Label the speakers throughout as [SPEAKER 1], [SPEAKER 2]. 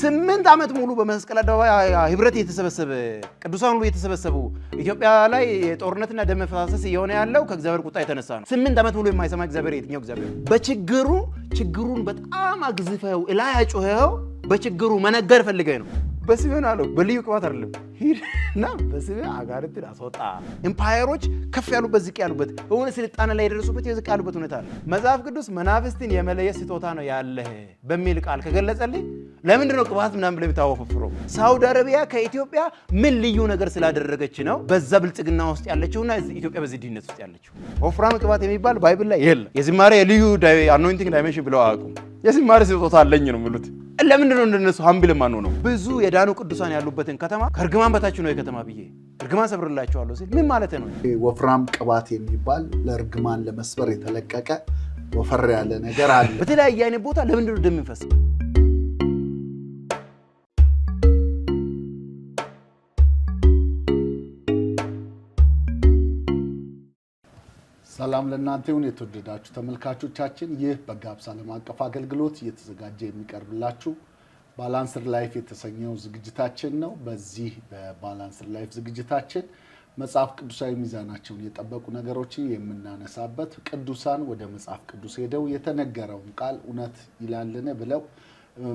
[SPEAKER 1] 8 ዓመት ሙሉ በመስቀል አደባባይ ህብረት የተሰበሰበ ቅዱሳን ሁሉ የተሰበሰቡ ኢትዮጵያ ላይ ጦርነትና ደም መፋሰስ እየሆነ ያለው ከእግዚአብሔር ቁጣ የተነሳ ነው። 8 ዓመት ሙሉ የማይሰማ እግዚአብሔር የትኛው እግዚአብሔር? ችግሩን በጣም አግዝፈው እላይ አጮኸው በችግሩ መነገር ፈልገህ ነው። በስሜ ነው አለው። በልዩ ቅባት አይደለም። ሂድና በስሜ አጋንንትን አስወጣ። ኤምፓየሮች ከፍ ያሉበት ዝቅ ያሉበት የሆነ ስልጣኔ ላይ የደረሱበት የዝቅ ያሉበት ሁኔታ አለ። መጽሐፍ ቅዱስ መናፍስትን የመለየት ስጦታ ነው ያለህ በሚል ቃል ከገለጸልኝ ለምንድን ነው ቅባት ምናምን ብለህ የምታወፈፍረው? ሳውዲ አረቢያ ከኢትዮጵያ ምን ልዩ ነገር ስላደረገች ነው በዛ ብልጽግና ውስጥ ያለችውና ኢትዮጵያ በዚህ ድህነት ውስጥ ያለችው? ወፍራም ቅባት የሚባል ባይብል ላይ የለም። የዝማሬ ልዩ አኖይንቲንግ ዳይሜንሽን ብለው አያውቁም። የዝማሬ ስጦታ አለኝ ነው የሚሉት። ለምንድን ነው እንደነሱ ሀምብል ማን ነው? ብዙ የዳኑ ቅዱሳን ያሉበትን ከተማ ከእርግማን በታች ነው የከተማ ብዬ እርግማን ሰብርላቸዋለሁ ሲል ምን ማለት ነው?
[SPEAKER 2] ወፍራም ቅባት የሚባል ለእርግማን ለመስበር የተለቀቀ ወፈር ያለ ነገር አለ
[SPEAKER 1] በተለያየ አይነት ቦታ። ለምንድን ነው ደም የሚፈስ?
[SPEAKER 2] ሰላም ለእናንተ ይሁን የተወደዳችሁ ተመልካቾቻችን። ይህ በጋብስ ዓለም አቀፍ አገልግሎት እየተዘጋጀ የሚቀርብላችሁ ባላንስድ ላይፍ የተሰኘው ዝግጅታችን ነው። በዚህ በባላንስድ ላይፍ ዝግጅታችን መጽሐፍ ቅዱሳዊ ሚዛናቸውን የጠበቁ ነገሮችን የምናነሳበት፣ ቅዱሳን ወደ መጽሐፍ ቅዱስ ሄደው የተነገረውን ቃል እውነት ይላልን ብለው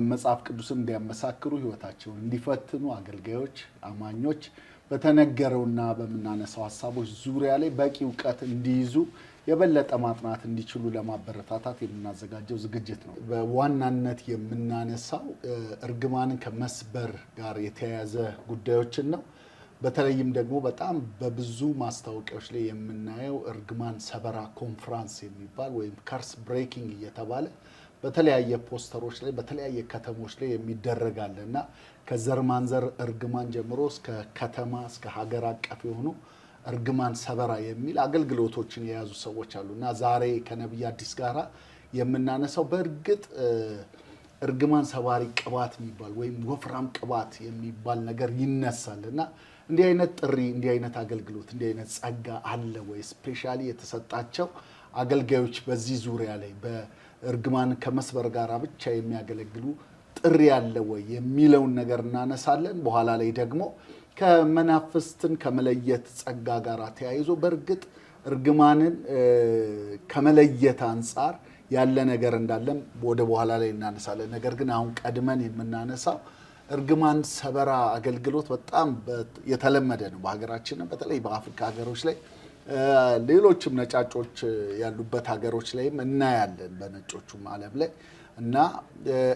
[SPEAKER 2] መጽሐፍ ቅዱስን እንዲያመሳክሩ ህይወታቸውን እንዲፈትኑ አገልጋዮች፣ አማኞች በተነገረውና በመናነሳው ሐሳቦች ዙሪያ ላይ በቂ ዕውቀት እንዲይዙ የበለጠ ማጥናት እንዲችሉ ለማበረታታት የምናዘጋጀው ዝግጅት ነው። በዋናነት የምናነሳው እርግማንን ከመስበር ጋር የተያያዘ ጉዳዮችን ነው። በተለይም ደግሞ በጣም በብዙ ማስታወቂያዎች ላይ የምናየው እርግማን ሰበራ ኮንፈረንስ የሚባል ወይም ከርስ ብሬኪንግ እየተባለ በተለያየ ፖስተሮች ላይ በተለያየ ከተሞች ላይ የሚደረጋልና ከዘር ማንዘር እርግማን ጀምሮ እስከ ከተማ እስከ ሀገር አቀፍ የሆኑ እርግማን ሰበራ የሚል አገልግሎቶችን የያዙ ሰዎች አሉና ዛሬ ከነብይ አዲስ ጋራ የምናነሳው በእርግጥ እርግማን ሰባሪ ቅባት የሚባል ወይም ወፍራም ቅባት የሚባል ነገር ይነሳልና እንዲህ አይነት ጥሪ፣ እንዲህ አይነት አገልግሎት፣ እንዲህ አይነት ጸጋ አለ ወይ? ስፔሻሊ የተሰጣቸው አገልጋዮች በዚህ ዙሪያ ላይ በእርግማን ከመስበር ጋር ብቻ የሚያገለግሉ ጥሪ ያለ ወይ የሚለውን ነገር እናነሳለን። በኋላ ላይ ደግሞ ከመናፍስትን ከመለየት ጸጋ ጋር ተያይዞ በእርግጥ እርግማንን ከመለየት አንጻር ያለ ነገር እንዳለም ወደ በኋላ ላይ እናነሳለን። ነገር ግን አሁን ቀድመን የምናነሳው እርግማን ሰበራ አገልግሎት በጣም የተለመደ ነው በሀገራችን፣ በተለይ በአፍሪካ ሀገሮች ላይ ሌሎችም ነጫጮች ያሉበት ሀገሮች ላይም እናያለን፣ በነጮቹም ዓለም ላይ እና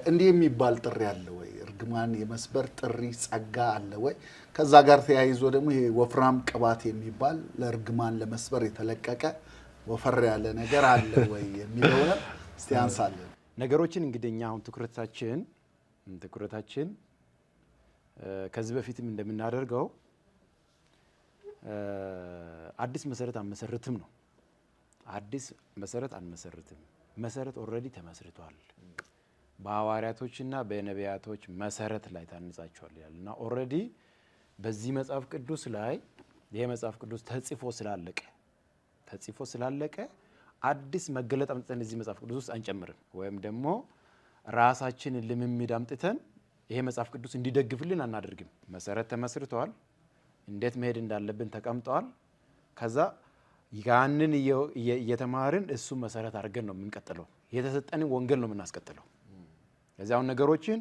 [SPEAKER 2] እንዲህ የሚባል ጥሪ አለ ወይ? እርግማን የመስበር ጥሪ ጸጋ አለ ወይ? ከዛ ጋር ተያይዞ ደግሞ ይሄ ወፍራም ቅባት የሚባል ለእርግማን ለመስበር የተለቀቀ ወፈር ያለ ነገር አለ ወይ የሚለውን እስቲ አንሳለን።
[SPEAKER 1] ነገሮችን እንግዲህ እኛ አሁን ትኩረታችን ከዚህ በፊትም እንደምናደርገው አዲስ መሰረት አንመሰርትም ነው። አዲስ መሰረት አንመሰርትም። መሰረት ኦልሬዲ ተመስርቷል። በሐዋርያቶችና በነቢያቶች መሰረት ላይ ታንጻቸዋል ይላልና ኦልሬዲ በዚህ መጽሐፍ ቅዱስ ላይ ይሄ መጽሐፍ ቅዱስ ተጽፎ ስላለቀ አዲስ መገለጥ አምጥተን እዚህ መጽሐፍ ቅዱስ ውስጥ አንጨምርም። ወይም ደግሞ ራሳችንን ልምምድ አምጥተን ይሄ መጽሐፍ ቅዱስ እንዲደግፍልን አናደርግም። መሰረት ተመስርቷል። እንዴት መሄድ እንዳለብን ተቀምጧል። ከዛ ያንን እየተማርን እሱ መሰረት አድርገን ነው የምንቀጥለው። የተሰጠንን ወንጌል ነው የምናስቀጥለው። ለዚያው ነገሮችን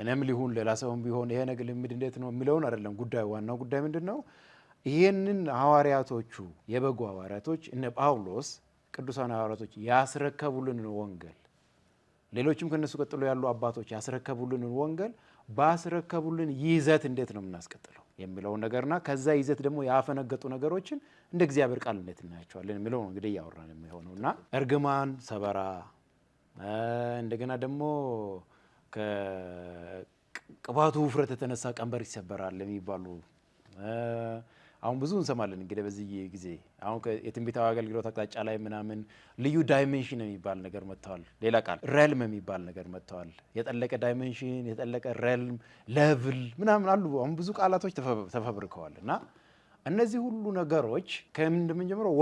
[SPEAKER 1] እኔም ሊሆን ሌላ ሰውም ቢሆን ይሄ ነገር ልምድ እንዴት ነው የሚለውን አይደለም ጉዳዩ። ዋናው ጉዳይ ምንድነው? ይሄንን ሐዋርያቶቹ የበጉ ሐዋርያቶች እነ ጳውሎስ ቅዱሳን ሐዋርያቶች ያስረከቡልን ወንጌል፣ ሌሎችም ከነሱ ቀጥሎ ያሉ አባቶች ያስረከቡልን ወንጌል ባስረከቡልን ይዘት እንዴት ነው የምናስቀጥለው የሚለው ነገርና ከዛ ይዘት ደግሞ ያፈነገጡ ነገሮችን እንደ እግዚአብሔር ቃል እንዴት እናያቸዋለን የሚለው ነው እንግዲህ ያወራን የሚሆነውና እርግማን ሰበራ እንደገና ደግሞ ከቅባቱ ውፍረት የተነሳ ቀንበር ይሰበራል የሚባሉ አሁን ብዙ እንሰማለን። እንግዲህ በዚህ ጊዜ አሁን የትንቢታዊ አገልግሎት አቅጣጫ ላይ ምናምን ልዩ ዳይሜንሽን የሚባል ነገር መጥቷል። ሌላ ቃል ሬልም የሚባል ነገር መጥቷል። የጠለቀ ዳይሜንሽን፣ የጠለቀ ሬልም፣ ሌቭል ምናምን አሉ። አሁን ብዙ ቃላቶች ተፈብርከዋል እና እነዚህ ሁሉ ነገሮች ከምን እንደምንጀምረው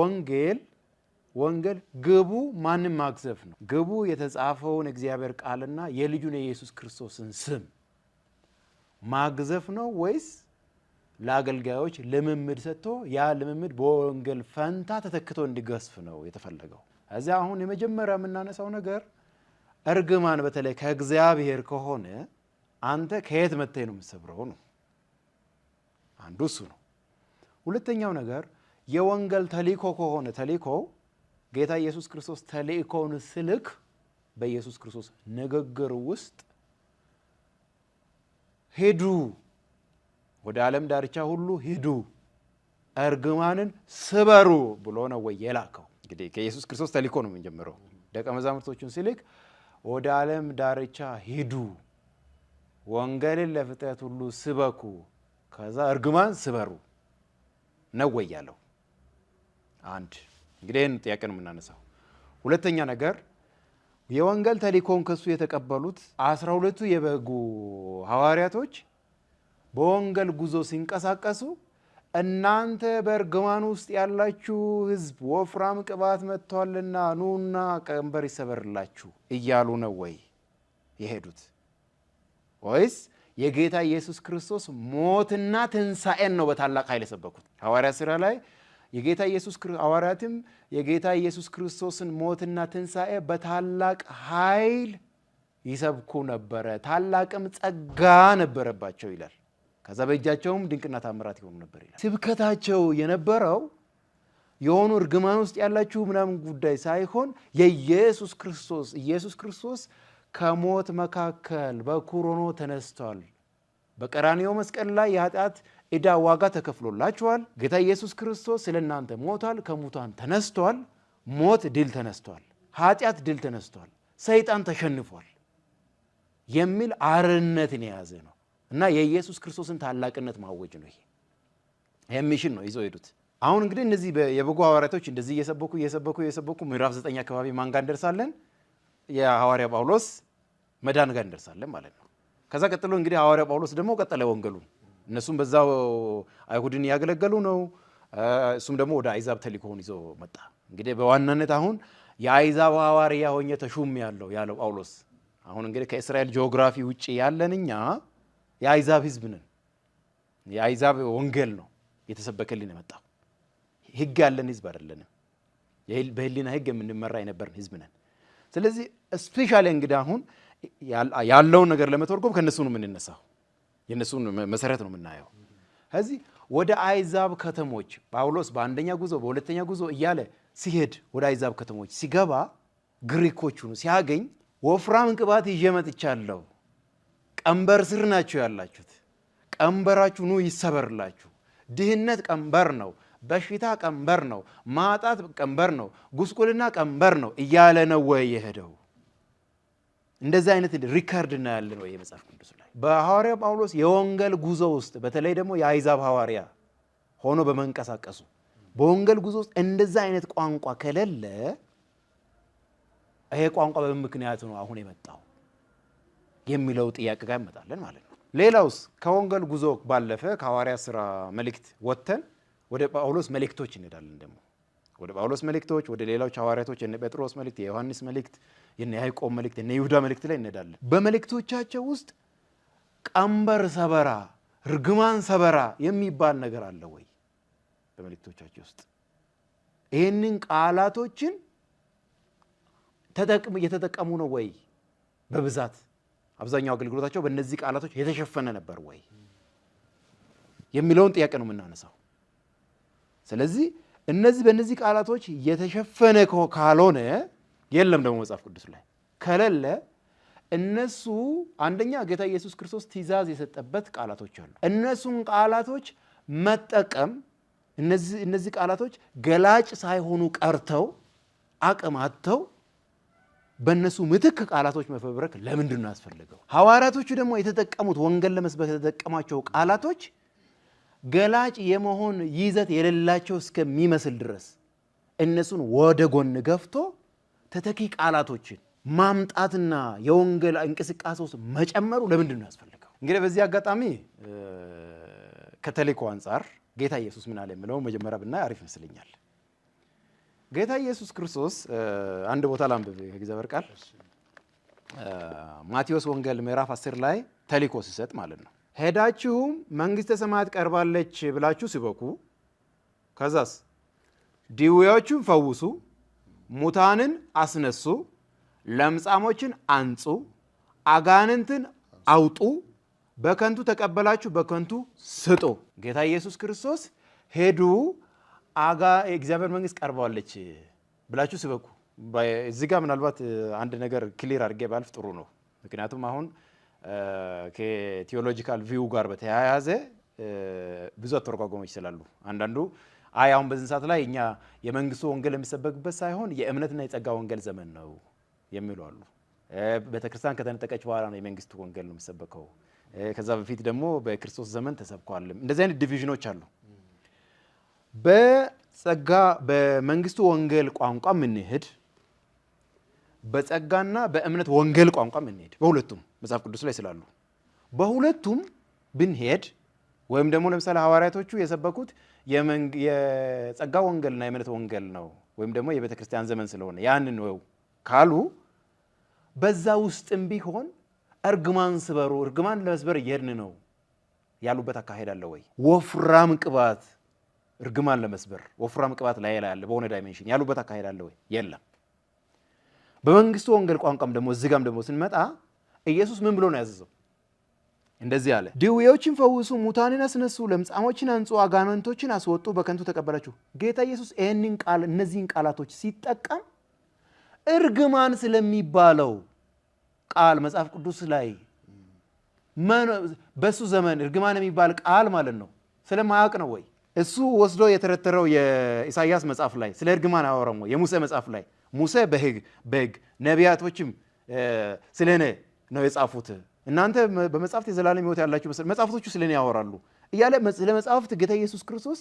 [SPEAKER 1] ወንጌል ግቡ ማንም ማግዘፍ ነው። ግቡ የተጻፈውን እግዚአብሔር ቃልና የልጁን የኢየሱስ ክርስቶስን ስም ማግዘፍ ነው ወይስ ለአገልጋዮች ልምምድ ሰጥቶ ያ ልምምድ በወንጌል ፈንታ ተተክቶ እንዲገስፍ ነው የተፈለገው? እዚያ አሁን የመጀመሪያ የምናነሳው ነገር እርግማን በተለይ ከእግዚአብሔር ከሆነ አንተ ከየት መጥተህ ነው የምትሰብረው ነው። አንዱ እሱ ነው። ሁለተኛው ነገር የወንጌል ተልእኮ ከሆነ ተልእኮው ጌታ ኢየሱስ ክርስቶስ ተልእኮውን ስልክ በኢየሱስ ክርስቶስ ንግግር ውስጥ ሂዱ፣ ወደ ዓለም ዳርቻ ሁሉ ሂዱ፣ እርግማንን ስበሩ ብሎ ነው ወይ የላከው? እንግዲህ ከኢየሱስ ክርስቶስ ተልእኮ ነው የምንጀምረው። ደቀ መዛሙርቶቹን ሲልክ ወደ ዓለም ዳርቻ ሂዱ፣ ወንጌልን ለፍጥረት ሁሉ ስበኩ፣ ከዛ እርግማን ስበሩ ነው ወይ ያለው? አንድ እንግዲህ ይህን ጥያቄ ነው የምናነሳው። ሁለተኛ ነገር የወንጌል ተልእኮን ከሱ የተቀበሉት 12ቱ የበጉ ሐዋርያቶች በወንጌል ጉዞ ሲንቀሳቀሱ እናንተ በእርግማን ውስጥ ያላችሁ ሕዝብ ወፍራም ቅባት መጥቷልና ኑና ቀንበር ይሰበርላችሁ እያሉ ነው ወይ የሄዱት? ወይስ የጌታ ኢየሱስ ክርስቶስ ሞትና ትንሣኤን ነው በታላቅ ኃይል የሰበኩት? ሐዋርያት ሥራ ላይ የጌታ ኢየሱስ ሐዋርያትም የጌታ ኢየሱስ ክርስቶስን ሞትና ትንሣኤ በታላቅ ኃይል ይሰብኩ ነበረ፣ ታላቅም ጸጋ ነበረባቸው ይላል። ከዛ በእጃቸውም ድንቅና ታምራት ይሆኑ ነበር ይላል። ስብከታቸው የነበረው የሆኑ እርግማን ውስጥ ያላችሁ ምናምን ጉዳይ ሳይሆን የኢየሱስ ክርስቶስ ከሞት መካከል በኩር ሆኖ ተነስቷል። በቀራንዮ መስቀል ላይ የኃጢአት ዕዳ ዋጋ ተከፍሎላችኋል። ጌታ ኢየሱስ ክርስቶስ ስለ እናንተ ሞቷል፣ ከሙታን ተነስቷል። ሞት ድል ተነስቷል፣ ኃጢአት ድል ተነስቷል፣ ሰይጣን ተሸንፏል የሚል አርነትን የያዘ ነው እና የኢየሱስ ክርስቶስን ታላቅነት ማወጅ ነው። ይሄ ሚሽን ነው ይዘው ሄዱት። አሁን እንግዲህ እነዚህ የበጉ ሐዋርያቶች እንደዚህ እየሰበኩ ምዕራፍ 9 አካባቢ ማን ጋር እንደርሳለን? የሐዋርያ ጳውሎስ መዳን ጋር እንደርሳለን ማለት ነው። ከዛ ቀጥሎ እንግዲህ ሐዋርያ ጳውሎስ ደግሞ ቀጠለ ወንጌሉን። እነሱም በዛው አይሁድን እያገለገሉ ነው። እሱም ደግሞ ወደ አይዛብ ተልእኮውን ይዞ መጣ። እንግዲህ በዋናነት አሁን የአይዛብ ሐዋርያ ሆኜ ተሹም ያለው ጳውሎስ አሁን እንግዲህ ከእስራኤል ጂኦግራፊ ውጪ ያለን እኛ የአይዛብ ህዝብ ነን። የአይዛብ ወንጌል ነው የተሰበከልን የመጣው። ህግ ያለን ህዝብ አይደለንም። በህሊና ህግ የምንመራ የነበርን ህዝብ ነን። ስለዚህ ስፔሻሊ እንግዲህ አሁን ያለውን ነገር ለመተርጎም ከነሱ ነው የምንነሳው። የነሱን መሰረት ነው የምናየው። ስለዚህ ወደ አይዛብ ከተሞች ጳውሎስ በአንደኛ ጉዞ በሁለተኛ ጉዞ እያለ ሲሄድ ወደ አይዛብ ከተሞች ሲገባ ግሪኮቹን ሲያገኝ ወፍራም ቅባት ይዤ መጥቻለሁ፣ ቀንበር ስር ናችሁ ያላችሁት፣ ቀንበራችሁ ኑ ይሰበርላችሁ። ድህነት ቀንበር ነው፣ በሽታ ቀንበር ነው፣ ማጣት ቀንበር ነው፣ ጉስቁልና ቀንበር ነው እያለ ነው ወይ የሄደው? እንደዚህ አይነት ሪካርድ እናያለን ወይ የመጽሐፍ ቅዱስ ላይ? በሐዋርያ ጳውሎስ የወንጌል ጉዞ ውስጥ በተለይ ደግሞ የአይዛብ ሐዋርያ ሆኖ በመንቀሳቀሱ በወንጌል ጉዞ ውስጥ እንደዚህ አይነት ቋንቋ ከሌለ ይሄ ቋንቋ በምን ምክንያት ነው አሁን የመጣው የሚለው ጥያቄ ጋር እንመጣለን ማለት ነው። ሌላውስ ከወንጌል ጉዞ ባለፈ ከሐዋርያ ሥራ መልእክት ወጥተን ወደ ጳውሎስ መልእክቶች እንሄዳለን። ደግሞ ወደ ጳውሎስ መልእክቶች፣ ወደ ሌሎች ሐዋርያቶች የነ ጴጥሮስ መልእክት፣ የዮሐንስ መልእክት፣ የነ ያዕቆብ መልእክት፣ የነ ይሁዳ መልእክት ላይ እንሄዳለን። በመልእክቶቻቸው ውስጥ ቀንበር ሰበራ፣ ርግማን ሰበራ የሚባል ነገር አለ ወይ? በመልእክቶቻቸው ውስጥ ይህንን ቃላቶችን እየተጠቀሙ ነው ወይ? በብዛት አብዛኛው አገልግሎታቸው በእነዚህ ቃላቶች የተሸፈነ ነበር ወይ የሚለውን ጥያቄ ነው የምናነሳው። ስለዚህ በእነዚህ ቃላቶች የተሸፈነ ካልሆነ የለም ደግሞ መጽሐፍ ቅዱስ ላይ ከሌለ እነሱ አንደኛ ጌታ ኢየሱስ ክርስቶስ ትእዛዝ የሰጠበት ቃላቶች አሉ። እነሱን ቃላቶች መጠቀም እነዚህ ቃላቶች ገላጭ ሳይሆኑ ቀርተው አቅም አጥተው በእነሱ ምትክ ቃላቶች መፈብረክ ለምንድን ነው ያስፈልገው? ሐዋርያቶቹ ደግሞ የተጠቀሙት ወንጌል ለመስበክ የተጠቀማቸው ቃላቶች ገላጭ የመሆን ይዘት የሌላቸው እስከሚመስል ድረስ እነሱን ወደ ጎን ገፍቶ ተተኪ ቃላቶችን ማምጣትና የወንጌል እንቅስቃሴ ውስጥ መጨመሩ ለምንድን ነው ያስፈልገው? እንግዲህ በዚህ አጋጣሚ ከተልእኮ አንጻር ጌታ ኢየሱስ ምን አለ የሚለው መጀመሪያ ብናይ አሪፍ ይመስለኛል። ጌታ ኢየሱስ ክርስቶስ አንድ ቦታ ላንብብ ከእግዚአብሔር ቃል ማቴዎስ ወንጌል ምዕራፍ 10 ላይ ተልእኮ ሲሰጥ ማለት ነው። ሄዳችሁም መንግስተ ሰማያት ቀርባለች ብላችሁ ስበኩ፣ ከዛስ ድውዮችን ፈውሱ፣ ሙታንን አስነሱ፣ ለምጻሞችን አንጹ፣ አጋንንትን አውጡ፣ በከንቱ ተቀበላችሁ በከንቱ ስጡ። ጌታ ኢየሱስ ክርስቶስ ሄዱ የእግዚአብሔር መንግስት ቀርባለች ብላችሁ ስበኩ። እዚህ ጋር ምናልባት አንድ ነገር ክሊር አድርጌ ባልፍ ጥሩ ነው። ምክንያቱም አሁን ከቴዎሎጂካል ቪው ጋር በተያያዘ ብዙ አተረጓጎሞች ስላሉ አንዳንዱ አሁን በዚህ ሰዓት ላይ እኛ የመንግስቱ ወንጌል የሚሰበክበት ሳይሆን የእምነትና የጸጋ ወንጌል ዘመን ነው የሚሉ አሉ። ቤተክርስቲያን ከተነጠቀች በኋላ ነው የመንግስቱ ወንጌል ነው የሚሰበከው። ከዛ በፊት ደግሞ በክርስቶስ ዘመን ተሰብኳል። እንደዚህ አይነት ዲቪዥኖች አሉ። በጸጋ በመንግስቱ ወንጌል ቋንቋ የምንሄድ በጸጋና በእምነት ወንጌል ቋንቋ የምንሄድ በሁለቱም መጽሐፍ ቅዱስ ላይ ስላሉ በሁለቱም ብንሄድ ወይም ደግሞ ለምሳሌ ሐዋርያቶቹ የሰበኩት የጸጋ ወንጌልና የእምነት ወንጌል ነው ወይም ደግሞ የቤተ ክርስቲያን ዘመን ስለሆነ ያንን ነው ካሉ በዛ ውስጥም ቢሆን እርግማን ስበሩ፣ እርግማን ለመስበር እየሄድን ነው ያሉበት አካሄድ አለ ወይ? ወፍራም ቅባት እርግማን ለመስበር ወፍራም ቅባት ላይ ያለ በሆነ ዳይሜንሽን ያሉበት አካሄድ አለ ወይ? የለም። በመንግስቱ ወንጌል ቋንቋም ደግሞ እዚህ ጋርም ደግሞ ስንመጣ ኢየሱስ ምን ብሎ ነው ያዘዘው? እንደዚህ አለ፣ ድውዮችን ፈውሱ፣ ሙታንን አስነሱ፣ ለምጻሞችን አንጹ፣ አጋንንቶችን አስወጡ፣ በከንቱ ተቀበላችሁ። ጌታ ኢየሱስ እነዚህን ቃላቶች ሲጠቀም እርግማን ስለሚባለው ቃል መጽሐፍ ቅዱስ ላይ በሱ ዘመን እርግማን የሚባል ቃል ማለት ነው ስለማያውቅ ነው ወይ? እሱ ወስዶ የተረተረው የኢሳይያስ መጽሐፍ ላይ ስለ እርግማን አያወራም ወይ? የሙሴ መጽሐፍ ላይ ሙሴ በሕግ ነቢያቶችም ስለ እኔ ነው የጻፉት፣ እናንተ በመጽሐፍት የዘላለም ሕይወት ያላችሁ መጽሐፍቶቹ ስለ እኔ ያወራሉ እያለ ስለ መጽሐፍት ጌታ ኢየሱስ ክርስቶስ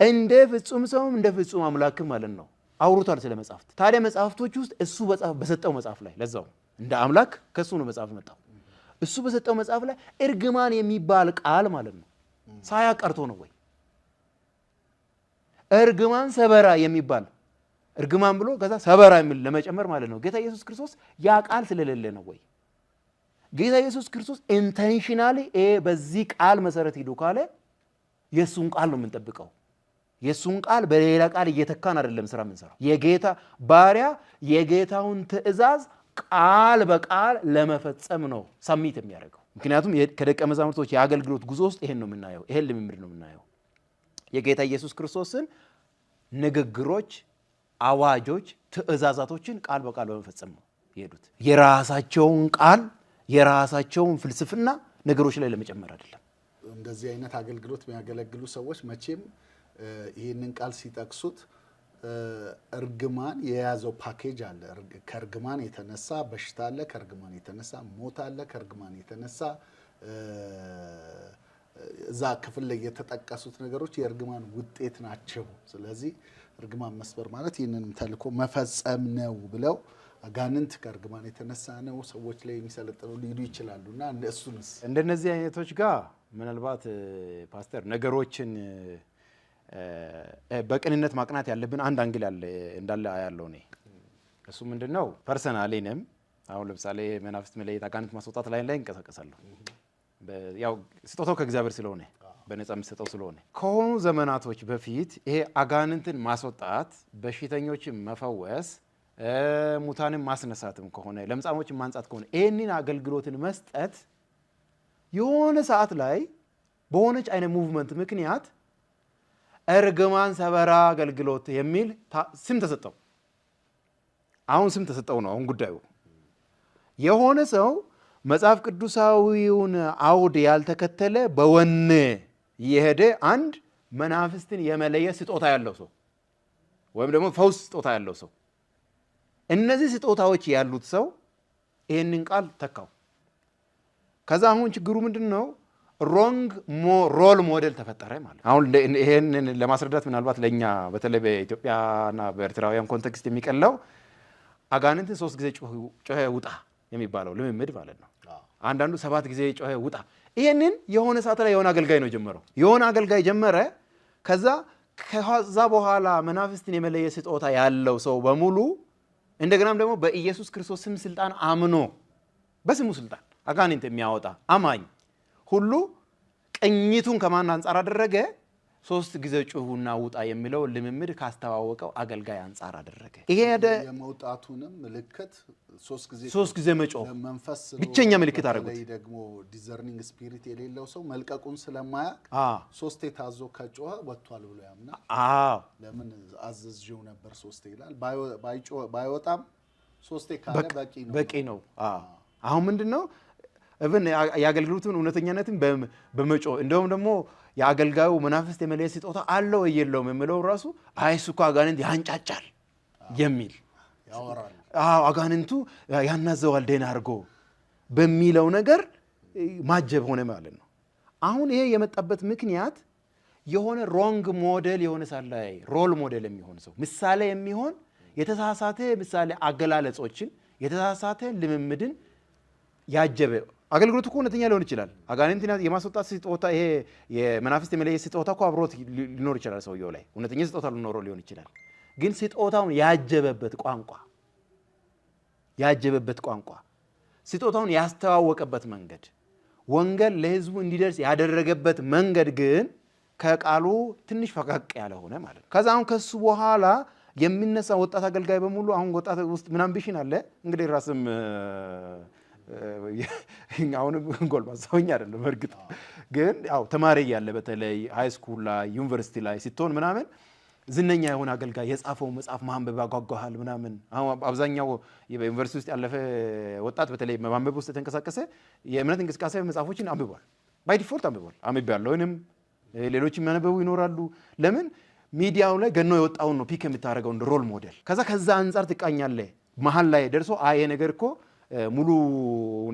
[SPEAKER 1] እንደ ፍጹም ሰውም እንደ ፍጹም አምላክም ማለት ነው አውርቷል ስለ መጽሐፍት። ታዲያ መጽሐፍቶች ውስጥ እሱ በሰጠው መጽሐፍ ላይ ለዛው እንደ አምላክ ከሱ ነው መጽሐፍ መጣው። እሱ በሰጠው መጽሐፍ ላይ እርግማን የሚባል ቃል ማለት ነው ሳያቀርቶ ነው ወይ? እርግማን ሰበራ የሚባል እርግማን ብሎ ከዛ ሰበራ የሚል ለመጨመር ማለት ነው ጌታ ኢየሱስ ክርስቶስ ያ ቃል ስለሌለ ነው ወይ? ጌታ ኢየሱስ ክርስቶስ ኢንቴንሽናሊ በዚህ ቃል መሰረት ሂዱ ካለ የሱን ቃል ነው የምንጠብቀው። የሱን ቃል በሌላ ቃል እየተካን አይደለም ስራ የምንሰራው። የጌታ ባሪያ የጌታውን ትእዛዝ ቃል በቃል ለመፈጸም ነው ሰሚት የሚያደርገው። ምክንያቱም ከደቀ መዛሙርቶች የአገልግሎት ጉዞ ውስጥ ይሄን ነው የምናየው፣ ይሄን ልምምድ ነው የምናየው። የጌታ ኢየሱስ ክርስቶስን ንግግሮች፣ አዋጆች፣ ትእዛዛቶችን ቃል በቃል በመፈጸም ነው የሄዱት። የራሳቸውን ቃል የራሳቸውን ፍልስፍና ነገሮች ላይ ለመጨመር አይደለም።
[SPEAKER 2] እንደዚህ አይነት አገልግሎት የሚያገለግሉ ሰዎች መቼም ይህንን ቃል ሲጠቅሱት እርግማን የያዘው ፓኬጅ አለ። ከእርግማን የተነሳ በሽታ አለ፣ ከእርግማን የተነሳ ሞት አለ፣ ከእርግማን የተነሳ እዛ ክፍል ላይ የተጠቀሱት ነገሮች የእርግማን ውጤት ናቸው። ስለዚህ እርግማን መስበር ማለት ይህንንም ተልእኮ መፈጸም ነው ብለው አጋንንት ከእርግማን የተነሳ ነው ሰዎች ላይ የሚሰለጥኑ ሊሉ ይችላሉ። እና እሱንስ
[SPEAKER 1] እንደነዚህ አይነቶች ጋር ምናልባት ፓስተር ነገሮችን በቅንነት ማቅናት ያለብን አንድ አንግል እንዳለ አያለው እኔ። እሱ ምንድነው ፐርሰናሊንም አሁን ለምሳሌ መናፍስት መለየት፣ አጋንንት ማስወጣት ላይ እንቀሳቀሳለሁ። ያው ስጦታው ከእግዚአብሔር ስለሆነ በነፃ የምሰጠው ስለሆነ ከሆኑ ዘመናቶች በፊት ይሄ አጋንንትን ማስወጣት፣ በሽተኞችን መፈወስ፣ ሙታንን ማስነሳትም ከሆነ ለምጻሞችን ማንጻት ከሆነ ይህንን አገልግሎትን መስጠት የሆነ ሰዓት ላይ በሆነች አይነት ሙቭመንት ምክንያት እርግማን ሰበራ አገልግሎት የሚል ስም ተሰጠው። አሁን ስም ተሰጠው ነው አሁን ጉዳዩ። የሆነ ሰው መጽሐፍ ቅዱሳዊውን አውድ ያልተከተለ በወኔ የሄደ አንድ መናፍስትን የመለየ ስጦታ ያለው ሰው ወይም ደግሞ ፈውስ ስጦታ ያለው ሰው፣ እነዚህ ስጦታዎች ያሉት ሰው ይህንን ቃል ተካው። ከዛ አሁን ችግሩ ምንድን ነው? ሮንግ ሮል ሞዴል ተፈጠረ ማለት። አሁን ይሄንን ለማስረዳት ምናልባት ለኛ በተለይ በኢትዮጵያና በኤርትራውያን ኮንቴክስት የሚቀለው አጋንንትን 3 ጊዜ ጮኸ ውጣ የሚባለው ልምምድ ማለት ነው። አንዳንዱ 7 ጊዜ ጮኸ ውጣ። ይሄንን የሆነ ሰዓት ላይ የሆነ አገልጋይ ነው ጀመረው። የሆነ አገልጋይ ጀመረ። ከዛ ከዛ በኋላ መናፍስትን የመለየ ስጦታ ያለው ሰው በሙሉ እንደገናም ደግሞ በኢየሱስ ክርስቶስ ስም ስልጣን አምኖ በስሙ ስልጣን አጋንንት የሚያወጣ አማኝ ሁሉ ቅኝቱን ከማን አንጻር አደረገ? 3 ጊዜ ጩሁና ውጣ የሚለው ልምምድ ካስተዋወቀው አገልጋይ አንጻር አደረገ። ይሄ
[SPEAKER 2] የመውጣቱንም ምልክት
[SPEAKER 1] 3 ጊዜ መጮህ
[SPEAKER 2] መንፈስ
[SPEAKER 1] ብቸኛ ምልክት አደረጉት።
[SPEAKER 2] ላይ ደግሞ ዲዘርኒንግ ስፒሪት የሌለው ሰው መልቀቁን ስለማያውቅ 3 ታዞ ከጮኸ ወጥቷል ብሎ ያምናል። ለምን አዘዝው ነበር 3 ይላል። ባይወጣም 3 ካለ በቂ ነው። አሁን ምንድነው እብን የአገልግሎቱን እውነተኛነትን በመጮህ እንደውም ደግሞ የአገልጋዩ መናፍስት የመለየት ስጦታ አለው የለውም የሚለው ራሱ አይሱ እኮ አጋንንት ያንጫጫል የሚል ያወራል።
[SPEAKER 1] አጋንንቱ ያናዘዋል ደህና አድርጎ በሚለው ነገር ማጀብ ሆነ ማለት ነው። አሁን ይሄ የመጣበት ምክንያት የሆነ ሮንግ ሞዴል የሆነ ሳላይ ሮል ሞዴል የሚሆን ሰው ምሳሌ የሚሆን የተሳሳተ ምሳሌ አገላለጾችን የተሳሳተ ልምምድን ያጀበ አገልግሎቱ እኮ እውነተኛ ሊሆን ይችላል። አጋንንትን የማስወጣት ስጦታ ይሄ የመናፍስት የመለየት ስጦታ እኮ አብሮት ሊኖር ይችላል። ሰውየው ላይ እውነተኛ ስጦታ ሊኖረው ሊሆን ይችላል። ግን ስጦታውን ያጀበበት ቋንቋ ስጦታውን ያስተዋወቀበት መንገድ ወንጌል ለሕዝቡ እንዲደርስ ያደረገበት መንገድ ግን ከቃሉ ትንሽ ፈቀቅ ያለ ሆነ ማለት ነው። ከዛ አሁን ከሱ በኋላ የሚነሳ ወጣት አገልጋይ በሙሉ አሁን ወጣት ውስጥ ምን አምቢሽን አለ እንግዲህ ራስም አሁን ጎልማሳውኝ አይደለም እርግጥ ግን ያው ተማሪ ያለ በተለይ ሃይ ስኩል ላይ ዩኒቨርሲቲ ላይ ስትሆን ምናምን ዝነኛ የሆነ አገልጋይ የጻፈው መጽሐፍ ማንበብ ያጓጓሃል ምናምን። አሁን አብዛኛው በዩኒቨርሲቲ ውስጥ ያለፈ ወጣት በተለይ ማንበብ ውስጥ የተንቀሳቀሰ የእምነት እንቅስቃሴ መጽሐፎችን አንብቧል። ባይ ዲፎልት አንብቤያለሁ። እኔም ሌሎችም የሚያነበቡ ይኖራሉ። ለምን ሚዲያው ላይ ገኖ የወጣውን ነው ፒክ የምታደርገው እንደ ሮል ሞዴል። ከዛ አንጻር ትቃኛለህ። መሀል ላይ ደርሶ ይሄ ነገር እኮ ሙሉ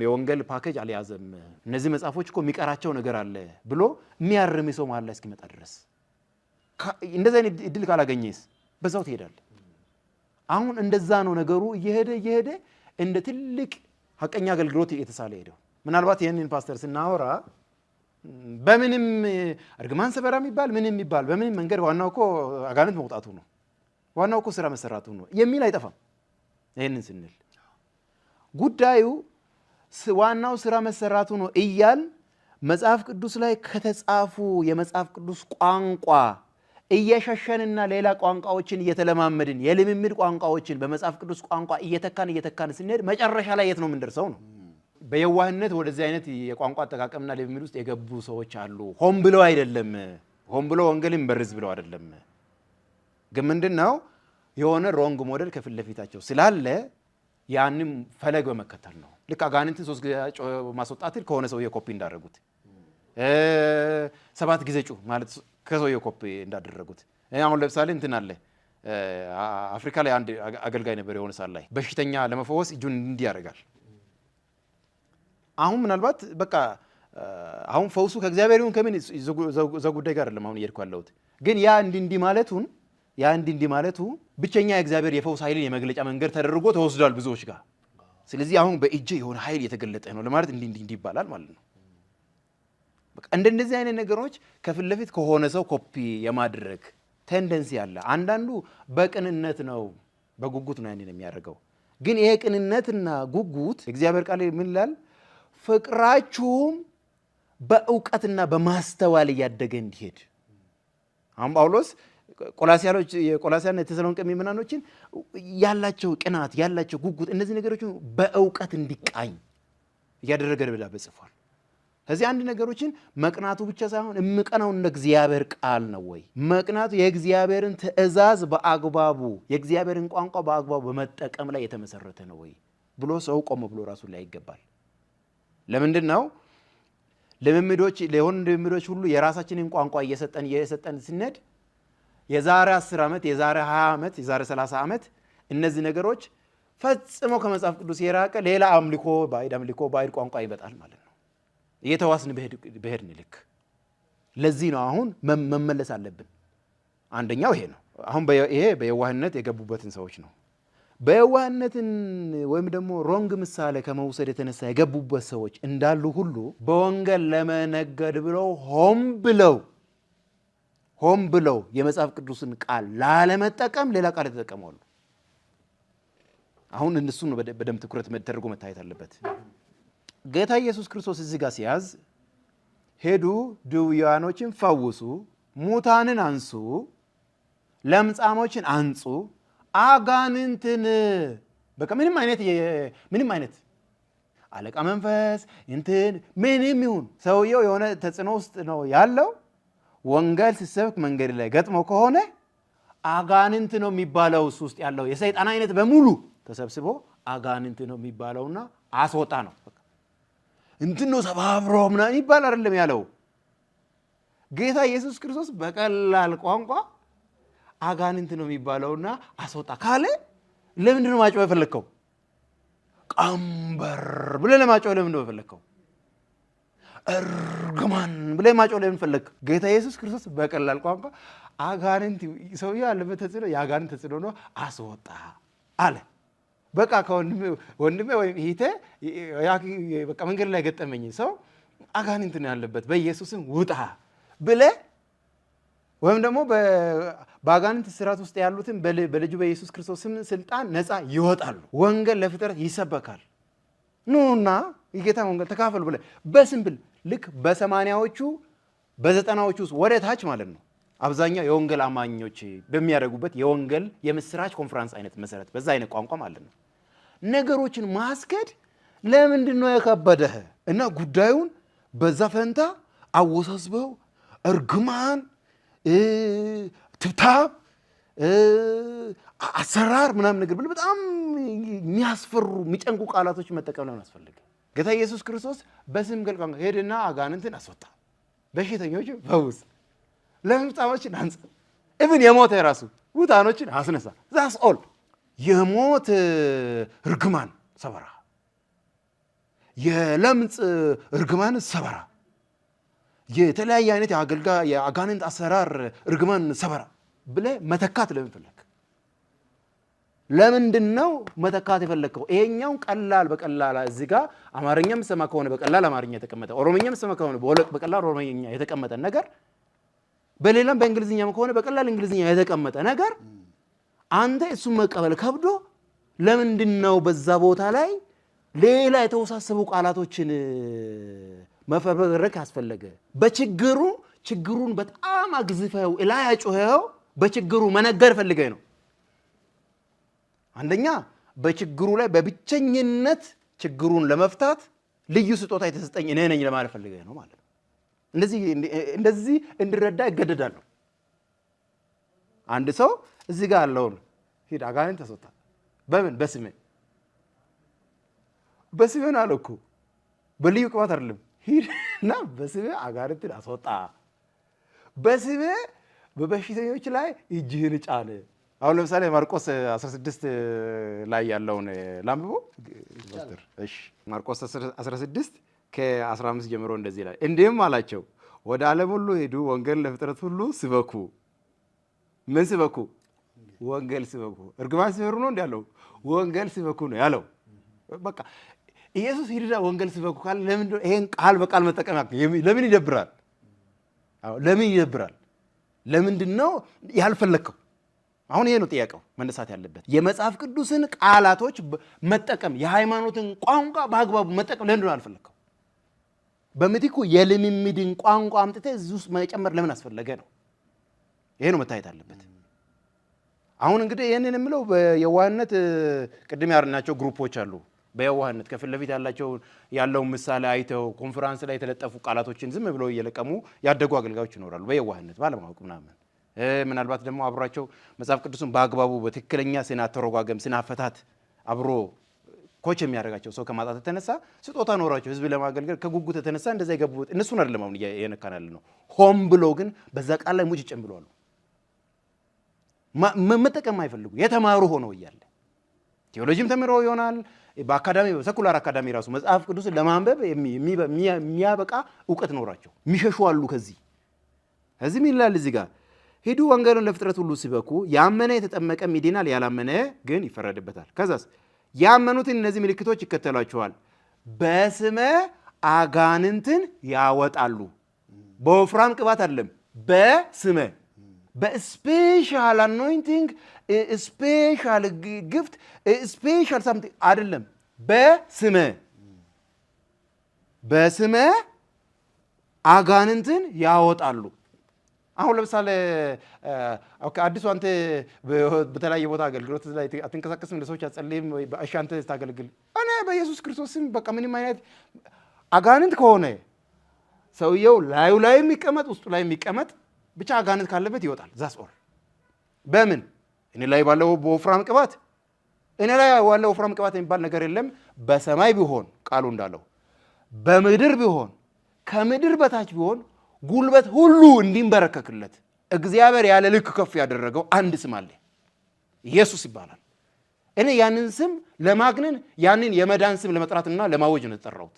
[SPEAKER 1] የወንጌል ፓኬጅ አልያዘም፣ እነዚህ መጽሐፎች እኮ የሚቀራቸው ነገር አለ ብሎ የሚያርም ሰው መሀል ላይ እስኪመጣ ድረስ እንደዛ አይነት እድል ካላገኘስ በዛው ትሄዳለህ። አሁን እንደዛ ነው ነገሩ። እየሄደ እንደ ትልቅ ሐቀኛ አገልግሎት የተሳለ ሄደው ምናልባት ይህንን ፓስተር ስናወራ በምንም እርግማን ሰበራ የሚባል ምንም የሚባል በምንም መንገድ ዋናው እኮ አጋንንት መውጣቱ ነው፣ ዋናው እኮ ስራ መሰራቱ ነው የሚል አይጠፋም። ይህንን ስንል ጉዳዩ ዋናው ስራ መሰራቱ ነው እያል መጽሐፍ ቅዱስ ላይ ከተጻፉ የመጽሐፍ ቅዱስ ቋንቋ እየሸሸንና ሌላ ቋንቋዎችን እየተለማመድን የልምምድ ቋንቋዎችን በመጽሐፍ ቅዱስ ቋንቋ እየተካን ስንሄድ መጨረሻ ላይ የት ነው የምንደርሰው ነው። በየዋህነት ወደዚህ አይነት የቋንቋ አጠቃቀምና ልምምድ ውስጥ የገቡ ሰዎች አሉ። ሆን ብለው አይደለም፣ ሆን ብለው ወንጌልን በርዝ ብለው አይደለም። ግን ምንድነው የሆነ ሮንግ ሞዴል ከፊት ለፊታቸው ስላለ ያንም ፈለግ በመከተል ነው። ልክ አጋንንትን 3 ጊዜ ማስወጣት ከሆነ ሰውዬ ኮፒ እንዳደረጉት 7 ጊዜ ጩህ ማለት ከሰውዬ ኮፒ እንዳደረጉት። አሁን ለምሳሌ እንትን አለ አፍሪካ ላይ አንድ አገልጋይ ነበር የሆነ ሰዓት ላይ በሽተኛ ለመፈወስ እጁን እንዲህ ያደርጋል። አሁን ምናልባት በቃ አሁን ፈውሱ ከእግዚአብሔር ይሁን ከምን ዘጉዳይ ጋር አይደለም አሁን እየሄድኩ ያለሁት። ግን ያ እንዲህ ማለቱ ብቸኛ የእግዚአብሔር የፈውስ ኃይልን የመግለጫ መንገድ ተደርጎ ተወስዷል ብዙዎች ጋር። ስለዚህ አሁን በእጄ የሆነ ኃይል የተገለጠ ነው ለማለት እንዲህ ይባላል ማለት ነው። በቃ እንደዚህ አይነት ነገሮች ከፊት ለፊት ከሆነ ሰው ኮፒ የማድረግ ቴንደንሲ አለ። አንዳንዱ በቅንነት ነው በጉጉት ነው ያንን የሚያደርገው። ግን ይሄ ቅንነትና ጉጉት እግዚአብሔር ቃል ምን ይላል? ፍቅራችሁም በእውቀትና በማስተዋል እያደገ እንዲሄድ። አሁን ጳውሎስ የቆላስያና የተሰሎንቄ ምዕመናኖችን ያላቸው ቅናት ያላቸው ጉጉት እነዚህ ነገሮች በእውቀት እንዲቃኝ እያደረገ ደብዳቤ ጽፏል። ስለዚህ አንድ ነገሮችን መቅናቱ ብቻ ሳይሆን እምቀናው እንደ እግዚአብሔር ቃል ነው ወይ መቅናቱ የእግዚአብሔርን ትእዛዝ በአግባቡ የእግዚአብሔርን ቋንቋ በአግባቡ በመጠቀም ላይ የተመሰረተ ነው ወይ ብሎ ሰው ቆም ብሎ ራሱን ላይ ይገባል። ለምንድን ነው ልምምዶች ሁሉ የራሳችንን ቋንቋ እየሰጠን ስንሄድ የዛሬ 10 ዓመት የዛሬ 20 ዓመት የዛሬ 30 ዓመት እነዚህ ነገሮች ፈጽሞ ከመጽሐፍ ቅዱስ የራቀ ሌላ አምልኮ ባዕድ ቋንቋ ይመጣል ማለት ነው። እየተዋስን በሄድን ልክ ለዚህ ነው አሁን መመለስ አለብን። አንደኛው ይሄ ነው። አሁን ይሄ በየዋህነት የገቡበትን ሰዎች ነው። በየዋህነትን ወይም ደግሞ ሮንግ ምሳሌ ከመውሰድ የተነሳ የገቡበት ሰዎች እንዳሉ ሁሉ በወንጌል ለመነገድ ብለው ሆም ብለው ሆን ብለው የመጽሐፍ ቅዱስን ቃል ላለመጠቀም ሌላ ቃል ተጠቀመዋል። አሁን እነሱን በደም ትኩረት ተደርጎ መታየት አለበት። ጌታ ኢየሱስ ክርስቶስ እዚህ ጋር ሲያዝ ሄዱ፣ ድውያኖችን ፈውሱ፣ ሙታንን አንሱ፣ ለምጻሞችን አንጹ፣ አጋንንትን በቃ ምንም አይነት አለቃ መንፈስ እንትን ምንም ይሁን ሰውየው የሆነ ተጽዕኖ ውስጥ ነው ያለው። ወንጌል ሲሰብክ መንገድ ላይ ገጥሞ ከሆነ አጋንንት ነው የሚባለው ውስጥ ያለው የሰይጣን አይነት በሙሉ ተሰብስቦ አጋንንት ነው የሚባለውና አስወጣ ነው። እንትን ነው ሰባብሮ ምናምን ይባል አይደለም ያለው ጌታ ኢየሱስ ክርስቶስ በቀላል ቋንቋ አጋንንት ነው የሚባለውና አስወጣ ካለ ለምንድን ነው ማጮህ የፈለከው? ቀንበር ብለህ ለማጮህ ለምንድን ነው የፈለከው? እርግማን ብለህ ማጮህ ለምን ፈለክ? ጌታ ኢየሱስ ክርስቶስ በቀላል ቋንቋ አጋንንት ሰውዬው ያለበት ተጽዕኖ የአጋንንት ተጽዕኖ ነው አስወጣ አለ። በቃ ወንድሜ ወይም እህቴ በቃ መንገድ ላይ ገጠመኝ ሰው አጋንንት ነው ያለበት በኢየሱስም ውጣ ብለህ ወይም ደግሞ በአጋንንት ስርዓት ውስጥ ያሉትን በልጁ በኢየሱስ ክርስቶስ ስልጣን ነፃ ይወጣሉ። ወንጌል ለፍጥረት ይሰበካል። ኑና የጌታ ወንጌል ተካፈሉ ብለህ በስምብል ልክ በ80ዎቹ በ90ዎቹ ውስጥ ወደ ታች ማለት ነው አብዛኛው የወንጌል አማኞች በሚያደርጉበት የወንጌል የምስራች ኮንፈረንስ አይነት መሰረት በዛ አይነት ቋንቋ ማለት ነው ነገሮችን ማስከድ ለምንድን ነው የከበደህ? እና ጉዳዩን በዛ ፈንታ አወሳስበው እርግማን፣ ትብታብ፣ አሰራር ምናምን ነገር ብለህ በጣም የሚያስፈሩ የሚጨንቁ ቃላቶች መጠቀም ለምን አስፈልገ? ጌታ ኢየሱስ ክርስቶስ በስም ገልቋ ሄድና አጋንንትን አስወጣ፣ በሽተኞችን ፈውስ፣ ለምጻሞችን አንጻ፣ ኢቭን የሞተ የራሱ ሙታኖችን አስነሳ። ዛስ ኦል የሞት እርግማን ሰበራ፣ የለምጽ እርግማን ሰበራ፣ የተለያየ አይነት የአጋንንት አሰራር እርግማን ሰበራ ብለህ መተካት ለምን ፈለክ? ለምንድን ነው መተካት የፈለከው? ይሄኛውን ቀላል በቀላል እዚህ ጋር አማርኛ የምትሰማ ከሆነ በቀላል አማርኛ የተቀመጠ፣ ኦሮምኛ የምትሰማ ከሆነ በቀላል ኦሮምኛ የተቀመጠ ነገር፣ በሌላም በእንግሊዝኛም ከሆነ በቀላል እንግሊዝኛ የተቀመጠ ነገር አንተ እሱን መቀበል ከብዶ ለምንድን ነው በዛ ቦታ ላይ ሌላ የተወሳሰቡ ቃላቶችን መፈበረክ ያስፈለገ? ችግሩን በጣም አግዝፈው እላይ አጮኸው በችግሩ መነገር ፈልገህ ነው። አንደኛ በችግሩ ላይ በብቸኝነት ችግሩን ለመፍታት ልዩ ስጦታ የተሰጠኝ እኔ ነኝ ለማለት ፈልገህ ነው ማለት ነው። እንደዚህ እንድረዳ ይገደዳሉ። አንድ ሰው እዚህ ጋር ያለውን ሂድ አጋንንት ተሰጣ በምን በስሜ ነው አለው እኮ በልዩ ቅባት አይደለም። ሂድና በስሜ አጋንንትን አስወጣ፣ በስሜ በበሽተኞች ላይ እጅህን ጫን። አሁን ለምሳሌ ማርቆስ 16 ላይ ያለውን ላምቦ እሺ፣ ማርቆስ 16 ከ15 ጀምሮ እንደዚህ ላይ እንዲህም አላቸው፣ ወደ ዓለም ሁሉ ሄዱ፣ ወንጌል ለፍጥረት ሁሉ ስበኩ። ምን ስበኩ? ወንጌል ስበኩ። እርግማን ሲበሩ ነው እንዲያለው ወንጌል ስበኩ ነው ያለው። በቃ ኢየሱስ ሂድና ወንጌል ስበኩ ካለ ለምን ይሄን ቃል በቃል መጠቀም ለምን ይደብራል? ለምን ይደብራል? ለምንድን ነው ያልፈለከው? አሁን ይሄ ነው ጥያቄው መነሳት ያለበት። የመጽሐፍ ቅዱስን ቃላቶች መጠቀም፣ የሃይማኖትን ቋንቋ በአግባቡ መጠቀም ለምንድን ነው ያልፈለከው? በምትኩ የልምምድን ቋንቋ አምጥተህ እዚህ ውስጥ መጨመር ለምን አስፈለገ ነው። ይሄ ነው መታየት አለበት። አሁን እንግዲህ ይህንን የምለው በየዋህነት ቅድም ያልናቸው ግሩፖች አሉ። በየዋህነት ከፊት ለፊት ያለውን ምሳሌ አይተው ኮንፈረንስ ላይ የተለጠፉ ቃላቶችን ዝም ብለው እየለቀሙ ያደጉ አገልጋዮች ይኖራሉ። በየዋህነት ባለማወቅ ምናምን ምናልባት ደግሞ አብሯቸው መጽሐፍ ቅዱስን በአግባቡ በትክክለኛ ስነ አተረጓጎም ስነ አፈታት አብሮ ኮች የሚያደርጋቸው ሰው ከማጣት የተነሳ ስጦታ ኖራቸው ህዝብ ለማገልገል ከጉጉት የተነሳ እንደዛ ይገቡት እነሱን አይደለም አሁን እየነካናል ነው። ሆም ብሎ ግን በዛ ቃል ላይ ሙጭጭም ብለዋል። መጠቀም አይፈልጉ የተማሩ ሆነው እያለ ቴዎሎጂም ተምረው ይሆናል። በአካዳሚ በሰኩላር አካዳሚ ራሱ መጽሐፍ ቅዱስን ለማንበብ የሚያበቃ እውቀት ኖራቸው የሚሸሹ አሉ። ከዚህም ይላል እዚህ ጋር ሂዱ ወንጌልን ለፍጥረት ሁሉ ሲበኩ ያመነ የተጠመቀም ይድናል፣ ያላመነ ግን ይፈረድበታል። ከዛስ ያመኑትን እነዚህ ምልክቶች ይከተሏቸዋል፣ በስመ አጋንንትን ያወጣሉ። በወፍራም ቅባት አይደለም፣ በስመ በስፔሻል አኖይንቲንግ ስፔሻል ግፍት ስፔሻል ሳምቲንግ አይደለም። በስመ አጋንንትን ያወጣሉ። አሁን ለምሳሌ አዲሱ አንተ በተለያየ ቦታ አገልግሎት ላይ አትንቀሳቀስም፣ ለሰዎች አትጸልይም፣ በእሺ አንተ ታገለግል። እኔ በኢየሱስ ክርስቶስም በቃ ምንም አይነት አጋንንት ከሆነ ሰውየው ላዩ ላይ የሚቀመጥ ውስጡ ላይ የሚቀመጥ ብቻ አጋንንት ካለበት ይወጣል። ዛስ ኦል። በምን እኔ ላይ ባለው ወፍራም ቅባት፣ እኔ ላይ ባለው ወፍራም ቅባት የሚባል ነገር የለም። በሰማይ ቢሆን ቃሉ እንዳለው በምድር ቢሆን ከምድር በታች ቢሆን ጉልበት ሁሉ እንዲንበረከክለት እግዚአብሔር ያለ ልክ ከፍ ያደረገው አንድ ስም አለ፣ ኢየሱስ ይባላል። እኔ ያንን ስም ለማግነን ያንን የመዳን ስም ለመጥራትና ለማወጅ ነው የተጠራሁት።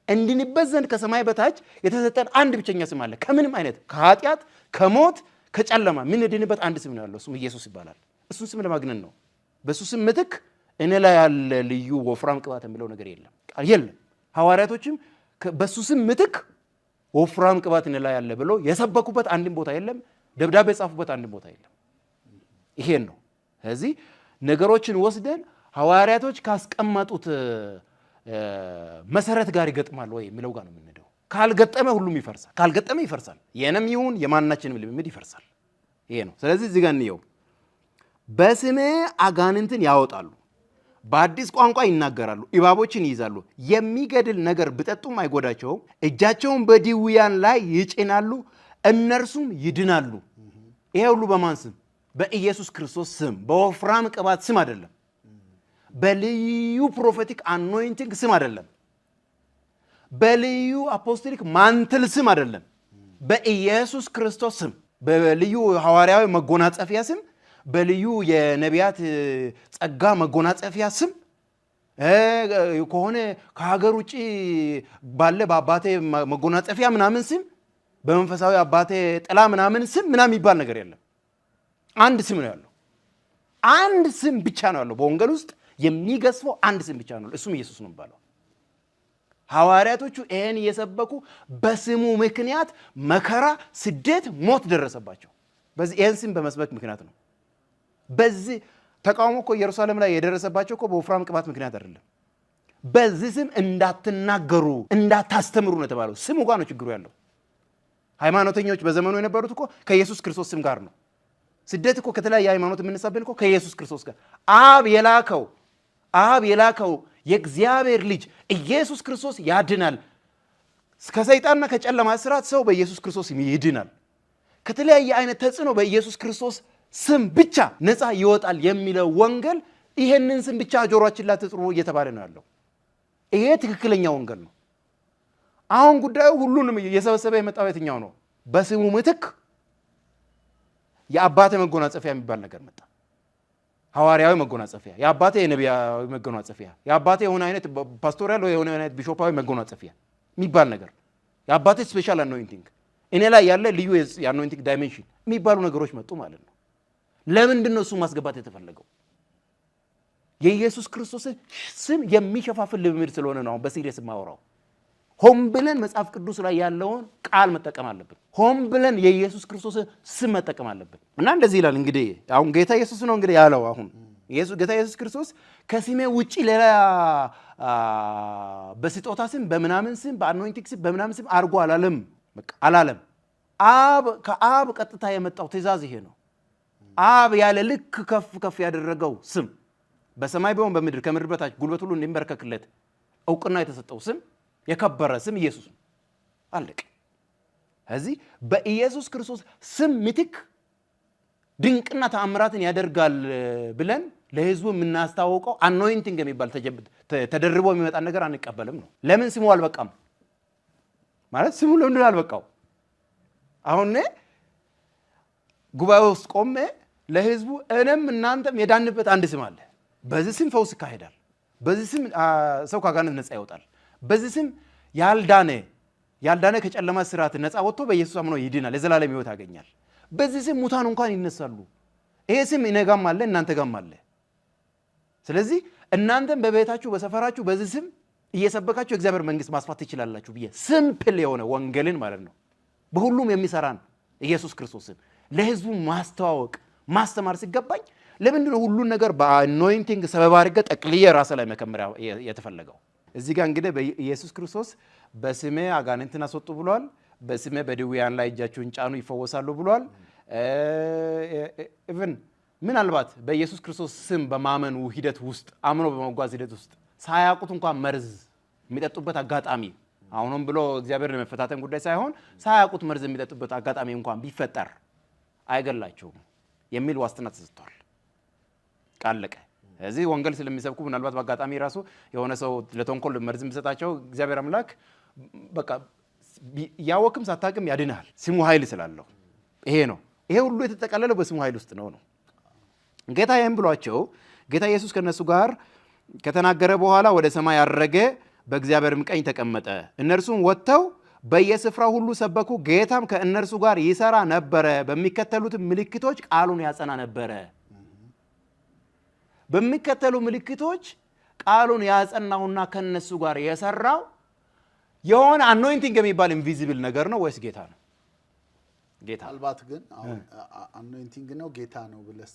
[SPEAKER 1] እንድንበት ዘንድ ከሰማይ በታች የተሰጠን አንድ ብቸኛ ስም አለ። ከምንም አይነት ከኃጢአት ከሞት ከጨለማ ምን ድንበት አንድ ስም ነው ያለው፣ እሱም ኢየሱስ ይባላል። እሱን ስም ለማግነን ነው። በሱ ስም ምትክ እኔ ላይ ያለ ልዩ ወፍራም ቅባት የሚለው ነገር የለም። ሐዋርያቶችም በሱ ስም ምትክ ወፍራም ቅባት እኔ ላይ ያለ ብሎ የሰበኩበት አንድም ቦታ የለም። ደብዳቤ የጻፉበት አንድም ቦታ የለም። ይሄን ነው። ስለዚህ ነገሮችን ወስደን ሐዋርያቶች ካስቀመጡት መሰረት ጋር ይገጥማል ወይ የሚለው ጋር ነው የምንሄደው። ካልገጠመ ሁሉም ይፈርሳል። ካልገጠመ ይፈርሳል። የነም ይሁን የማናችንም ልምምድ ይፈርሳል። ይሄ ነው። ስለዚህ እዚህ ጋር እንየው። በስሜ አጋንንትን ያወጣሉ፣ በአዲስ ቋንቋ ይናገራሉ፣ እባቦችን ይይዛሉ፣ የሚገድል ነገር ቢጠጡም አይጎዳቸውም፣ እጃቸውን በድውያን ላይ ይጭናሉ፣ እነርሱም ይድናሉ። ይሄ ሁሉ በማን ስም? በኢየሱስ ክርስቶስ ስም። በወፍራም ቅባት ስም አይደለም። በልዩ ፕሮፌቲክ አኖይንቲንግ ስም አይደለም። በልዩ አፖስቶሊክ ማንትል ስም አይደለም። በኢየሱስ ክርስቶስ ስም፣ በልዩ ሐዋርያዊ መጎናጸፊያ ስም፣ በልዩ የነቢያት ጸጋ መጎናጸፊያ ስም ከሆነ ከሀገር ውጭ ባለ በአባቴ መጎናጸፊያ ምናምን ስም፣ በመንፈሳዊ አባቴ ጥላ ምናምን ስም ምናምን የሚባል ነገር የለም። አንድ ስም ነው ያለው። አንድ ስም ብቻ ነው ያለው። በወንጌል ውስጥ የሚገዝፈው አንድ ስም ብቻ ነው፣ እሱም ኢየሱስ ነው የሚባለው። ሐዋርያቶቹ ይህን እየሰበኩ በስሙ ምክንያት መከራ፣ ስደት፣ ሞት ደረሰባቸው። በዚህ ይህን ስም በመስበክ ምክንያት ነው። በዚህ ተቃውሞ እኮ ኢየሩሳሌም ላይ የደረሰባቸው እኮ በወፍራም ቅባት ምክንያት አይደለም። በዚህ ስም እንዳትናገሩ እንዳታስተምሩ ነው የተባለው። ስሙ ጋር ነው ችግሩ ያለው። ሃይማኖተኞች በዘመኑ የነበሩት እኮ ከኢየሱስ ክርስቶስ ስም ጋር ነው። ስደት እኮ ከተለያየ ሃይማኖት የምንሳብን እኮ ከኢየሱስ ክርስቶስ ጋር አብ የላከው የእግዚአብሔር ልጅ ኢየሱስ ክርስቶስ ያድናል። ከሰይጣንና ከጨለማ እስራት ሰው በኢየሱስ ክርስቶስ ይድናል። ከተለያየ አይነት ተጽዕኖ በኢየሱስ ክርስቶስ ስም ብቻ ነፃ ይወጣል የሚለው ወንጌል ይሄንን ስም ብቻ ጆሮአችን ላይ ተጽፎ እየተባለ ነው ያለው። ይሄ ትክክለኛ ወንጌል ነው። አሁን ጉዳዩ ሁሉንም እየሰበሰበ የመጣው የትኛው ነው? በስሙ ምትክ የአባቴ መጎናጸፊያ የሚባል ነገር መጣ። ሐዋርያዊ መጎናጸፊያ፣ የአባቴ የነቢያዊ መጎናጸፊያ፣ የአባቴ የሆነ አይነት ፓስቶሪያል ወይ የሆነ አይነት ቢሾፓዊ መጎናጸፊያ የሚባል ነገር፣ የአባቴ ስፔሻል አኖይንቲንግ፣ እኔ ላይ ያለ ልዩ የአኖይንቲንግ ዳይሜንሽን የሚባሉ ነገሮች መጡ ማለት ነው። ለምንድን ነው እሱ ማስገባት የተፈለገው? የኢየሱስ ክርስቶስን ስም የሚሸፋፍን ልምምድ ስለሆነ ነው። አሁን በሲሪየስ የማወራው ሆን ብለን መጽሐፍ ቅዱስ ላይ ያለውን ቃል መጠቀም አለብን። ሆን ብለን የኢየሱስ ክርስቶስን ስም መጠቀም አለብን። እና እንደዚህ ይላል እንግዲህ አሁን ጌታ ኢየሱስ ነው እንግዲህ ያለው። አሁን ጌታ ኢየሱስ ክርስቶስ ከስሜ ውጪ ሌላ በስጦታ ስም፣ በምናምን ስም፣ በአኖይንቲንግ ስም፣ በምናምን ስም አድርጎ አላለም። በቃ አላለም። ከአብ ቀጥታ የመጣው ትእዛዝ ይሄ ነው። አብ ያለ ልክ ከፍ ከፍ ያደረገው ስም በሰማይ ቢሆን በምድር ከምድር በታች ጉልበት ሁሉ እንዲንበረከክለት እውቅና የተሰጠው ስም የከበረ ስም ኢየሱስ ነው። አለቀ። ስለዚህ በኢየሱስ ክርስቶስ ስም ምትክ ድንቅና ተአምራትን ያደርጋል ብለን ለሕዝቡ የምናስታውቀው አኖይንቲንግ የሚባል ተደርቦ የሚመጣ ነገር አንቀበልም ነው። ለምን? ስሙ አልበቃም ማለት ስሙ ለምንድን አልበቃው? አሁን ጉባኤ ውስጥ ቆሜ ለሕዝቡ እኔም እናንተም የዳንበት አንድ ስም አለ። በዚህ ስም ፈውስ ይካሄዳል። በዚህ ስም ሰው ከአጋንንት ነፃ ይወጣል። በዚህ ስም ያልዳነ ከጨለማ ስርዓት ነፃ ወጥቶ በኢየሱስ አምኖ ይድናል፣ የዘላለም ሕይወት ያገኛል። በዚህ ስም ሙታን እንኳን ይነሳሉ። ይሄ ስም እኔ ጋም አለ፣ እናንተ ጋም አለ። ስለዚህ እናንተም በቤታችሁ በሰፈራችሁ በዚህ ስም እየሰበካችሁ የእግዚአብሔር መንግስት ማስፋት ትችላላችሁ ብዬ ሲምፕል የሆነ ወንጌልን ማለት ነው በሁሉም የሚሰራን ኢየሱስ ክርስቶስን ለህዝቡ ማስተዋወቅ ማስተማር ሲገባኝ ለምንድን ነው ሁሉን ነገር በአኖይንቲንግ ሰበብ አድርገ ጠቅልዬ ራስ ላይ መከመሪያ የተፈለገው? እዚህ ጋር እንግዲህ በኢየሱስ ክርስቶስ በስሜ አጋንንትን አስወጡ ብሏል። በስሜ በድውያን ላይ እጃቸውን ጫኑ ይፈወሳሉ ብሏል። ኢቭን ምናልባት በኢየሱስ ክርስቶስ ስም በማመኑ ሂደት ውስጥ አምኖ በመጓዝ ሂደት ውስጥ ሳያውቁት እንኳን መርዝ የሚጠጡበት አጋጣሚ አሁንም ብሎ እግዚአብሔር ለመፈታተን ጉዳይ ሳይሆን ሳያውቁት መርዝ የሚጠጡበት አጋጣሚ እንኳን ቢፈጠር አይገላቸውም የሚል ዋስትና ተሰጥቷል። ቃለቀ። እዚህ ወንጌል ስለሚሰብኩ ምናልባት በአጋጣሚ ራሱ የሆነ ሰው ለተንኮል መርዝ የሚሰጣቸው እግዚአብሔር አምላክ በቃ ያወቅም ሳታቅም ያድናል። ስሙ ኃይል ስላለው ይሄ ነው። ይሄ ሁሉ የተጠቃለለው በስሙ ኃይል ውስጥ ነው። ጌታ ይህም ብሏቸው ጌታ ኢየሱስ ከነሱ ጋር ከተናገረ በኋላ ወደ ሰማይ ያረገ፣ በእግዚአብሔርም ቀኝ ተቀመጠ። እነርሱም ወጥተው በየስፍራው ሁሉ ሰበኩ። ጌታም ከእነርሱ ጋር ይሰራ ነበረ፣ በሚከተሉት ምልክቶች ቃሉን ያጸና ነበረ። በሚከተሉ ምልክቶች ቃሉን ያጸናውና ከነሱ ጋር የሰራው የሆነ አኖይንቲንግ የሚባል ኢንቪዚብል ነገር ነው ወይስ ጌታ ነው? ጌታ
[SPEAKER 2] አልባት ግን አኖይንቲንግ ነው ጌታ ነው ብለህ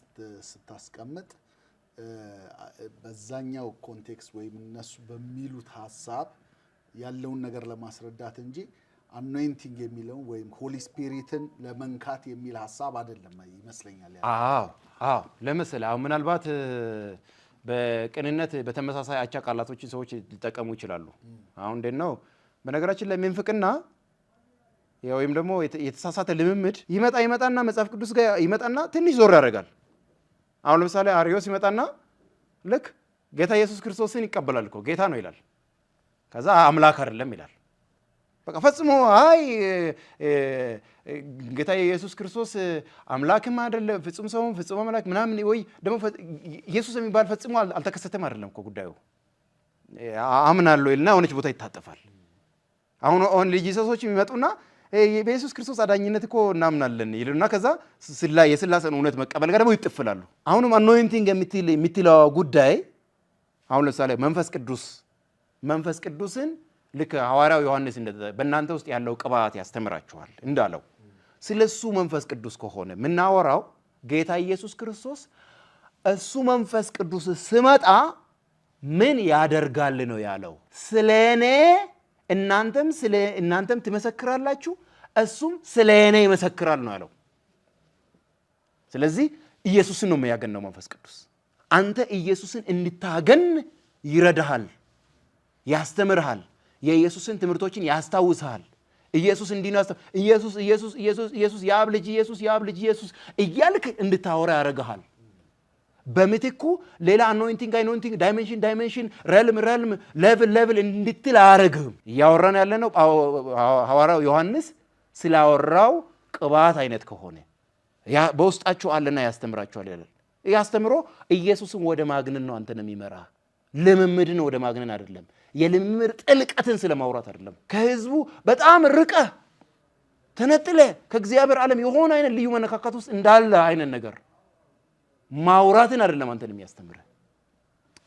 [SPEAKER 2] ስታስቀምጥ በዛኛው ኮንቴክስት ወይም እነሱ በሚሉት ሐሳብ ያለውን ነገር ለማስረዳት እንጂ አኖይንቲንግ የሚለው ወይም ሆሊ ስፒሪትን ለመንካት የሚል ሐሳብ አይደለም ይመስለኛል።
[SPEAKER 1] አዎ ለምሳሌ አሁን ምናልባት በቅንነት በተመሳሳይ አቻ ቃላቶችን ሰዎች ሊጠቀሙ ይችላሉ። አሁን እንዴት ነው በነገራችን ላይ ምንፍቅና ወይም ደግሞ የተሳሳተ ልምምድ ይመጣና መጽሐፍ ቅዱስ ጋር ይመጣና ትንሽ ዞር ያደርጋል። አሁን ለምሳሌ አሪዮስ ይመጣና ልክ ጌታ ኢየሱስ ክርስቶስን ይቀበላል እኮ ጌታ ነው ይላል። ከዛ አምላክ አይደለም ይላል። በቃ ፈጽሞ አይ ጌታ ኢየሱስ ክርስቶስ አምላክም አይደለም ፍጹም ሰውም ፍጹም አምላክ ምናምን ወይ ደግሞ ኢየሱስ የሚባል ፈጽሞ አልተከሰተም አይደለም እኮ ጉዳዩ። አምናለሁ ይልና የሆነች ቦታ ይታጠፋል። አሁን ልጅ ሰሶች የሚመጡና በኢየሱስ ክርስቶስ አዳኝነት እኮ እናምናለን ይሉና ከዛ የሥላሴን እውነት መቀበል ጋር ደግሞ ይጥፍላሉ። አሁንም አኖይንቲንግ የምትለው ጉዳይ አሁን ለምሳሌ መንፈስ ቅዱስን ልክ ሐዋርያው ዮሐንስ በእናንተ ውስጥ ያለው ቅባት ያስተምራችኋል እንዳለው ስለሱ መንፈስ ቅዱስ ከሆነ ምናወራው ጌታ ኢየሱስ ክርስቶስ እሱ መንፈስ ቅዱስ ስመጣ ምን ያደርጋል ነው ያለው። ስለኔ እናንተም ትመሰክራላችሁ እሱም ስለኔ ይመሰክራል ነው ያለው። ስለዚህ ኢየሱስን ነው የሚያገነው መንፈስ ቅዱስ። አንተ ኢየሱስን እንድታገን ይረዳሃል፣ ያስተምርሃል፣ የኢየሱስን ትምህርቶችን ያስታውስሃል። ኢየሱስ እንዲህ ኢየሱስ የአብ ልጅ ኢየሱስ እያልክ እንድታወራ ያደርግሃል። በምትኩ ሌላ አኖይንቲንግ ዳይሜንሽን ረልም ሌቭል እንድትል አያደርግህም። እያወራን ያለ ነው ሐዋርያው ዮሐንስ ስላወራው ቅባት አይነት ከሆነ በውስጣችሁ አለና ያስተምራችኋል ያለ ያስተምሮ ኢየሱስን ወደ ማግነን ነው አንተን የሚመራ ልምምድን ወደ ማግነን አይደለም። የልምምድ ጥልቀትን ስለማውራት አይደለም። ከህዝቡ በጣም ርቀህ ተነጥለ ከእግዚአብሔር ዓለም የሆነ አይነት ልዩ መነካካት ውስጥ እንዳለ አይነት ነገር ማውራትን አይደለም አንተን የሚያስተምር።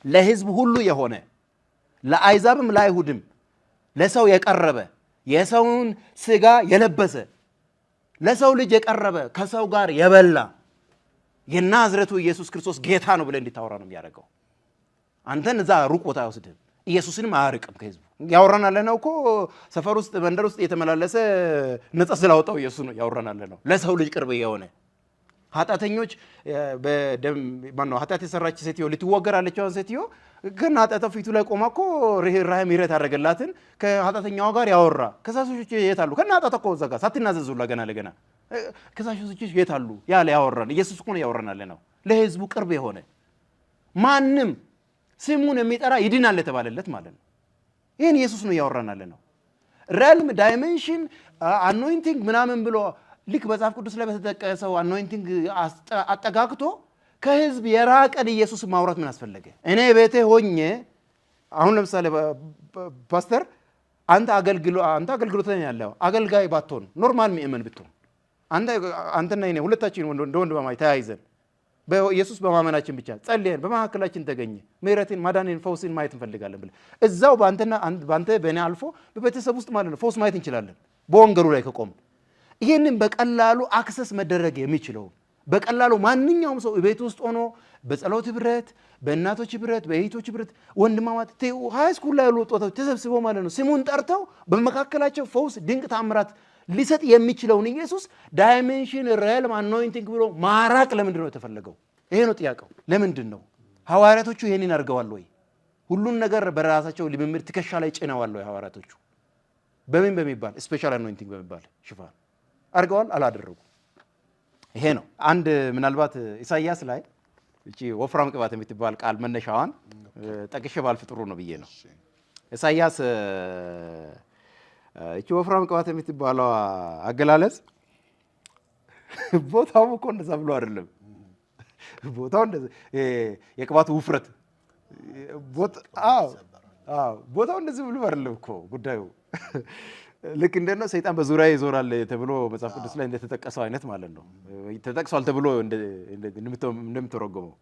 [SPEAKER 1] ለህዝብ ሁሉ የሆነ ለአይዛብም ለአይሁድም ለሰው የቀረበ የሰውን ስጋ የለበሰ ለሰው ልጅ የቀረበ ከሰው ጋር የበላ የናዝሬቱ ኢየሱስ ክርስቶስ ጌታ ነው ብለህ እንድታወራ ነው የሚያደርገው። አንተን እዛ ሩቅ ቦታ አይወስድም። ኢየሱስንም አያርቅም ከህዝቡ። ያወራናል ነው እኮ ሰፈር ውስጥ መንደር ውስጥ የተመላለሰ ነፃ ስላወጣው ኢየሱስ ነው ያወራናል ነው። ለሰው ልጅ ቅርብ የሆነ ኃጢአተኞች ኃጢአት የሰራች ሴትዮ ልትወገራለች። አሁን ሴትዮ ግን ኃጢአቷ ፊቱ ላይ ቆማ እኮ ርህራሄ ምሕረት ያደረገላትን ከኃጢአተኛዋ ጋር ያወራ። ከሳሾች የት አሉ? ከና ኃጢአቷ እኮ እዛ ጋር ሳትናዘዙላ ገና ለገና ከሳሾች የት አሉ ያለ ያወራን ኢየሱስ እኮ ነው ያወራናል ነው። ለህዝቡ ቅርብ የሆነ ማንም ስሙን የሚጠራ ይድናል የተባለለት ማለት ነው። ይህን ኢየሱስ ነው ያወራናል ነው። ሬልም ዳይሜንሽን አኖይንቲንግ ምናምን ብሎ ልክ መጽሐፍ ቅዱስ ላይ በተጠቀሰው አኖይንቲንግ አጠጋግቶ ከህዝብ የራቀን ኢየሱስ ማውራት ምን አስፈለገ? እኔ ቤቴ ሆኜ አሁን ለምሳሌ ፓስተር አንተ አገልግሎት ላይ ያለው አገልጋይ ባትሆን ኖርማል ምእመን ብትሆን አንተና እኔ ሁለታችን እንደ ወንድማማች ተያይዘን በኢየሱስ በማመናችን ብቻ ጸልየን በመካከላችን ተገኘ ምሕረትን ማዳንን ፈውስን ማየት እንፈልጋለን ብለ እዛው ባንተ በእኔ አልፎ በቤተሰብ ውስጥ ማለት ነው ፈውስ ማየት እንችላለን በወንጌሉ ላይ ከቆም። ይሄንን በቀላሉ አክሰስ መደረግ የሚችለው በቀላሉ ማንኛውም ሰው ቤት ውስጥ ሆኖ በጸሎት ህብረት፣ በእናቶች ህብረት፣ በእህቶች ህብረት ወንድማማት ሃይ ስኩል ላይ ያሉ ወጣቶች ተሰብስበው ማለት ነው ስሙን ጠርተው በመካከላቸው ፈውስ ድንቅ ታምራት ሊሰጥ የሚችለውን ኢየሱስ ዳይሜንሽን ሪልም አኖይንቲንግ ብሎ ማራቅ ለምንድን ነው የተፈለገው? ይሄ ነው ጥያቄው። ለምንድን ነው ሐዋርያቶቹ ይሄንን አድርገዋል ወይ? ሁሉን ነገር በራሳቸው ልምምድ ትከሻ ላይ ጭነዋል ወይ? ሐዋርያቶቹ በምን በሚባል ስፔሻል አኖይንቲንግ በሚባል ሽፋን አድርገዋል? አላደረጉም። ይሄ ነው አንድ ምናልባት ኢሳይያስ ላይ እቺ ወፍራም ቅባት የምትባል ቃል መነሻዋን ጠቅሼ ባልፍ ጥሩ ነው ብዬ ነው። ኢሳይያስ እቺ ወፍራም ቅባት የምትባለው አገላለጽ ቦታው እኮ እንደዛ ብሎ አይደለም። ቦታው እንደዛ የቅባቱ ውፍረት ቦታው እንደዚህ ብሎ አይደለም እኮ ጉዳዩ። ልክ እንደነ ሰይጣን በዙሪያ ይዞራል ተብሎ መጽሐፍ ቅዱስ ላይ እንደተጠቀሰው አይነት ማለት ነው። ተጠቅሷል ተብሎ እንደምትረጎመው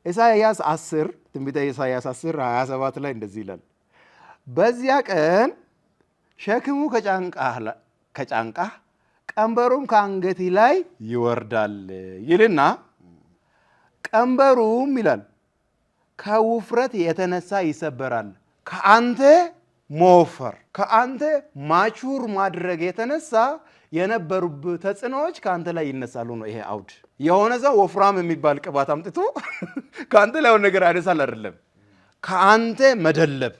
[SPEAKER 1] ኢሳይያስ 10 ትንቢተ ኢሳይያስ 10:27 ላይ እንደዚህ ይላል። በዚያ ቀን ሸክሙ ከጫንቃህ ቀንበሩም ከአንገትህ ላይ ይወርዳል ይልና ቀንበሩም ይላል ከውፍረት የተነሳ ይሰበራል፣ ከአንተ መወፈር ከአንተ ማቹር ማድረግ የተነሳ የነበሩብህ ተጽዕኖዎች ከአንተ ላይ ይነሳሉ ነው። ይሄ አውድ የሆነ ሰው ወፍራም የሚባል ቅባት አምጥቶ ከአንተ ላይ የሆነ ነገር ያነሳል አይደለም። ከአንተ መደለብ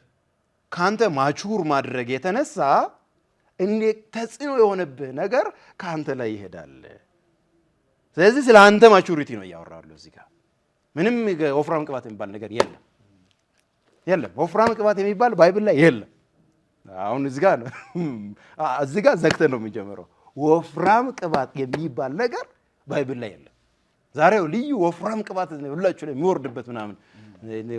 [SPEAKER 1] ከአንተ ማቹር ማድረግ የተነሳ እንዴት ተጽዕኖ የሆነብህ ነገር ከአንተ ላይ ይሄዳል። ስለዚህ ስለ አንተ ማቹሪቲ ነው እያወራለሁ እዚህ ጋር። ምንም ወፍራም ቅባት የሚባል ነገር የለም። ወፍራም ቅባት የሚባል ባይብል ላይ የለም። አሁን እዚህ ጋር ዘግተን ነው የሚጀምረው። ወፍራም ቅባት የሚባል ነገር ባይብል ላይ የለም። ዛሬው ልዩ ወፍራም ቅባት ሁላችሁ ላይ የሚወርድበት ምናምን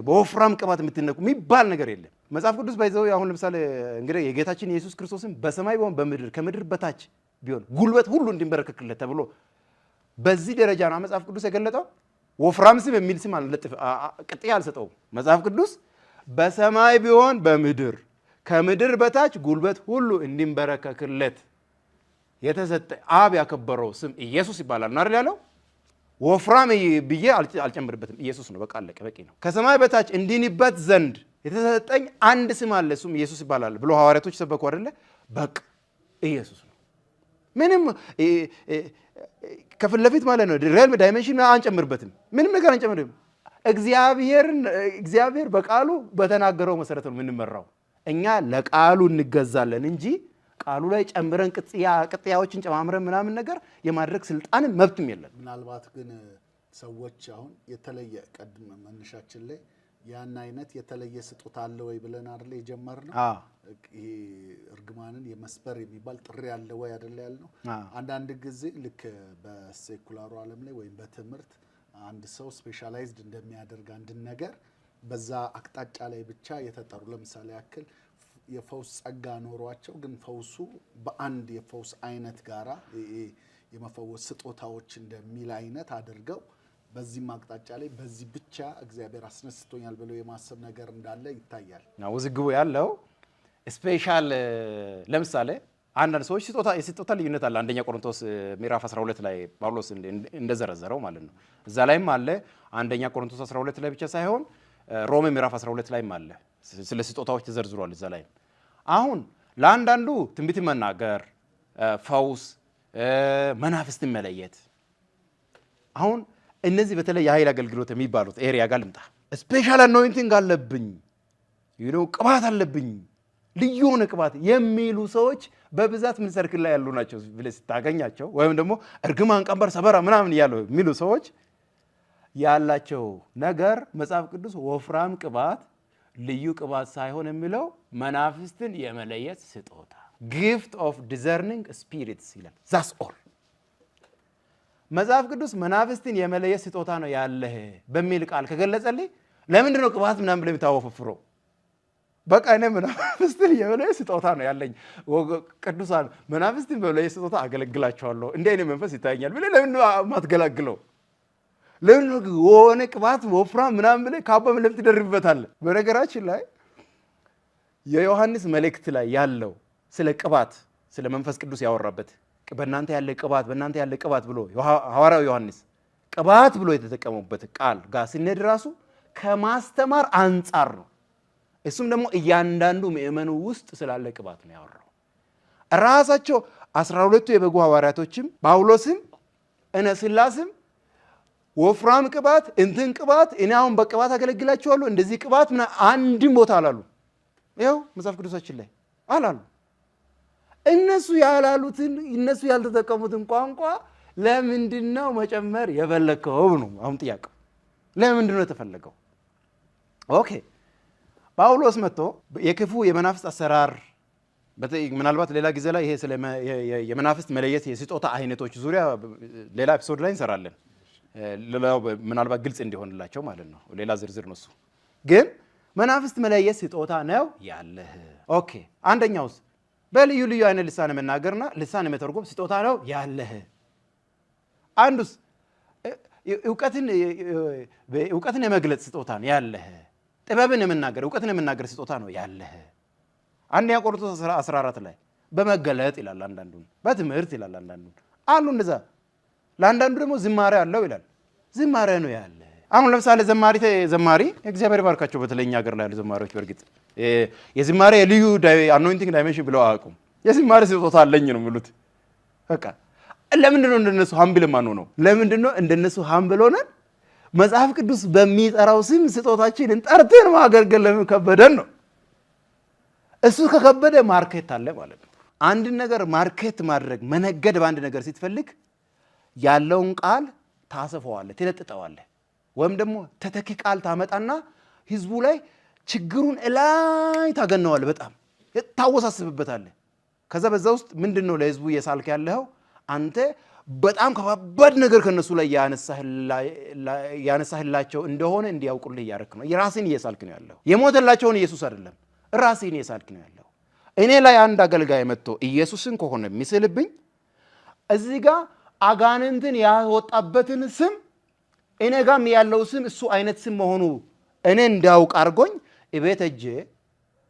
[SPEAKER 1] በወፍራም ቅባት የምትነኩ የሚባል ነገር የለም። መጽሐፍ ቅዱስ ባይዘው አሁን ለምሳሌ እንግዲህ የጌታችን የኢየሱስ ክርስቶስን በሰማይ ቢሆን በምድር ከምድር በታች ቢሆን ጉልበት ሁሉ እንዲንበረከክለት ተብሎ በዚህ ደረጃ ነው መጽሐፍ ቅዱስ የገለጠው። ወፍራም ስም የሚል ስም ቅጥያ አልሰጠውም መጽሐፍ ቅዱስ። በሰማይ ቢሆን በምድር ከምድር በታች ጉልበት ሁሉ እንዲንበረከክለት የተሰጠ አብ ያከበረው ስም ኢየሱስ ይባላል ነው አይደል ያለው። ወፍራም ብዬ አልጨምርበትም፣ ኢየሱስ ነው በቃ አለቀ፣ በቂ ነው። ከሰማይ በታች እንዲንበት ዘንድ የተሰጠኝ አንድ ስም አለ፣ እሱም ኢየሱስ ይባላል ብሎ ሐዋርያቶች ሰበኩ አይደለ። በቃ ኢየሱስ ነው። ምንም ከፊት ለፊት ማለት ነው ሪል ዳይሜንሽን አንጨምርበትም፣ ምንም ነገር አንጨምርም። እግዚአብሔር በቃሉ በተናገረው መሰረት ነው የምንመራው። እኛ ለቃሉ እንገዛለን እንጂ ቃሉ ላይ ጨምረን ቅጥያዎችን ጨማምረን ምናምን ነገር የማድረግ ስልጣንም መብትም የለን።
[SPEAKER 2] ምናልባት ግን ሰዎች አሁን የተለየ ቀድመ መነሻችን ላይ ያን አይነት የተለየ ስጦታ አለ ወይ ብለን አይደለ የጀመርነው። ይሄ እርግማንን የመስበር የሚባል ጥሪ አለ ወይ አይደለ ያልነው። አንዳንድ ጊዜ ልክ በሴኩላሩ ዓለም ላይ ወይም በትምህርት አንድ ሰው ስፔሻላይዝድ እንደሚያደርግ አንድን ነገር በዛ አቅጣጫ ላይ ብቻ የተጠሩ ለምሳሌ ያክል የፈውስ ጸጋ ኖሯቸው ግን ፈውሱ በአንድ የፈውስ አይነት ጋራ የመፈወስ ስጦታዎች እንደሚል አይነት አድርገው በዚህም አቅጣጫ ላይ በዚህ ብቻ እግዚአብሔር አስነስቶኛል ብለው የማሰብ ነገር እንዳለ ይታያል።
[SPEAKER 1] ውዝግቡ ያለው ስፔሻል ለምሳሌ አንዳንድ ሰዎች የስጦታ ልዩነት አለ። አንደኛ ቆሮንቶስ ምዕራፍ 12 ላይ ጳውሎስ እንደዘረዘረው ማለት ነው። እዛ ላይም አለ። አንደኛ ቆሮንቶስ 12 ላይ ብቻ ሳይሆን ሮሜ ምዕራፍ 12 ላይም አለ። ስለ ስጦታዎች ተዘርዝሯል እዛ ላይ። አሁን ለአንዳንዱ ትንቢት መናገር፣ ፈውስ፣ መናፍስትን መለየት፣ አሁን እነዚህ በተለይ የኃይል አገልግሎት የሚባሉት ኤሪያ ጋር ልምጣ። ስፔሻል አኖይንቲንግ አለብኝ፣ ቅባት አለብኝ፣ ልዩ የሆነ ቅባት የሚሉ ሰዎች በብዛት ምን ሰርክል ላይ ያሉ ናቸው ብለህ ስታገኛቸው፣ ወይም ደግሞ እርግማን፣ ቀንበር፣ ሰበራ ምናምን እያሉ የሚሉ ሰዎች ያላቸው ነገር መጽሐፍ ቅዱስ ወፍራም ቅባት ልዩ ቅባት ሳይሆን የሚለው መናፍስትን የመለየት ስጦታ ጊፍት ኦፍ ዲዘርኒንግ ስፒሪትስ ይላል። ዛስ ኦል መጽሐፍ ቅዱስ መናፍስትን የመለየት ስጦታ ነው ያለህ በሚል ቃል ከገለጸልኝ ለምንድን ነው ቅባት ምናምን ብለህ የምታወፈፍረው? በቃ እኔ መናፍስትን የመለየት ስጦታ ነው ያለኝ፣ ቅዱሳን መናፍስትን በመለየት ስጦታ አገለግላቸዋለሁ፣ እንዲህ አይነት መንፈስ ይታየኛል ብለህ ለምን ማትገላግለው? ለምን የሆነ ቅባት ወፍራም ምናምን ብለህ ካባ ለምን ትደርብበታለህ? በነገራችን ላይ የዮሐንስ መልእክት ላይ ያለው ስለ ቅባት ስለ መንፈስ ቅዱስ ያወራበት በእናንተ ያለ ቅባት ብሎ ሐዋርያው ዮሐንስ ቅባት ብሎ የተጠቀመበት ቃል ጋር ስንሄድ ራሱ ከማስተማር አንጻር ነው። እሱም ደግሞ እያንዳንዱ ምእመኑ ውስጥ ስላለ ቅባት ነው ያወራው። ራሳቸው 12ቱ የበጉ ሐዋርያቶችም ጳውሎስም እነ ስላስም ወፍራም ቅባት እንትን ቅባት እኔ አሁን በቅባት አገለግላችኋለሁ እንደዚህ ቅባት አንድም ቦታ አላሉ። ይኸው መጽሐፍ ቅዱሳችን ላይ አላሉ። እነሱ ያላሉትን እነሱ ያልተጠቀሙትን ቋንቋ ለምንድን ነው መጨመር የፈለከው ነው አሁን ጥያቄው። ለምንድን ነው የተፈለገው? ኦኬ ጳውሎስ መጥቶ የክፉ የመናፍስት አሰራር ምናልባት ሌላ ጊዜ ላይ ይሄ ስለ የመናፍስት መለየት የስጦታ አይነቶች ዙሪያ ሌላ ኤፒሶድ ላይ እንሰራለን። ምናልባት ግልጽ እንዲሆንላቸው ማለት ነው። ሌላ ዝርዝር ነው እሱ። ግን መናፍስት መለየት ስጦታ ነው ያለህ። ኦኬ አንደኛውስ በልዩ ልዩ አይነት ልሳን መናገርና ልሳን መተርጎም ስጦታ ነው ያለህ። አንዱስ እውቀትን የመግለጽ ስጦታ ነው ያለህ። ጥበብን የመናገር እውቀትን የመናገር ስጦታ ነው ያለህ። አንደኛ ቆሮንቶስ 14 ላይ በመገለጥ ይላል፣ አንዳንዱን በትምህርት ይላል፣ አንዳንዱን አሉ እንደዛ። ለአንዳንዱ ደግሞ ዝማሬ አለው ይላል። ዝማሬ ነው ያለ። አሁን ለምሳሌ ዘማሪ እግዚአብሔር ባርካቸው፣ በተለይ እኛ ሀገር ላይ ያሉ ዘማሪዎች በእርግጥ የዝማሬ የልዩ አኖይንቲንግ ዳይሜንሽን ብለው አያውቁም። የዝማሬ ስጦታ አለኝ ነው የሚሉት። በቃ ለምንድን ነው እንደነሱ ሀምብል ማንሆነው? ለምንድን ነው እንደነሱ ሀምብል ሆነን መጽሐፍ ቅዱስ በሚጠራው ስም ስጦታችንን ጠርተን ማገልገል ለምን ከበደን ነው? እሱ ከከበደ ማርኬት አለ ማለት ነው። አንድ ነገር ማርኬት ማድረግ መነገድ በአንድ ነገር ስትፈልግ ያለውን ቃል ታሰፈዋለህ፣ ትለጥጠዋለህ። ወይም ደግሞ ተተኪ ቃል ታመጣና ህዝቡ ላይ ችግሩን እላይ ታገነዋለህ፣ በጣም ታወሳስብበታለህ። ከዛ በዛ ውስጥ ምንድን ነው ለህዝቡ እየሳልክ ያለኸው? አንተ በጣም ከባድ ነገር ከነሱ ላይ ያነሳህላቸው እንደሆነ እንዲያውቁልህ እያደረክ ነው። የራስን እየሳልክ ነው ያለው። የሞተላቸውን ኢየሱስ አይደለም፣ ራስን እየሳልክ ነው ያለው። እኔ ላይ አንድ አገልጋይ መጥቶ ኢየሱስን ከሆነ የሚስልብኝ እዚህ ጋር አጋንንትን ያወጣበትን ስም እኔ ጋም ያለው ስም እሱ አይነት ስም መሆኑ እኔ እንዳውቅ አድርጎኝ እቤት ሄጄ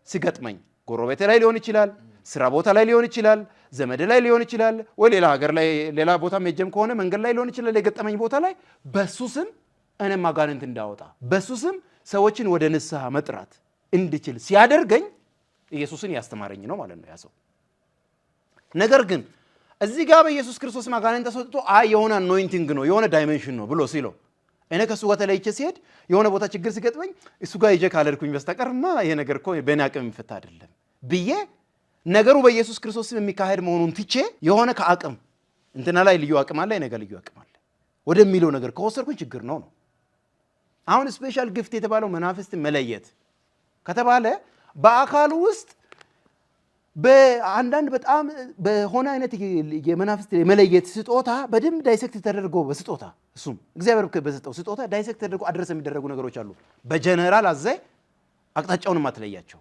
[SPEAKER 1] ሲገጥመኝ ጎረቤቴ ላይ ሊሆን ይችላል፣ ስራ ቦታ ላይ ሊሆን ይችላል፣ ዘመድ ላይ ሊሆን ይችላል፣ ወይ ሌላ ሀገር ላይ ሌላ ቦታ ሄጄም ከሆነ መንገድ ላይ ሊሆን ይችላል። የገጠመኝ ቦታ ላይ በሱ ስም እኔም አጋንንት እንዳወጣ በሱ ስም ሰዎችን ወደ ንስሐ መጥራት እንድችል ሲያደርገኝ ኢየሱስን ያስተማረኝ ነው ማለት ነው ያ ሰው። ነገር ግን እዚህ ጋር በኢየሱስ ክርስቶስ አጋንንት ተሰጥቶ የሆነ አኖይንቲንግ ነው የሆነ ዳይሜንሽን ነው ብሎ ሲለው እኔ ከሱ ጋር ተለይቼ ሲሄድ የሆነ ቦታ ችግር ሲገጥመኝ እሱ ጋር ይዤ ካልሄድኩኝ በስተቀርማ ይሄ ነገር እኮ በእኔ አቅም የሚፈታ አይደለም ብዬ ነገሩ በኢየሱስ ክርስቶስ ስም የሚካሄድ መሆኑን ትቼ የሆነ ከአቅም እንትና ላይ ልዩ አቅም አለ፣ ነገ ልዩ አቅም አለ ወደሚለው ነገር ከወሰድኩኝ ችግር ነው። አሁን ስፔሻል ግፍት የተባለው መናፍስት መለየት ከተባለ በአካሉ ውስጥ በአንዳንድ በጣም በሆነ አይነት የመናፍስት የመለየት ስጦታ በደንብ ዳይሴክት ተደርጎ በስጦታ እሱም እግዚአብሔር በሰጠው ስጦታ ዳይሴክት ተደርጎ አድረስ የሚደረጉ ነገሮች አሉ። በጀነራል አዘይ አቅጣጫውን ማትለያቸው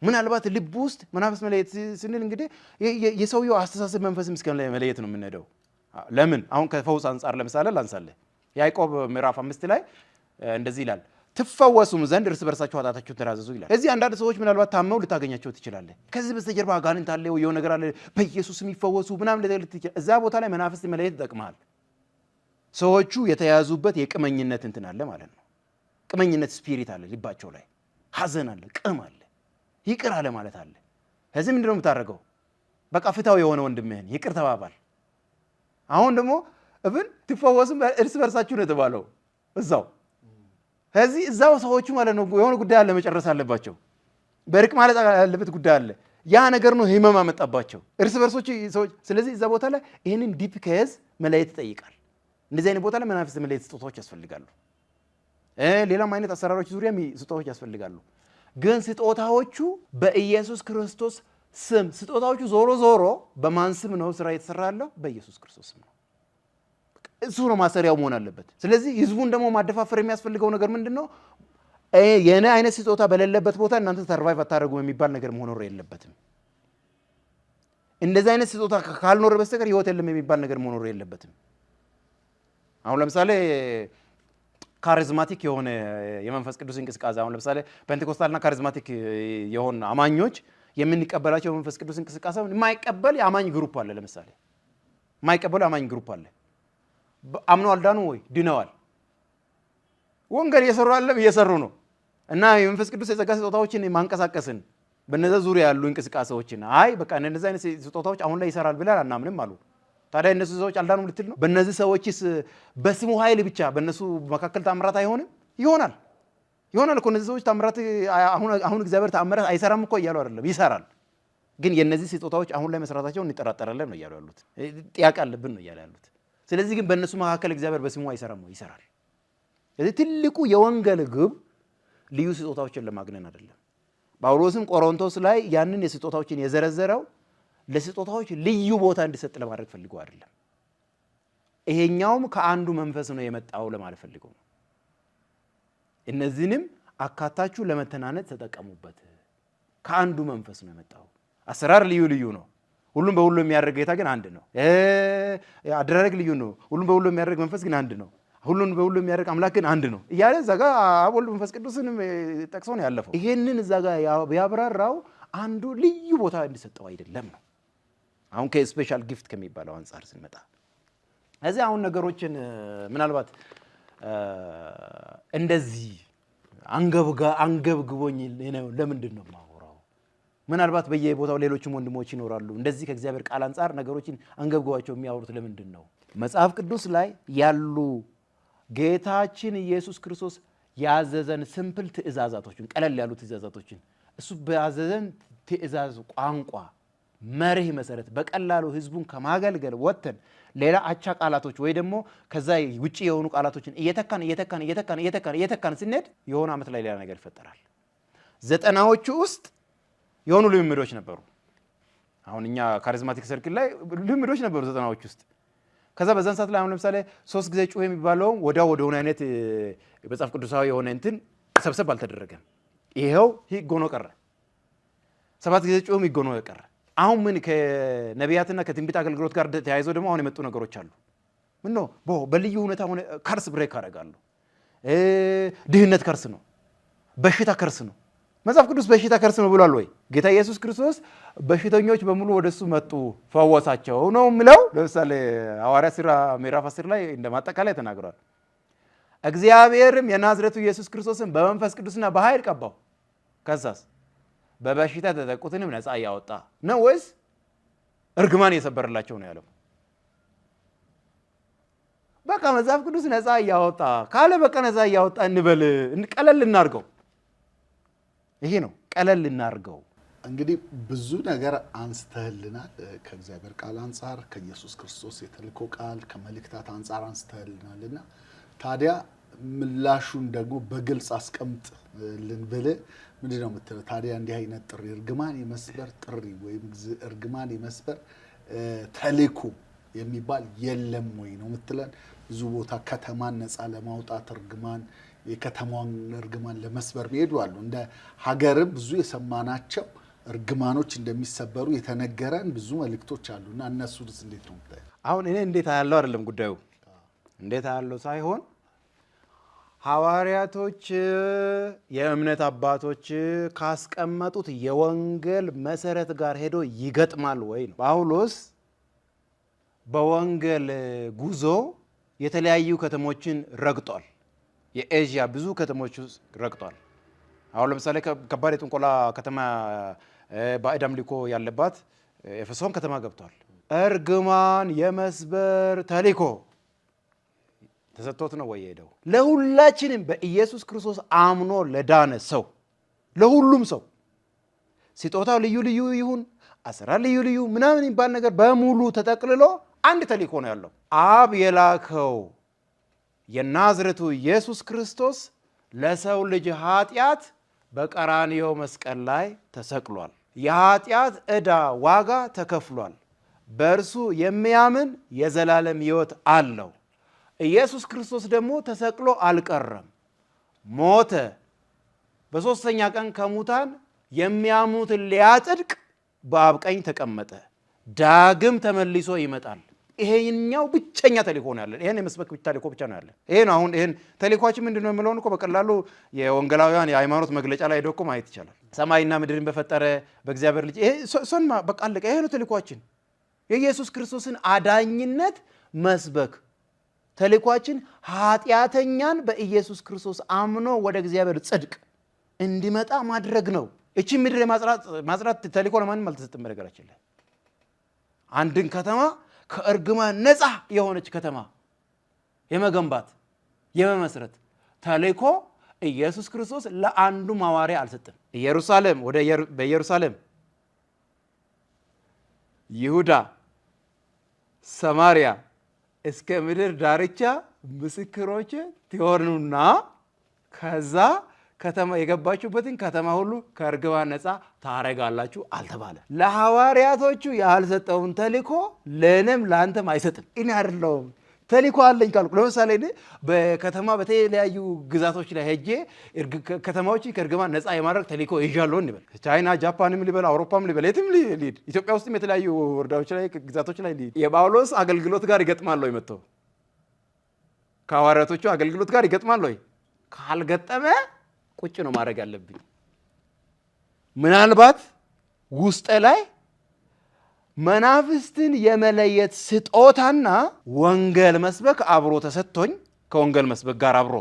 [SPEAKER 1] ምናልባት ልብ ውስጥ መናፍስት መለየት ስንል እንግዲህ የሰውየው አስተሳሰብ መንፈስም እስከ መለየት ነው የምንሄደው። ለምን አሁን ከፈውስ አንጻር ለምሳሌ ላንሳለ ያዕቆብ ምዕራፍ 5 ላይ እንደዚህ ይላል፣ ትፈወሱም ዘንድ እርስ በርሳችሁ ኃጢአታችሁን ተናዘዙ ይላል። እዚህ አንዳንድ ሰዎች ምናልባት ታመው ልታገኛቸው ትችላለህ። ከዚህ በስተጀርባ አጋንንት አለ፣ የሆነ ነገር አለ፣ በኢየሱስ የሚፈወሱ ምናምን ልትችል እዛ ቦታ ላይ መናፍስት መለየት ይጠቅማል። ሰዎቹ የተያዙበት የቅመኝነት እንትን አለ ማለት ነው። ቅመኝነት ስፒሪት አለ ልባቸው ላይ፣ ሐዘን አለ፣ ቅም አለ፣ ይቅር አለ ማለት አለ። ከዚህ ምንድን ነው የምታደርገው? በቃ ፍታው የሆነ ወንድምህን ይቅር ተባባል። አሁን ደግሞ እብን ትፈወሱም እርስ በርሳችሁ ነው የተባለው እዛው ከዚህ እዛው ሰዎቹ ማለት ነው የሆነ ጉዳይ አለ መጨረስ አለባቸው። በርቅ ማለት ያለበት ጉዳይ አለ። ያ ነገር ነው ህመም አመጣባቸው እርስ በርሶች ሰዎች። ስለዚህ እዛ ቦታ ላይ ይህንን ዲፕ ኬዝ መለየት ይጠይቃል። እንደዚህ አይነት ቦታ ላይ መናፍስት መለየት ስጦታዎች ያስፈልጋሉ። ሌላም አይነት አሰራሮች ዙሪያ ስጦታዎች ያስፈልጋሉ። ግን ስጦታዎቹ በኢየሱስ ክርስቶስ ስም ስጦታዎቹ ዞሮ ዞሮ በማን ስም ነው ስራ የተሰራ ያለው? በኢየሱስ ክርስቶስ ስም ነው። እሱ ነው ማሰሪያው መሆን አለበት። ስለዚህ ህዝቡን ደግሞ ማደፋፈር የሚያስፈልገው ነገር ምንድነው? የኔ አይነት ስጦታ በሌለበት ቦታ እናንተ ሰርቫይቭ አታደርጉ የሚባል ነገር መኖር የለበትም። እንደዚህ አይነት ስጦታ ካልኖረ በስተቀር ህይወት የለም የሚባል ነገር መኖር የለበትም። አሁን ለምሳሌ ካሪዝማቲክ የሆነ የመንፈስ ቅዱስ እንቅስቃሴ አሁን ለምሳሌ ፔንቴኮስታልና ካሪዝማቲክ የሆነ አማኞች የምንቀበላቸው የመንፈስ ቅዱስ እንቅስቃሴ የማይቀበል የአማኝ ግሩፕ አለ። ለምሳሌ ማይቀበሉ አማኝ ግሩፕ አለ። አምነው አልዳኑ ወይ ድነዋል። ወንጌል እየሰሩ ነው። እና የመንፈስ ቅዱስ የጸጋ ስጦታዎችን ማንቀሳቀስን በነዛ ዙሪያ ያሉ እንቅስቃሴዎችን አይ በቃ እነዚህ አይነት ስጦታዎች አሁን ላይ ይሰራል ብለን አናምንም አሉ። ታዲያ እነሱ ሰዎች አልዳኑም ልትል ነው? በእነዚህ ሰዎችስ በስሙ ኃይል ብቻ በእነሱ መካከል ታምራት አይሆንም? ይሆናል እኮ እነዚህ ሰዎች ታምራት አሁን እግዚአብሔር ታምራት አይሰራም እኮ እያሉ አይደለም፣ ይሰራል። ግን የነዚህ ስጦታዎች አሁን ላይ መስራታቸውን እንጠራጠራለን ነው እያሉ ያሉት። ጥያቄ አለብን ነው እያሉ ያሉት። ስለዚህ ግን በእነሱ መካከል እግዚአብሔር በስሙ አይሰራም ነው? ይሰራል። ስለዚህ ትልቁ የወንጌል ግብ ልዩ ስጦታዎችን ለማግነን አይደለም። ጳውሎስም ቆሮንቶስ ላይ ያንን የስጦታዎችን የዘረዘረው ለስጦታዎች ልዩ ቦታ እንዲሰጥ ለማድረግ ፈልገው አይደለም። ይሄኛውም ከአንዱ መንፈስ ነው የመጣው ለማለት ፈልገው ነው። እነዚህንም አካታችሁ ለመተናነጽ ተጠቀሙበት። ከአንዱ መንፈስ ነው የመጣው። አሰራር ልዩ ነው። ሁሉም በሁሉ የሚያደርግ ጌታ ግን አንድ ነው። አደራረግ ልዩ ነው። ሁሉም በሁሉ የሚያደርግ መንፈስ ግን አንድ ነው። ሁሉን በሁሉ የሚያደርግ አምላክ ግን አንድ ነው እያለ እዛ ጋር አብ ወልድ መንፈስ ቅዱስንም ጠቅሶ ነው ያለፈው። ይሄንን እዛ ጋር ያብራራው አንዱ ልዩ ቦታ እንዲሰጠው አይደለም ነው። አሁን ከስፔሻል ጊፍት ከሚባለው አንፃር ስንመጣ እዚህ አሁን ነገሮችን ምናልባት እንደዚህ አንገብግቦኝ ለምንድን ነው የማወራው? ምናልባት በየቦታው ሌሎችም ወንድሞች ይኖራሉ እንደዚህ ከእግዚአብሔር ቃል አንፃር ነገሮችን አንገብግቧቸው የሚያወሩት ለምንድን ነው? መጽሐፍ ቅዱስ ላይ ያሉ ጌታችን ኢየሱስ ክርስቶስ ያዘዘን ሲምፕል ትእዛዛቶችን ቀለል ያሉ ትእዛዛቶችን እሱ በያዘዘን ትእዛዝ ቋንቋ መርህ መሰረት በቀላሉ ህዝቡን ከማገልገል ወጥተን ሌላ አቻ ቃላቶች ወይ ደግሞ ከዛ ውጪ የሆኑ ቃላቶችን እየተካን ስንሄድ የሆነ ዓመት ላይ ሌላ ነገር ይፈጠራል። ዘጠናዎቹ ውስጥ የሆኑ ልምምዶች ነበሩ። አሁን እኛ ካሪዝማቲክ ሰርክል ላይ ልምምዶች ነበሩ ዘጠናዎቹ ውስጥ። ከዛ በዛን ሰዓት ላይ አሁን ለምሳሌ 3 ጊዜ ጩህ የሚባለው ወዲያው ወደ ሆነ አይነት መጽሐፍ ቅዱሳዊ የሆነ እንትን ሰብሰብ አልተደረገም። ይሄው ህግ ሆኖ ቀረ። 7 ጊዜ ጩህም ህግ ሆኖ ቀረ። አሁን ምን ከነቢያትና ከትንቢት አገልግሎት ጋር ተያይዞ ደግሞ አሁን የመጡ ነገሮች አሉ። ምን ነው በልዩ ሁኔታ ሆነ ከርስ ብሬክ አደርጋሉ። ድህነት ከርስ ነው፣ በሽታ ከርስ ነው። መጽሐፍ ቅዱስ በሽታ ከርስ ነው ብሏል ወይ? ጌታ ኢየሱስ ክርስቶስ በሽተኞች በሙሉ ወደሱ መጡ ፈወሳቸው ነው የሚለው። ለምሳሌ ሐዋርያት ሥራ ምዕራፍ 10 ላይ እንደማጠቃላይ ተናግሯል። እግዚአብሔርም የናዝሬቱ ኢየሱስ ክርስቶስን በመንፈስ ቅዱስና በኃይል ቀባው፣ ከዛስ በበሽታ የተጠቁትንም ነፃ እያወጣ ነው ወይስ እርግማን የሰበረላቸው ነው ያለው? በቃ መጽሐፍ ቅዱስ ነፃ እያወጣ ካለ በቃ ነፃ እያወጣ እንበል፣ ቀለል እናርገው። ይሄ ነው ቀለል እናርገው።
[SPEAKER 2] እንግዲህ ብዙ ነገር አንስተህልናል። ከእግዚአብሔር ቃል አንጻር፣ ከኢየሱስ ክርስቶስ የተልኮ ቃል ከመልእክታት አንጻር አንስተህልናልና ታዲያ ምላሹን ደግሞ በግልጽ አስቀምጥልን ብለህ ምንድን ነው የምትለው? ታዲያ እንዲህ አይነት ጥሪ እርግማን የመስበር ጥሪ ወይም እርግማን የመስበር ተልኮ የሚባል የለም ወይ ነው የምትለን? ብዙ ቦታ ከተማን ነፃ ለማውጣት እርግማን የከተማውን እርግማን ለመስበር ቢሄዱ አሉ። እንደ ሀገርም ብዙ የሰማናቸው እርግማኖች እንደሚሰበሩ የተነገረን ብዙ መልእክቶች አሉና እነሱስ እንዴት ነው የምታየው?
[SPEAKER 1] አሁን እኔ እንዴት ያለው አይደለም ጉዳዩ፣ እንዴት ያለው ሳይሆን ሐዋርያቶች የእምነት አባቶች ካስቀመጡት የወንጌል መሰረት ጋር ሄዶ ይገጥማል ወይ ነው። ጳውሎስ በወንጌል ጉዞ የተለያዩ ከተሞችን ረግጧል። የኤዥያ ብዙ ከተሞች ውስጥ ረግጧል። አሁን ለምሳሌ ከባድ የጥንቆላ ከተማ ባዕድ አምልኮ ያለባት ኤፌሶን ከተማ ገብቷል። እርግማን የመስበር ተልእኮ ተሰጥቶት ነው ወይ ሄደው? ለሁላችንም በኢየሱስ ክርስቶስ አምኖ ለዳነ ሰው ለሁሉም ሰው ስጦታው ልዩ ልዩ ይሁን አሰራር ልዩ ልዩ ምናምን የሚባል ነገር በሙሉ ተጠቅልሎ አንድ ተልእኮ ነው ያለው። አብ የላከው የናዝሬቱ ኢየሱስ ክርስቶስ ለሰው ልጅ ኃጢአት በቀራንዮ መስቀል ላይ ተሰቅሏል። የኃጢአት ዕዳ ዋጋ ተከፍሏል። በእርሱ የሚያምን የዘላለም ሕይወት አለው። ኢየሱስ ክርስቶስ ደግሞ ተሰቅሎ አልቀረም፣ ሞተ። በሦስተኛ ቀን ከሙታን የሚያምኑትን ሊያጽድቅ በአብ ቀኝ ተቀመጠ። ዳግም ተመልሶ ይመጣል። ይሄኛው ብቸኛ ተልእኮ ነው ያለን። ይሄን የመስበክ ተልእኮ ብቻ ነው ያለን። ይሄ ነው አሁን ይሄን ተልእኮአችን ምንድነው የምለውን እኮ በቀላሉ የወንጌላውያን የሃይማኖት መግለጫ ላይ ሄዶ እኮ ማየት ይቻላል። ሰማይና ምድርን በፈጠረ በእግዚአብሔር ልጅ ይሄ ሶን በቃ አለቀ። ይሄ ነው ተልእኮአችን። የኢየሱስ ክርስቶስን አዳኝነት መስበክ ተልእኳችን ኃጢአተኛን በኢየሱስ ክርስቶስ አምኖ ወደ እግዚአብሔር ጽድቅ እንዲመጣ ማድረግ ነው። እቺ ምድር ማጽራት ተልእኮ ለማንም አልተሰጠም። በነገራችን ላይ አንድን ከተማ ከእርግማን ነፃ የሆነች ከተማ የመገንባት የመመስረት ተልእኮ ኢየሱስ ክርስቶስ ለአንዱ ሐዋርያ አልሰጠም። በኢየሩሳሌም ይሁዳ ሰማሪያ እስከ ምድር ዳርቻ ምስክሮች ትሆኑና ከዛ ከተማ የገባችሁበትን ከተማ ሁሉ ከእርግማን ነፃ ታረጋላችሁ አልተባለ። ለሐዋርያቶቹ ያልሰጠውን ተልእኮ ለእኔም ለአንተም አይሰጥም። እኔ አይደለሁም ተልእኮ አለኝ ካልኩ ለምሳሌ በከተማ በተለያዩ ግዛቶች ላይ ሄጄ ከተማዎች ከእርግማን ነፃ የማድረግ ተልእኮ ይዣለሁ እንበል። ቻይና፣ ጃፓንም ሊበል፣ አውሮፓም ሊበል፣ የትም ሊሄድ ኢትዮጵያ ውስጥም የተለያዩ ወረዳዎች ላይ ግዛቶች ላይ ሊሄድ የጳውሎስ አገልግሎት ጋር ይገጥማል ወይ? መጥቶ ከሐዋርያቶቹ አገልግሎት ጋር ይገጥማል ወይ? ካልገጠመ ቁጭ ነው ማድረግ ያለብኝ። ምናልባት ውስጥ ላይ መናፍስትን የመለየት ስጦታና ወንጌል መስበክ አብሮ ተሰጥቶኝ ከወንጌል መስበክ ጋር አብሮ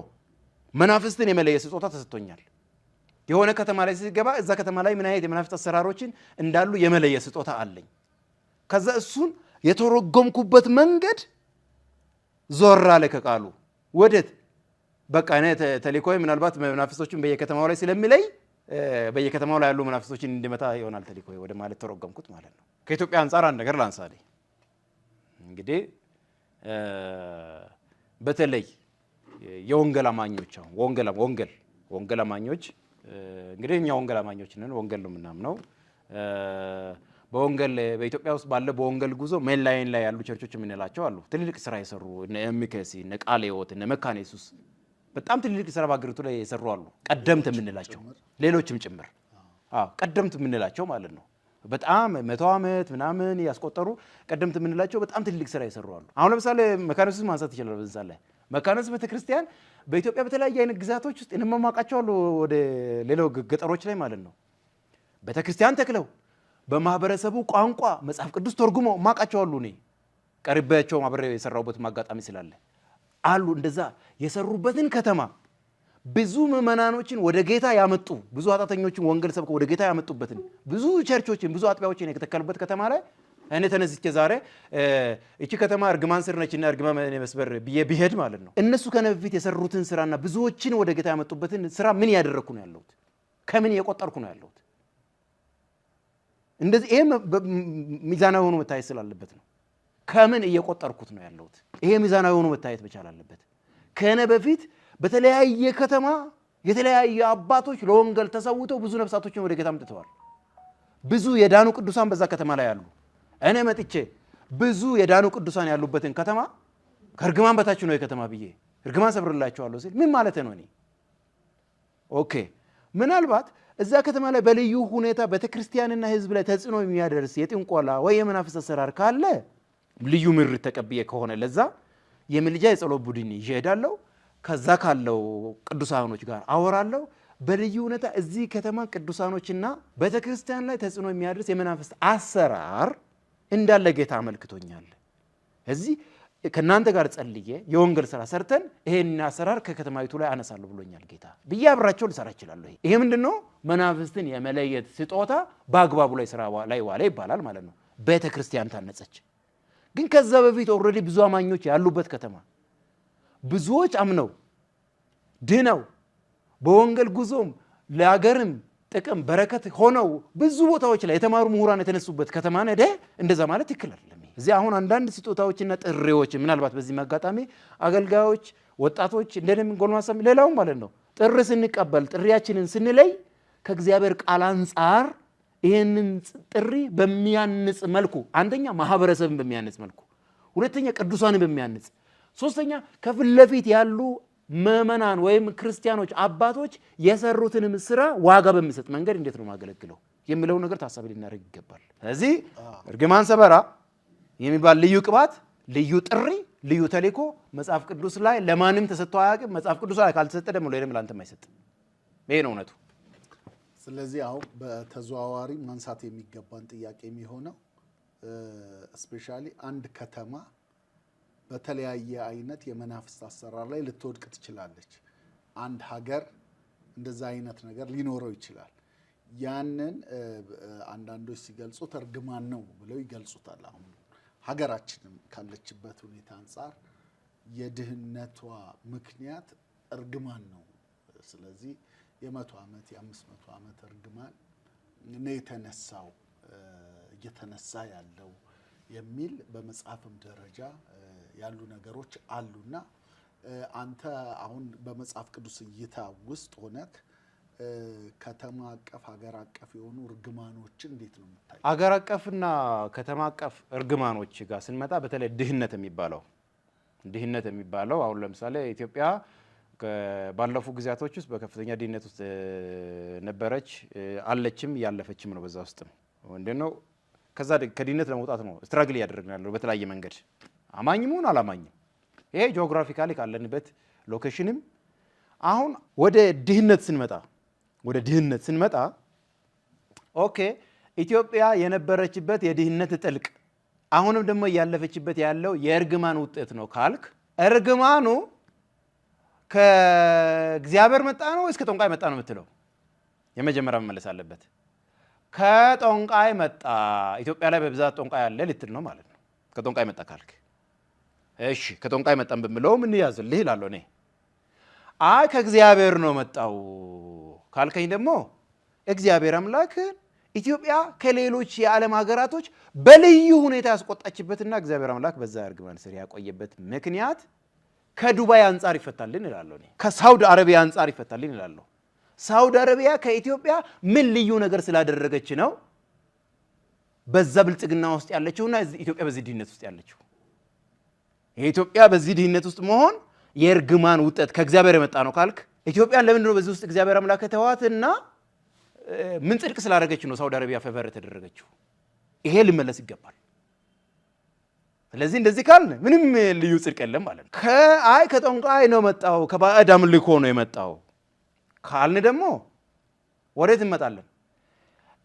[SPEAKER 1] መናፍስትን የመለየት ስጦታ ተሰጥቶኛል። የሆነ ከተማ ላይ ሲገባ እዛ ከተማ ላይ ምን አይነት የመናፍስት አሰራሮችን እንዳሉ የመለየት ስጦታ አለኝ። ከዛ እሱን የተረጎምኩበት መንገድ ዞር አለ ከቃሉ ወዴት በቃ እኔ ተልእኮዬ ምናልባት መናፍስቶችን በየከተማው ላይ ስለሚለይ በየከተማው ላይ ያሉ መናፍስቶችን እንዲመታ ይሆናል ተልእኮዬ ወደ ማለት ተረጎምኩት ማለት ነው። ከኢትዮጵያ አንጻር አንድ ነገር ላንሳለኝ። እንግዲህ በተለይ የወንጌል አማኞች ወንጌል አማኞች እንግዲህ እኛ ወንጌል አማኞች ነን። ወንጌል ነው የምናምነው። በወንጌል በኢትዮጵያ ውስጥ ባለ በወንጌል ጉዞ ሜን ላይን ላይ ያሉ ቸርቾች የምንላቸው አሉ። ትልልቅ ስራ የሰሩ እነ ኤምኬሲ፣ እነ ቃለ ሕይወት፣ እነ መካነ ኢየሱስ በጣም ትልልቅ ስራ በአገሪቱ ላይ የሰሩ አሉ። ቀደምት የምንላቸው ሌሎችም ጭምር ቀደምት የምንላቸው ማለት ነው። በጣም 100 ዓመት ምናምን ያስቆጠሩ ቀደምት የምንላቸው በጣም ትልልቅ ስራ የሰሩ አሉ። አሁን ለምሳሌ መካነ ኢየሱስ ማንሳት ይችላል። በዛ ላይ መካነ ኢየሱስ ቤተክርስቲያን በኢትዮጵያ በተለያየ አይነት ግዛቶች ውስጥ እንመማቃቸው አሉ። ወደ ሌላው ገጠሮች ላይ ማለት ነው ቤተክርስቲያን ተክለው በማህበረሰቡ ቋንቋ መጽሐፍ ቅዱስ ተርጉሞ ማቃቸው አሉ። እኔ ቀርቤያቸው ማብሬ የሰራሁበት ማጋጣሚ ስላለ አሉ። እንደዛ የሰሩበትን ከተማ ብዙ ምዕመናኖችን ወደ ጌታ ያመጡ ብዙ ኃጢአተኞችን ወንጌል ሰብከው ወደ ጌታ ያመጡበትን ብዙ ቸርቾችን ብዙ አጥቢያዎችን የተከሉበት ከተማ ላይ እኔ ተነስቼ ዛሬ እቺ ከተማ እርግማን ስር ነችና እርግማን መስበር ብሄድ ማለት ነው እነሱ ከኔ በፊት የሰሩትን ስራና ብዙዎችን ወደ ጌታ ያመጡበትን ስራ ምን ያደረኩ ነው ያለሁት? ከምን የቆጠርኩ ነው ያለሁት? እንደዚህ ይሄ ሚዛናዊ ሆኖ መታየት ስላለበት ነው። ከምን እየቆጠርኩት ነው ያለሁት? ይሄ ሚዛናዊ ሆኖ መታየት መቻል አለበት። ከኔ በፊት በተለያየ ከተማ የተለያየ አባቶች ለወንጌል ተሰውተው ብዙ ነፍሳቶችን ወደ ጌታ አምጥተዋል። ብዙ የዳኑ ቅዱሳን በዛ ከተማ ላይ ያሉ። እኔ መጥቼ ብዙ የዳኑ ቅዱሳን ያሉበትን ከተማ ከእርግማን በታች ነው የከተማ ብዬ እርግማን ሰብርላቸዋለሁ ሲል ምን ማለት ነው? እኔ ኦኬ ምናልባት እዛ ከተማ ላይ በልዩ ሁኔታ ቤተክርስቲያንና ህዝብ ላይ ተጽዕኖ የሚያደርስ የጥንቆላ ወይ የመናፍስት አሰራር ካለ ልዩ ምርት ተቀብዬ ከሆነ ለዛ የምልጃ የጸሎት ቡድን ይዤ እሄዳለሁ። ከዛ ካለው ቅዱሳኖች ጋር አወራለሁ። በልዩ ሁኔታ እዚህ ከተማ ቅዱሳኖችና ቤተክርስቲያን ላይ ተጽዕኖ የሚያደርስ የመናፍስት አሰራር እንዳለ ጌታ አመልክቶኛል። እዚህ ከናንተ ጋር ጸልዬ የወንጌል ስራ ሰርተን ይሄን አሰራር ከከተማይቱ ላይ አነሳለሁ ብሎኛል ጌታ ብዬ አብራቸው ልሰራ እችላለሁ። ይሄ ምንድነው? መናፍስትን የመለየት ስጦታ በአግባቡ ላይ ስራ ላይ ዋለ ይባላል ማለት ነው። ቤተክርስቲያን ታነጸች። ግን ከዛ በፊት ኦልሬዲ ብዙ አማኞች ያሉበት ከተማ ብዙዎች አምነው ድነው በወንጌል ጉዞም ለሀገርም ጥቅም በረከት ሆነው ብዙ ቦታዎች ላይ የተማሩ ምሁራን የተነሱበት ከተማ ነደ እንደዛ ማለት ይክላል። እዚህ አሁን አንዳንድ ስጦታዎችና ጥሪዎች ምናልባት በዚህ አጋጣሚ አገልጋዮች ወጣቶች እንደንም ጎልማሳም ሌላውም ማለት ነው ጥሪ ስንቀበል ጥሪያችንን ስንለይ ከእግዚአብሔር ቃል አንጻር ይሄንን ጥሪ በሚያንጽ መልኩ አንደኛ ማህበረሰብን በሚያንጽ መልኩ፣ ሁለተኛ ቅዱሳንን በሚያንጽ፣ ሶስተኛ ከፊት ለፊት ያሉ ምዕመናን ወይም ክርስቲያኖች አባቶች የሰሩትንም ስራ ዋጋ በሚሰጥ መንገድ እንዴት ነው ማገለግለው የሚለው ነገር ታሳቢ ልናደርግ ይገባል። ስለዚህ እርግማን ሰበራ የሚባል ልዩ ቅባት፣ ልዩ ጥሪ፣ ልዩ ተልእኮ መጽሐፍ ቅዱስ ላይ ለማንም ተሰጥቶ አያውቅም። መጽሐፍ ቅዱስ ላይ ካልተሰጠ ደግሞ ለሌላም ላንተም አይሰጥም። ይሄ ነው እውነቱ።
[SPEAKER 2] ስለዚህ አሁን በተዘዋዋሪ ማንሳት የሚገባን ጥያቄ የሚሆነው ስፔሻሊ አንድ ከተማ በተለያየ አይነት የመናፍስት አሰራር ላይ ልትወድቅ ትችላለች። አንድ ሀገር እንደዛ አይነት ነገር ሊኖረው ይችላል። ያንን አንዳንዶች ሲገልጹት እርግማን ነው ብለው ይገልጹታል። አሁን ሀገራችንም ካለችበት ሁኔታ አንጻር የድህነቷ ምክንያት እርግማን ነው። ስለዚህ የ100 ዓመት የ500 ዓመት እርግማን ነው የተነሳው እየተነሳ ያለው የሚል በመጽሐፍም ደረጃ ያሉ ነገሮች አሉና አንተ አሁን በመጽሐፍ ቅዱስ እይታ ውስጥ ሆነክ ከተማ አቀፍ ሀገር አቀፍ የሆኑ እርግማኖችን እንዴት ነው የምታየው?
[SPEAKER 1] ሀገር አቀፍና ከተማ አቀፍ እርግማኖች ጋር ስንመጣ በተለይ ድህነት የሚባለው አሁን ለምሳሌ ኢትዮጵያ ባለፉ ጊዜያቶች ውስጥ በከፍተኛ ድህነት ውስጥ ነበረች፣ አለችም፣ ያለፈችም ነው። በዛ ውስጥ ነው ከዛ ከድህነት ለመውጣት ነው ስትራግል እያደረግን ያለው በተለያየ መንገድ አማኝም ሆነ አላማኝም። ይሄ ጂኦግራፊካሊ ካለንበት ሎኬሽንም አሁን ወደ ድህነት ስንመጣ ኦኬ ኢትዮጵያ የነበረችበት የድህነት ጥልቅ አሁንም ደግሞ እያለፈችበት ያለው የእርግማን ውጤት ነው ካልክ እርግማኑ ከእግዚአብሔር መጣ ነው ወይስ ከጠንቋይ መጣ ነው የምትለው? የመጀመሪያ መመለስ አለበት። ከጠንቋይ መጣ፣ ኢትዮጵያ ላይ በብዛት ጠንቋይ አለ ልትል ነው ማለት ነው። ከጠንቋይ መጣ ካልክ እሺ፣ ከጠንቋይ መጣን በሚለው ምን ያዝልህ ይላል። እኔ አይ ከእግዚአብሔር ነው መጣው ካልከኝ ደግሞ እግዚአብሔር አምላክ ኢትዮጵያ ከሌሎች የዓለም ሀገራቶች በልዩ ሁኔታ ያስቆጣችበትና እግዚአብሔር አምላክ በዛ እርግማን ስር ያቆየበት ምክንያት ከዱባይ አንጻር ይፈታልን እላለሁ። እኔ ከሳውዲ አረቢያ አንጻር ይፈታልን እላለሁ። ሳውዲ አረቢያ ከኢትዮጵያ ምን ልዩ ነገር ስላደረገች ነው በዛ ብልጽግና ውስጥ ያለችውና ኢትዮጵያ በዚህ ድህነት ውስጥ ያለችው? የኢትዮጵያ በዚህ ድህነት ውስጥ መሆን የእርግማን ውጤት ከእግዚአብሔር የመጣ ነው ካልክ ኢትዮጵያን ለምንድን ነው በዚህ ውስጥ እግዚአብሔር አምላክ ተዋትና ምን ጽድቅ ስላደረገች ነው ሳውዲ አረቢያ ፌቨር የተደረገችው? ይሄ ሊመለስ ይገባል። ስለዚህ እንደዚህ ካልን ምንም ልዩ ጽድቅ የለም ማለት ነው። ከጠንቋይ ነው መጣው ከባዕድ አምልኮ ነው የመጣው ካልን ደግሞ ወዴት እንመጣለን?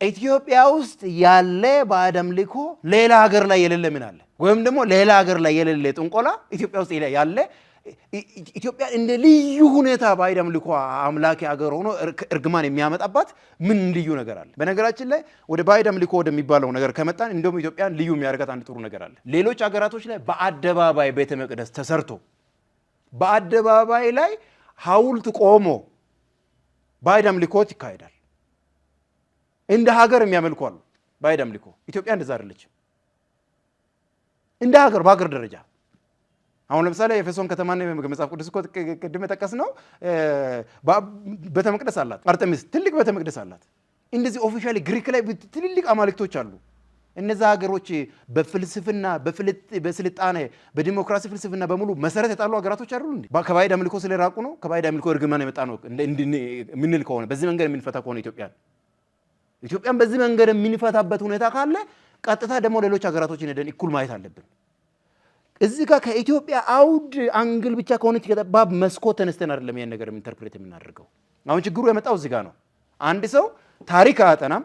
[SPEAKER 1] ኢትዮጵያ ውስጥ ያለ ባዕድ አምልኮ ሌላ ሀገር ላይ የሌለ ምን አለ? ወይም ደግሞ ሌላ ሀገር ላይ የሌለ ጥንቆላ ኢትዮጵያ ውስጥ ያለ ኢትዮጵያ እንደ ልዩ ሁኔታ ባዕድ አምልኮ አምላኪ ሀገር ሆኖ እርግማን የሚያመጣባት ምን ልዩ ነገር አለ? በነገራችን ላይ ወደ ባዕድ አምልኮ ወደሚባለው ነገር ከመጣን እንደውም ኢትዮጵያን ልዩ የሚያደርጋት አንድ ጥሩ ነገር አለ። ሌሎች ሀገራቶች ላይ በአደባባይ ቤተ መቅደስ ተሰርቶ በአደባባይ ላይ ሐውልት ቆሞ ባዕድ አምልኮት ይካሄዳል። እንደ ሀገር የሚያመልኩ አሉ ባዕድ አምልኮ። ኢትዮጵያ እንደዛ አይደለችም። እንደ ሀገር በሀገር ደረጃ አሁን ለምሳሌ ኤፌሶን ከተማን መጽሐፍ ቅዱስ እኮ ቅድም የጠቀስነው ቤተ መቅደስ አላት። አርጤሚስ ትልቅ ቤተ መቅደስ አላት። እንደዚህ ኦፊሻሊ ግሪክ ላይ ትልልቅ አማልክቶች አሉ። እነዛ ሀገሮች በፍልስፍና በስልጣኔ በዲሞክራሲ ፍልስፍና በሙሉ መሰረት የጣሉ ሀገራቶች አይደሉ እንዴ? ከባዕድ አምልኮ ስለራቁ ነው ከባዕድ አምልኮ እርግማን የመጣ ነው ምንል ከሆነ በዚህ መንገድ የምንፈታ ከሆነ ኢትዮጵያን በዚህ መንገድ የምንፈታበት ሁኔታ ካለ ቀጥታ ደግሞ ሌሎች ሀገራቶችን ሄደን እኩል ማየት አለብን። እዚህ ጋር ከኢትዮጵያ አውድ አንግል ብቻ ከሆነች ከጠባብ መስኮት ተነስተን አይደለም ይሄን ነገር ኢንተርፕሬት የምናደርገው። አሁን ችግሩ የመጣው እዚህ ጋር ነው። አንድ ሰው ታሪክ አያጠናም።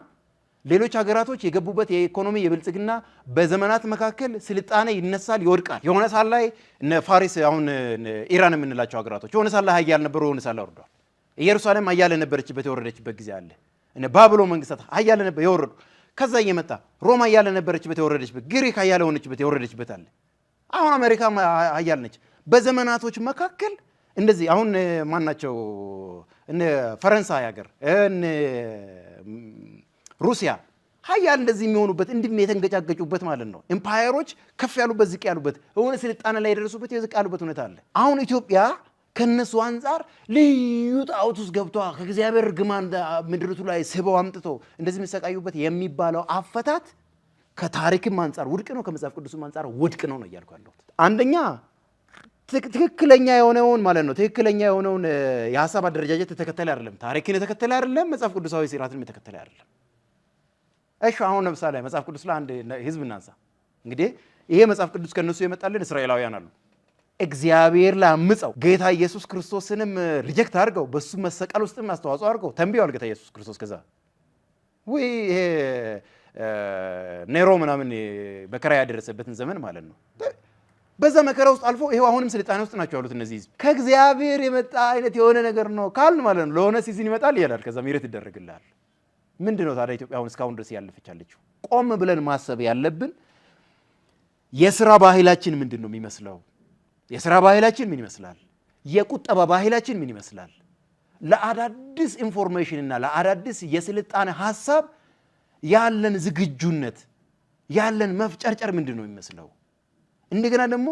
[SPEAKER 1] ሌሎች ሀገራቶች የገቡበት የኢኮኖሚ የብልጽግና በዘመናት መካከል ስልጣኔ ይነሳል፣ ይወድቃል። የሆነ ሳል ላይ እነ ፋሪስ አሁን ኢራን የምንላቸው ሀገራቶች የሆነ ሳል ላይ ኃያል ነበሩ፣ የሆነ ሳል ላይ ወርደዋል። ኢየሩሳሌም ኃያል የነበረችበት የወረደችበት ጊዜ አለ። እነ ባቢሎን መንግስታት ኃያል ነበር የወረዱ። ከዛ እየመጣ ሮማ ኃያል የነበረችበት የወረደችበት፣ ግሪክ ኃያል የሆነችበት የወረደችበት አለ። አሁን አሜሪካ ኃያል ነች። በዘመናቶች መካከል እንደዚህ አሁን ማናቸው እነ ፈረንሳይ ሀገር እነ ሩሲያ ኃያል እንደዚህ የሚሆኑበት እንዲህ የተንገጫገጩበት ማለት ነው። ኤምፓየሮች ከፍ ያሉበት ዝቅ ያሉበት የሆነ ስልጣኔ ላይ የደረሱበት የዝቅ ያሉበት ሁኔታ አለ። አሁን ኢትዮጵያ ከነሱ አንጻር ልዩ ጣዖት ውስጥ ገብቷ ከእግዚአብሔር እርግማን ምድርቱ ላይ ስበው አምጥተው እንደዚህ የሚሰቃዩበት የሚባለው አፈታት ከታሪክም አንጻር ውድቅ ነው፣ ከመጽሐፍ ቅዱስም አንጻር ውድቅ ነው እያልኩ ያለሁት። አንደኛ ትክክለኛ የሆነውን ማለት ነው ትክክለኛ የሆነውን የሀሳብ አደረጃጀት የተከተለ አይደለም፣ ታሪክን የተከተለ አይደለም፣ መጽሐፍ ቅዱሳዊ ስርዓትን የተከተለ አይደለም። እሺ አሁን ለምሳሌ መጽሐፍ ቅዱስ ላይ አንድ ህዝብ እናንሳ። እንግዲህ ይሄ መጽሐፍ ቅዱስ ከነሱ የመጣልን እስራኤላውያን አሉ። እግዚአብሔር ላምፀው ጌታ ኢየሱስ ክርስቶስንም ሪጀክት አድርገው በሱ መሰቀል ውስጥም አስተዋጽኦ አድርገው ተንብየዋል። ጌታ ኢየሱስ ክርስቶስ ከዛ ወይ ኔሮ ምናምን በከራ ያደረሰበትን ዘመን ማለት ነው። በዛ መከራ ውስጥ አልፎ ይሄው አሁንም ስልጣኔ ውስጥ ናቸው ያሉት እነዚህ ህዝብ። ከእግዚአብሔር የመጣ አይነት የሆነ ነገር ነው ካልን ማለት ነው ለሆነ ሲዝን ይመጣል ይላል። ከዛ ምህረት ይደረግልሃል። ምንድነው ታዲያ ኢትዮጵያ አሁን እስካሁን ድረስ ያለፈች አለችው? ቆም ብለን ማሰብ ያለብን የሥራ ባህላችን ምንድነው የሚመስለው? የሥራ ባህላችን ምን ይመስላል? የቁጠባ ባህላችን ምን ይመስላል? ለአዳዲስ ኢንፎርሜሽን እና ለአዳዲስ የስልጣኔ ሐሳብ ያለን ዝግጁነት ያለን መፍጨርጨር ምንድነው የሚመስለው? እንደገና ደግሞ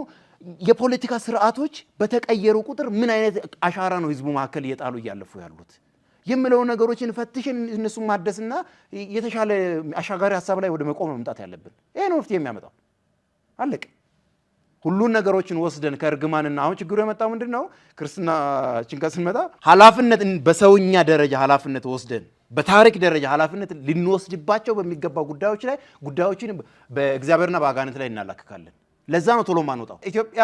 [SPEAKER 1] የፖለቲካ ስርዓቶች በተቀየሩ ቁጥር ምን አይነት አሻራ ነው ህዝቡ መካከል እየጣሉ እያለፉ ያሉት የሚለው ነገሮችን ፈትሽን እነሱን ማደስና የተሻለ አሻጋሪ ሐሳብ ላይ ወደ መቆም መምጣት ያለብን። ይሄ ነው መፍትሄ የሚያመጣው። አለቀ። ሁሉን ነገሮችን ወስደን ከእርግማንና አሁን ችግሩ የመጣው ምንድነው? ክርስትናችን ጋር ስንመጣ ኃላፊነት በሰውኛ ደረጃ ኃላፊነት ወስደን በታሪክ ደረጃ ኃላፊነት ልንወስድባቸው በሚገባ ጉዳዮች ላይ ጉዳዮችን በእግዚአብሔርና በአጋንንት ላይ እናላክካለን። ለዛ ነው ቶሎ ማንወጣው። ኢትዮጵያ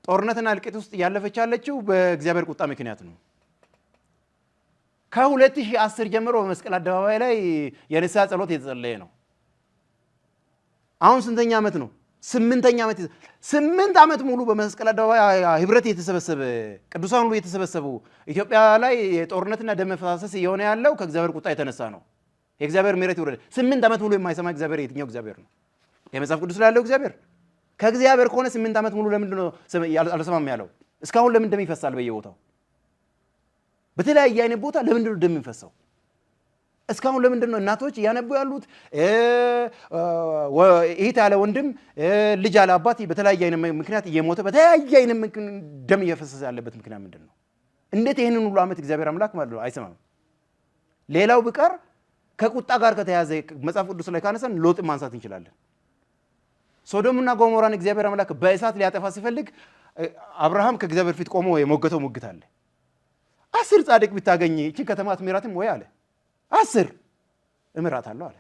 [SPEAKER 1] በጦርነትና እልቂት ውስጥ ያለፈች ያለችው በእግዚአብሔር ቁጣ ምክንያት ነው። ከ2010 ጀምሮ በመስቀል አደባባይ ላይ የንስሐ ጸሎት የተጸለየ ነው። አሁን ስንተኛ ዓመት ነው? 8ኛ ዓመት። 8 ዓመት ሙሉ በመስቀል አደባባይ ህብረት የተሰበሰበ ቅዱሳን ሁሉ የተሰበሰቡ ኢትዮጵያ ላይ የጦርነትና ደም መፋሰስ እየሆነ ያለው ከእግዚአብሔር ቁጣ የተነሳ ነው። የእግዚአብሔር ምህረት ይወረደ። 8 ዓመት ሙሉ የማይሰማ እግዚአብሔር የትኛው እግዚአብሔር ነው? የመጽሐፍ ቅዱስ ላይ ያለው እግዚአብሔር ከእግዚአብሔር ከሆነ 8 ዓመት ሙሉ ለምንድን ነው አልሰማም ያለው? እስካሁን ለምን ደም ይፈሳል በየቦታው? በተለያየ አይነት ቦታ ለምንድን ነው ደም የሚፈሰው? እስካሁን ለምንድን ነው እናቶች እያነቡ ያሉት? እህት ያለ ወንድም፣ ልጅ ያለ አባት በተለያየ አይነት ምክንያት እየሞተ በተለያየ አይነት ደም እየፈሰሰ ያለበት ምክንያት ምንድን ነው? እንዴት ይህንን ሁሉ ዓመት እግዚአብሔር አምላክ ማለት ነው አይሰማም? ሌላው ቢቀር ከቁጣ ጋር ከተያዘ መጽሐፍ ቅዱስ ላይ ካነሳን ሎጥን ማንሳት እንችላለን። ሶዶምና ጎሞራን እግዚአብሔር አምላክ በእሳት ሊያጠፋ ሲፈልግ አብርሃም ከእግዚአብሔር ፊት ቆሞ የሞገተው ሙግት አለ። 10 ጻድቅ ብታገኝ እቺን ከተማ አትምራትም ወይ አለ። 10 እምራታለሁ አለ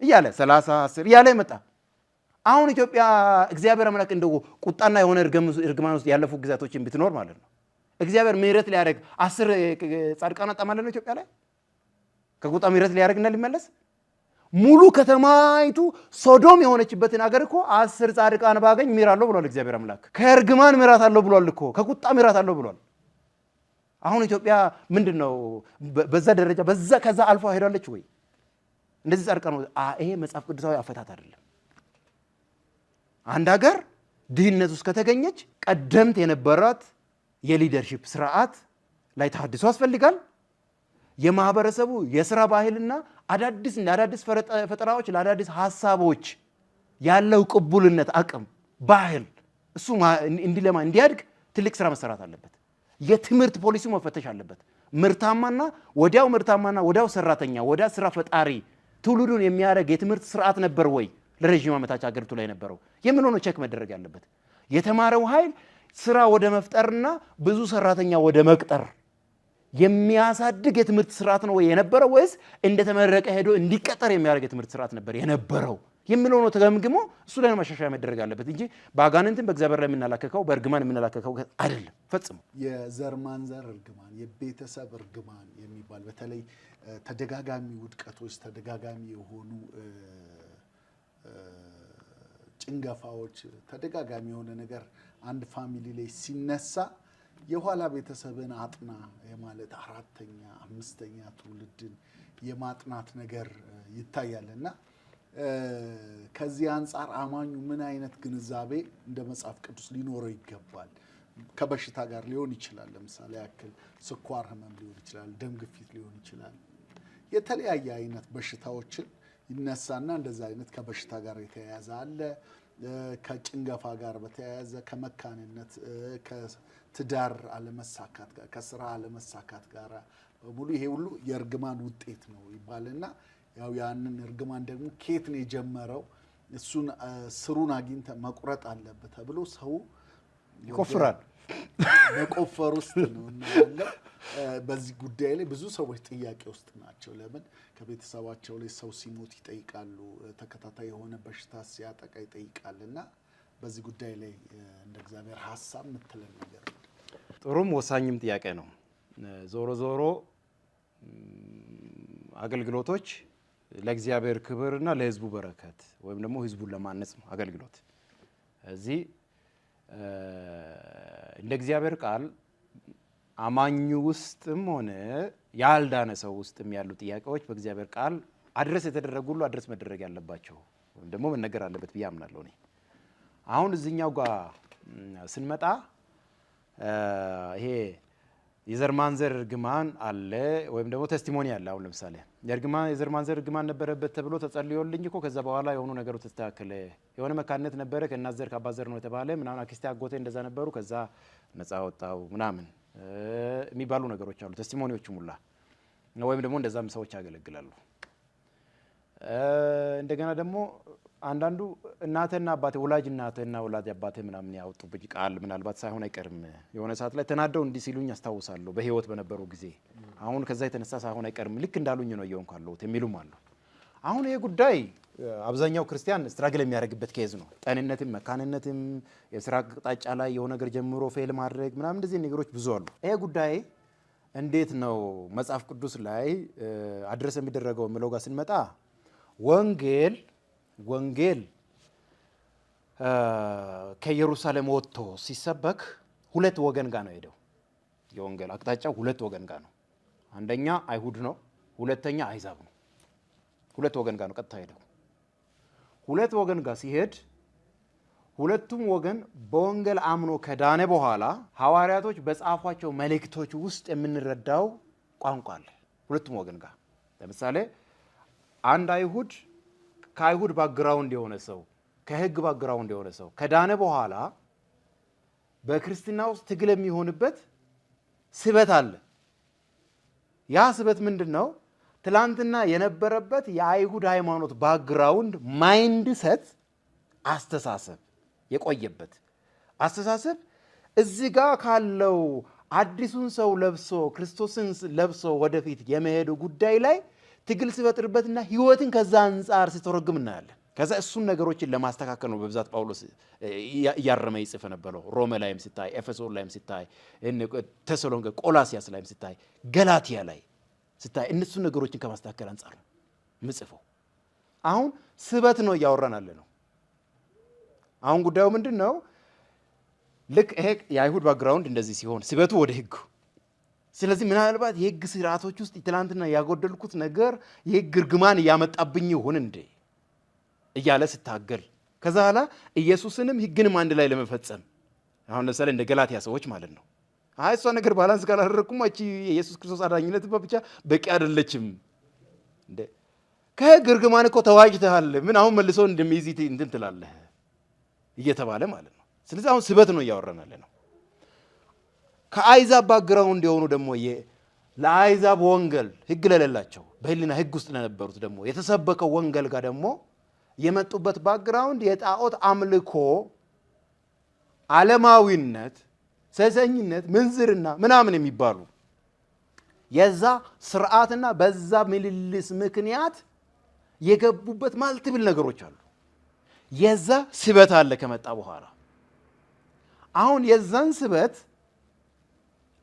[SPEAKER 1] እያለ 30 10 እያለ መጣ። አሁን ኢትዮጵያ እግዚአብሔር አምላክ እንደው ቁጣና የሆነ እርግማን ውስጥ ያለፉ ግዛቶችን ብትኖር ማለት ነው እግዚአብሔር ምህረት ሊያደርግ 10 ጻድቃን አጣ ማለት ነው ኢትዮጵያ ላይ ከቁጣ ምህረት ሊያደርግና ሊመለስ ሙሉ ከተማይቱ ሶዶም የሆነችበትን ሀገር እኮ 10 ጻድቃን ባገኝ ምራለሁ ብሏል እግዚአብሔር አምላክ። ከእርግማን ምራታለሁ ብሏል እኮ ከቁጣ ምራታለሁ ብሏል። አሁን ኢትዮጵያ ምንድነው በዛ ደረጃ በዛ ከዛ አልፋ ሄዳለች ወይ? እንደዚህ ጻድቃን ነው? ይሄ መጽሐፍ ቅዱሳዊ አፈታት አይደለም። አንድ ሀገር ድህነት ውስጥ ከተገኘች ቀደምት የነበራት የሊደርሺፕ ስርዓት ላይ ተሐድሶ ያስፈልጋል። የማህበረሰቡ የሥራ ባህልና አዳዲስ ፈጠራዎች ለአዳዲስ ሐሳቦች ያለው ቅቡልነት አቅም ባህል እሱ እንዲለማ እንዲያድግ ትልቅ ስራ መሰራት አለበት። የትምህርት ፖሊሲው መፈተሽ አለበት። ምርታማና ወዲያው ሰራተኛ ወዲያው ስራ ፈጣሪ ትውልዱን የሚያደርግ የትምህርት ስርዓት ነበር ወይ ለረጅም ዓመታት ሀገሪቱ ላይ ነበረው? የምን ሆኖ ቼክ መደረግ ያለበት የተማረው ኃይል ስራ ወደ መፍጠርና ብዙ ሰራተኛ ወደ መቅጠር የሚያሳድግ የትምህርት ስርዓት ነው ወይ የነበረው? ወይስ እንደተመረቀ ሄዶ እንዲቀጠር የሚያደርግ የትምህርት ስርዓት ነበር የነበረው የሚለው ነው ተገምግሞ እሱ ላይ ማሻሻያ መደረግ ያለበት እንጂ በአጋንንትን በእግዚአብሔር ላይ የምናላከከው በእርግማን የምናላከከው አይደለም ፈጽሞ።
[SPEAKER 2] የዘር ማንዘር እርግማን፣ የቤተሰብ እርግማን የሚባል በተለይ ተደጋጋሚ ውድቀቶች፣ ተደጋጋሚ የሆኑ ጭንገፋዎች፣ ተደጋጋሚ የሆነ ነገር አንድ ፋሚሊ ላይ ሲነሳ የኋላ ቤተሰብን አጥና የማለት 4ኛ 5ኛ ትውልድን የማጥናት ነገር ይታያልና ከዚህ አንጻር አማኙ ምን አይነት ግንዛቤ እንደ መጽሐፍ ቅዱስ ሊኖረው ይገባል? ከበሽታ ጋር ሊሆን ይችላል። ለምሳሌ ያክል ስኳር ህመም ሊሆን ይችላል፣ ደም ግፊት ሊሆን ይችላል። የተለያየ አይነት በሽታዎችን ይነሳና እንደዛ አይነት ከበሽታ ጋር የተያያዘ አለ። ከጭንገፋ ጋር በተያያዘ ከመካንነት፣ ከትዳር አለመሳካት ጋር፣ ከስራ አለመሳካት ጋር በሙሉ ይሄ ሁሉ የእርግማን ውጤት ነው ይባልና ያው ያንን እርግማን ደግሞ ከየት ነው የጀመረው? እሱን ስሩን አግኝተ መቁረጥ አለበት ተብሎ ሰው
[SPEAKER 1] ይቆፍራል።
[SPEAKER 2] በቆፈር ውስጥ ነው እና ያለው በዚህ ጉዳይ ላይ ብዙ ሰዎች ጥያቄ ውስጥ ናቸው። ለምን ከቤተሰባቸው ላይ ሰው ሲሞት ይጠይቃሉ፣ ተከታታይ የሆነ በሽታ ሲያጠቃ ይጠይቃልና በዚህ ጉዳይ ላይ እንደ እግዚአብሔር ሐሳብ ምትለን ነገር ጥሩም
[SPEAKER 1] ወሳኝም ጥያቄ ነው። ዞሮ አገልግሎቶች ለእግዚአብሔር ክብርና ለህዝቡ በረከት ወይም ደግሞ ህዝቡን ለማነጽ ነው አገልግሎት። እዚህ እንደ እግዚአብሔር ቃል አማኙ ውስጥም ሆነ ያልዳነ ሰው ውስጥም ያሉ ጥያቄዎች በእግዚአብሔር ቃል አድረስ የተደረጉ ሁሉ አድረስ መደረግ ያለባቸው ወይም ደግሞ መነገር አለበት ብዬ አምናለሁ እኔ። አሁን እዚህኛው ጋር ስንመጣ ይሄ የዘር ማንዘር እርግማን አለ ወይም ደግሞ ቴስቲሞኒ አለ። አሁን ለምሳሌ የዘር ማንዘር እርግማን ነበረበት ተብሎ ተጸልዮልኝ እኮ ከዛ በኋላ የሆኑ ነገሮች ተስተካከለ። የሆነ መካንነት ነበረ ከእናት ዘር ከአባት ዘር ነው የተባለ ምናምን አክስቴ አጎቴ እንደዛ ነበሩ ከዛ ነፃ ወጣው ምናምን የሚባሉ ነገሮች አሉ። ቴስቲሞኒዎቹ ሙላ ወይም ደግሞ እንደዛም ሰዎች ያገለግላሉ። እንደገና ደግሞ አንዳንዱ እናትና አባቴ ወላጅ እናትና ወላጅ አባቴ ምናምን ያወጡብኝ ቃል ምናልባት ሳይሆን አይቀርም የሆነ ሰዓት ላይ ተናደው እንዲህ ሲሉኝ አስታውሳለሁ በህይወት በነበሩ ጊዜ። አሁን ከዛ የተነሳ ሳይሆን አይቀርም ልክ እንዳሉኝ ነው እየሆንኩ ያለሁት የሚሉም አሉ። አሁን ይሄ ጉዳይ አብዛኛው ክርስቲያን ስትራግል የሚያደርግበት ኬዝ ነው። ጤንነትም መካንነትም የስራ አቅጣጫ ላይ የሆነ ነገር ጀምሮ ፌል ማድረግ ምናምን እንደዚህ ነገሮች ብዙ አሉ። ይሄ ጉዳይ እንዴት ነው መጽሐፍ ቅዱስ ላይ አድረስ የሚደረገው የሚለው ጋር ስንመጣ ወንጌል ከኢየሩሳሌም ወጥቶ ሲሰበክ ሁለት ወገን ጋር ነው ሄደው። የወንጌል አቅጣጫው ሁለት ወገን ጋር ነው። አንደኛ አይሁድ ነው፣ ሁለተኛ አሕዛብ ነው። ሁለት ወገን ጋር ነው ቀጥታ ሄደው። ሁለት ወገን ጋር ሲሄድ ሁለቱም ወገን በወንጌል አምኖ ከዳነ በኋላ ሐዋርያቶች በጻፏቸው መልእክቶች ውስጥ የምንረዳው ቋንቋ አለ። ሁለቱም ወገን ጋር ለምሳሌ አንድ አይሁድ ከአይሁድ ባክግራውንድ የሆነ ሰው ከህግ ባክግራውንድ የሆነ ሰው ከዳነ በኋላ በክርስትና ውስጥ ትግል የሚሆንበት ስበት አለ። ያ ስበት ምንድን ነው? ትላንትና የነበረበት የአይሁድ ሃይማኖት ባክግራውንድ ማይንድ ሰት አስተሳሰብ የቆየበት አስተሳሰብ እዚህ ጋር ካለው አዲሱን ሰው ለብሶ ክርስቶስን ለብሶ ወደፊት የመሄዱ ጉዳይ ላይ ትግል ሲፈጥርበትና ህይወትን ከዛ አንጻር ሲተረጉም እናያለን። ከዛ እሱን ነገሮችን ለማስተካከል ነው በብዛት ጳውሎስ እያረመ ይጽፍ ነበረው። ሮሜ ላይም ሲታይ፣ ኤፌሶን ላይም ሲታይ፣ ተሰሎንቄ ቆላሲያስ ላይም ሲታይ፣ ገላትያ ላይ ሲታይ እነሱን ነገሮችን ከማስተካከል አንጻር ነው ምጽፈው። አሁን ስበት ነው እያወራን ያለ ነው። አሁን ጉዳዩ ምንድን ነው? ልክ ይሄ የአይሁድ ባክግራውንድ እንደዚህ ሲሆን ስበቱ ወደ ህግ። ስለዚህ ምናልባት የህግ ስርዓቶች ውስጥ ትላንትና ያጎደልኩት ነገር የህግ እርግማን እያመጣብኝ ይሆን እንዴ እያለ ስታገል ከዛ ኋላ ኢየሱስንም ህግንም አንድ ላይ ለመፈጸም አሁን ለምሳሌ እንደ ገላትያ ሰዎች ማለት ነው። አይ እሷ ነገር ባላንስ ካላደረኩም እቺ የኢየሱስ ክርስቶስ አዳኝነት ብቻ በቂ አይደለችም እንዴ ከህግ እርግማን እኮ ተዋጅተሃል ምን አሁን መልሶ እንደሚይዝ እንትን ትላለህ እየተባለ ማለት ነው። ስለዚህ አሁን ስበት ነው እያወራን ያለ ነው። ከአይዛብ ባክግራውንድ የሆኑ ደግሞ ለአይዛብ ወንጌል ህግ ለሌላቸው በህሊና ህግ ውስጥ ለነበሩት ደግሞ የተሰበከው ወንጌል ጋር ደግሞ የመጡበት ባክግራውንድ የጣዖት አምልኮ፣ ዓለማዊነት፣ ሰሰኝነት፣ ምንዝርና ምናምን የሚባሉ የዛ ስርዓትና በዛ ምልልስ ምክንያት የገቡበት ማልቲፕል ነገሮች አሉ። የዛ ስበት አለ ከመጣ በኋላ አሁን የዛን ስበት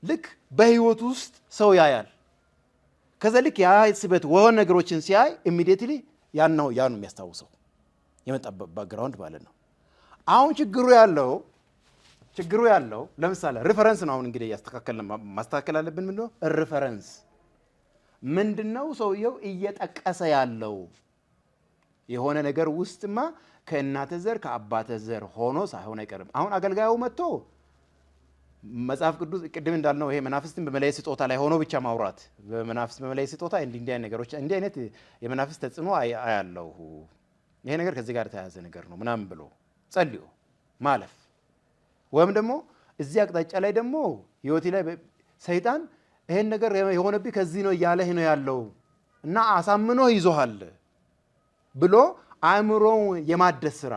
[SPEAKER 1] ልክ በህይወት ውስጥ ሰው ያያል። ከዛ ልክ ያ ስበት ወሆን ነገሮችን ሲያይ ኢሚዲየትሊ ያን ነው የሚያስታውሰው የመጣበት ባክግራውንድ ማለት ነው። አሁን ችግሩ ያለው ለምሳሌ ሪፈረንስ ነው። አሁን እንግዲህ ማስተካከል አለብን። ምንድነው ሪፈረንስ? ምንድነው ሰውየው እየጠቀሰ ያለው? የሆነ ነገር ውስጥማ ከእናተ ዘር ከአባተ ዘር ሆኖ ሳይሆን አይቀርም። አሁን አገልጋዩ መጥቶ መጽሐፍ ቅዱስ ቅድም እንዳልነው ይሄ መናፍስትን በመለየት ስጦታ ላይ ሆኖ ብቻ ማውራት በመናፍስት በመለየት ስጦታ እንዲህ አይነት ነገሮች እንዲህ አይነት የመናፍስት ተጽዕኖ አያለው ይሄ ነገር ከዚህ ጋር ተያያዘ ነገር ነው ምናምን ብሎ ጸልዮ ማለፍ ወይም ደግሞ እዚህ አቅጣጫ ላይ ደግሞ ህይወቴ ላይ ሰይጣን ይሄን ነገር የሆነብኝ ከዚህ ነው እያለህ ነው ያለው እና አሳምኖ ይዞሃል ብሎ አእምሮው የማደስ ስራ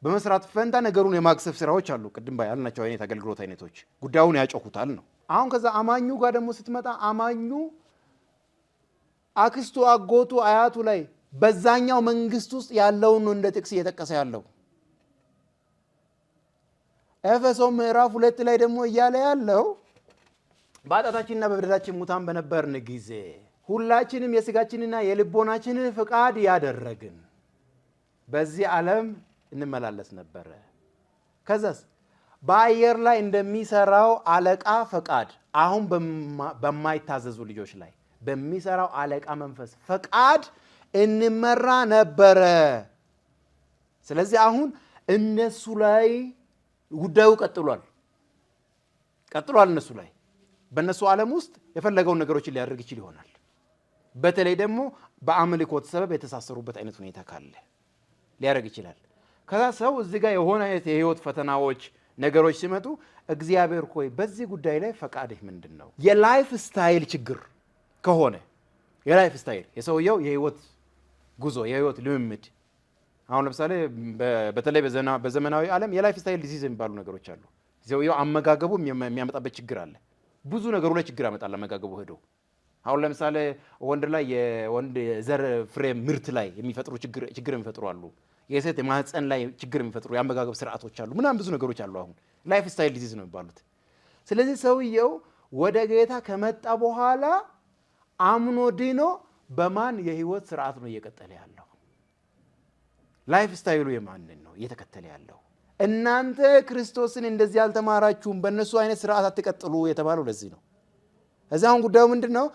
[SPEAKER 1] በመስራት ፈንታ ነገሩን የማክሰፍ ስራዎች አሉ። ቅድም ያልናቸው አይነት አገልግሎት አይነቶች ጉዳዩን ያጮኩታል ነው። አሁን ከዛ አማኙ ጋር ደግሞ ስትመጣ አማኙ አክስቱ፣ አጎቱ፣ አያቱ ላይ በዛኛው መንግስት ውስጥ ያለውን ነው እንደ ጥቅስ እየጠቀሰ ያለው። ኤፌሶን ምዕራፍ 2 ላይ ደግሞ እያለ ያለው በኃጢአታችንና በበደላችን ሙታን በነበርን ጊዜ ሁላችንም የሥጋችንና የልቦናችንን ፍቃድ ያደረግን በዚህ ዓለም እንመላለስ ነበረ። ከዛስ በአየር ላይ እንደሚሰራው አለቃ ፈቃድ አሁን በማይታዘዙ ልጆች ላይ በሚሰራው አለቃ መንፈስ ፈቃድ እንመራ ነበረ። ስለዚህ አሁን እነሱ ላይ ጉዳዩ ቀጥሏል። እነሱ ላይ በእነሱ ዓለም ውስጥ የፈለገውን ነገሮችን ሊያደርግ ይችል ይሆናል። በተለይ ደግሞ በአምልኮት ሰበብ የተሳሰሩበት አይነት ሁኔታ ካለ ሊያደርግ ይችላል። ከዛ ሰው እዚህ ጋር የሆነ አይነት የህይወት ፈተናዎች ነገሮች ሲመጡ እግዚአብሔር ሆይ በዚህ ጉዳይ ላይ ፈቃድህ ምንድን ነው? የላይፍ ስታይል ችግር ከሆነ የላይፍ ስታይል የሰውየው የህይወት ጉዞ የህይወት ልምምድ አሁን ለምሳሌ በተለይ በዘመናዊ ዓለም የላይፍ ስታይል ዲዚዝ የሚባሉ ነገሮች አሉ። ሰውየው አመጋገቡ የሚያመጣበት ችግር አለ። ብዙ ነገሩ ላይ ችግር ያመጣል አመጋገቡ ሄዶ። አሁን ለምሳሌ ወንድ ላይ የወንድ ዘር ፍሬ ምርት ላይ የሚፈጥሩ ችግር የሚፈጥሩ አሉ። የሴት የማህፀን ላይ ችግር የሚፈጥሩ የአመጋገብ ስርዓቶች አሉ። ምናምን ብዙ ነገሮች አሉ። አሁን ላይፍ ስታይል ዲዚዝ ነው የሚባሉት። ስለዚህ ሰውየው ወደ ጌታ ከመጣ በኋላ አምኖ ድኖ በማን የህይወት ስርዓት ነው እየቀጠለ ያለው? ላይፍ ስታይሉ የማንን ነው እየተከተለ ያለው? እናንተ ክርስቶስን እንደዚህ ያልተማራችሁም በእነሱ አይነት ስርዓት አትቀጥሉ የተባለው ለዚህ ነው። እዚህ አሁን ጉዳዩ ምንድን ነው?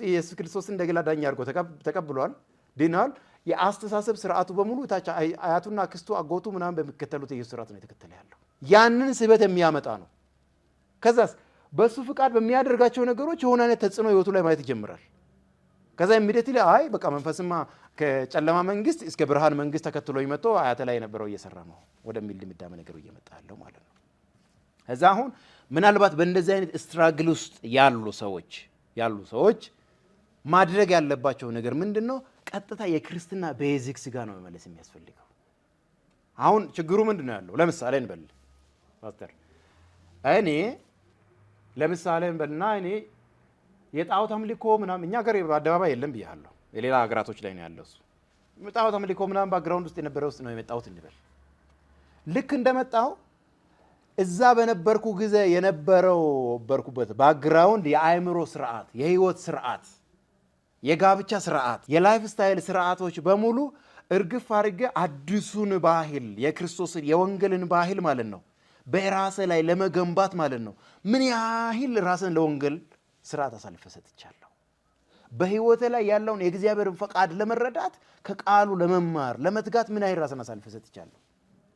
[SPEAKER 1] ኢየሱስ ክርስቶስን እንደ ግል አዳኝ አድርጎ ተቀብሏል፣ ድኗል። የአስተሳሰብ ስርዓቱ በሙሉ ታች አያቱና ክስቱ አጎቱ ምናምን በሚከተሉት የኢየሱስ ስርዓት ነው የተከተለ ያለው። ያንን ስበት የሚያመጣ ነው። ከዛስ በሱ ፍቃድ በሚያደርጋቸው ነገሮች የሆነ አይነት ተጽዕኖ ህይወቱ ላይ ማየት ይጀምራል። ከዛ ኢሚዲየትሊ አይ በቃ መንፈስማ ከጨለማ መንግስት እስከ ብርሃን መንግስት ተከትሎ ይመጣ አያተ ላይ የነበረው እየሰራ ነው ወደሚል ድምዳሜ ነገሩ እየመጣ ያለው ማለት ነው። እዛ አሁን ምናልባት በእንደዚህ አይነት ስትራግል ውስጥ ያሉ ሰዎች ማድረግ ያለባቸው ነገር ምንድን ነው? ቀጥታ የክርስትና ቤዚክስ ጋር ነው መመለስ የሚያስፈልገው። አሁን ችግሩ ምንድን ነው ያለው? ለምሳሌ እንበል ፓስተር እኔ የጣዖት አምልኮ ምናምን እኛ ሀገር በአደባባይ የለም ብያለሁ። የሌላ ሀገራቶች ላይ ነው ያለው። እሱ ጣዖት አምልኮ ምናምን ባክግራውንድ ውስጥ የነበረ ውስጥ ነው የመጣሁት እንበል። ልክ እንደመጣሁ እዛ በነበርኩ ጊዜ የነበረውበት ባክግራውንድ የአእምሮ ስርዓት፣ የህይወት ስርዓት፣ የጋብቻ ስርዓት፣ የላይፍ ስታይል ስርዓቶች በሙሉ እርግፍ አድርጌ አዲሱን ባህል የክርስቶስን የወንጌልን ባህል ማለት ነው በራሴ ላይ ለመገንባት ማለት ነው ምን ያህል ራስን ለወንጌል ስርዓት አሳልፈ ሰጥቻለሁ። በህይወቴ ላይ ያለውን የእግዚአብሔርን ፈቃድ ለመረዳት ከቃሉ ለመማር ለመትጋት ምን ያህል ራስን አሳልፈ ሰጥቻለሁ።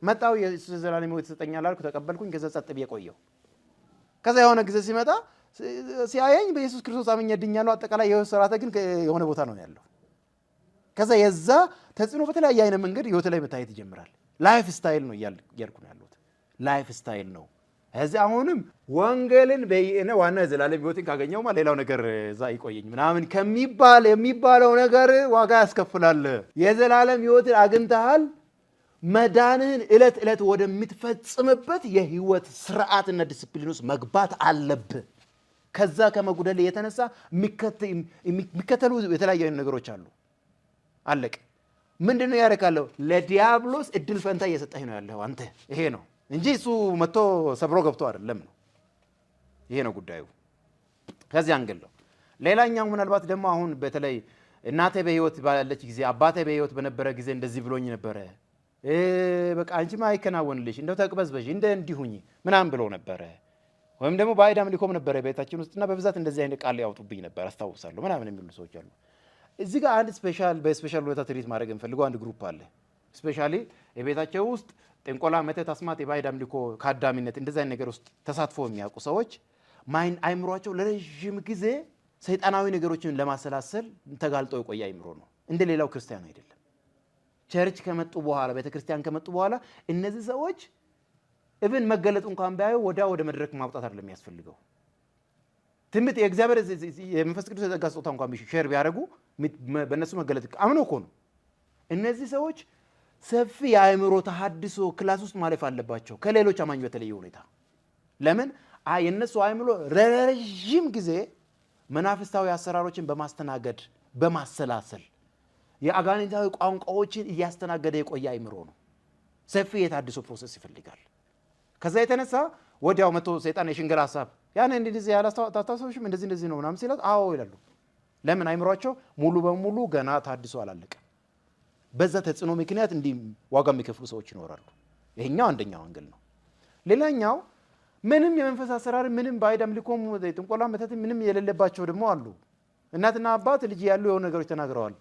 [SPEAKER 1] መጣው የኢየሱስ ዘላለም ሕይወት ተሰጠኛል አልኩ፣ ተቀበልኩኝ። ከዛ ጸጥ ብዬ ቆየሁ። ከዛ የሆነ ጊዜ ሲመጣ ሲያየኝ በኢየሱስ ክርስቶስ አምኜ ድኛለሁ። አጠቃላይ የህይወት ስርዓቴ ግን የሆነ ቦታ ነው ያለው። ከዛ የዛ ተጽዕኖ በተለያየ አይነት መንገድ ህይወት ላይ መታየት ይጀምራል። ላይፍ ስታይል ነው እያልኩ ነው ያለሁት። ላይፍ ስታይል ነው። እዚህ አሁንም ወንጌልን በየነ ዋና የዘላለም ሕይወትን ካገኘውማ ሌላው ነገር እዛ ይቆየኝ ምናምን የሚባለው ነገር ዋጋ ያስከፍላል። የዘላለም ሕይወትን አግኝተሃል። መዳንህን ዕለት ዕለት ወደምትፈጽምበት የህይወት ስርዓትና ዲስፕሊን ውስጥ መግባት አለብህ። ከዛ ከመጉደል የተነሳ የሚከተሉ የተለያዩ ነገሮች አሉ። አለቀ። ምንድነው ያደርካለሁ? ለዲያብሎስ እድል ፈንታ እየሰጠህ ነው ያለው አንተ። ይሄ ነው እንጂ እሱ መጥቶ ሰብሮ ገብቶ አይደለም ነው። ይሄ ነው ጉዳዩ። ከዚህ አንገለው። ሌላኛው ምናልባት ደግሞ አሁን በተለይ እናቴ በህይወት ባለች ጊዜ አባቴ በህይወት በነበረ ጊዜ እንደዚህ ብሎኝ ነበረ። በቃ አንቺማ አይከናወንልሽ እንደው ተቅበዝበዥ እንዲሁኝ ምናምን ብሎ ነበረ። ወይም ደግሞ በአይድ አምልኮም ነበረ ቤታችን ውስጥና በብዛት እንደዚህ አይነት ቃል ያወጡብኝ ነበር አስታውሳለሁ ምናምን የሚሉ ሰዎች አሉ። እዚህ ጋር አንድ በስፔሻል ሁኔታ ትሪት ማድረግ እንፈልገው አንድ ግሩፕ አለ። ስፔሻሊ የቤታቸው ውስጥ ጥንቆላ፣ መተት፣ አስማት፣ የባዕድ አምልኮ ካዳሚነት እንደዚህ አይነት ነገር ውስጥ ተሳትፎ የሚያውቁ ሰዎች አይምሯቸው ለረጅም ጊዜ ሰይጣናዊ ነገሮችን ለማሰላሰል ተጋልጦ የቆየ አይምሮ ነው። እንደ ሌላው ክርስቲያን አይደለም። ቸርች ከመጡ በኋላ ቤተክርስቲያን ከመጡ በኋላ እነዚህ ሰዎች ኢቭን መገለጡ እንኳን ቢያዩ ወደ መድረክ ማውጣት አይደለም የሚያስፈልገው። ትምት የእግዚአብሔር የመንፈስ ቅዱስ የጸጋ ስጦታ እንኳን ሼር ቢያደርጉ በእነሱ መገለጥ አምኖ እኮ ነው። እነዚህ ሰዎች ሰፊ የአእምሮ ተሐድሶ ክላስ ውስጥ ማለፍ አለባቸው ከሌሎች አማኝ በተለየ ሁኔታ። ለምን የነሱ አእምሮ ረጅም ጊዜ መናፍስታዊ አሰራሮችን በማስተናገድ በማሰላሰል የአጋንንታዊ ቋንቋዎችን እያስተናገደ የቆየ አእምሮ ነው። ሰፊ የተሐድሶ ፕሮሰስ ይፈልጋል። ከዛ የተነሳ ወዲያው መጥቶ ሰይጣን የሽንገላ ሐሳብ ያን እንደዚህ ያላስተዋታታሶችም እንደዚህ ነው ምናምን ሲላት አዎ ይላሉ። ለምን አይምሯቸው ሙሉ በሙሉ ገና ታድሶ አላለቀ። በዛ ተጽዕኖ ምክንያት እንዲህ ዋጋ የሚከፍሉ ሰዎች ይኖራሉ። ይሄኛው አንደኛው አንግል ነው። ሌላኛው ምንም የመንፈስ አሰራር ምንም ባዕድ አምልኮም ጥንቆላ መተት ምንም የሌለባቸው ደግሞ አሉ። እናትና አባት ልጅ ያሉ የሆኑ ነገሮች ተናግረዋል።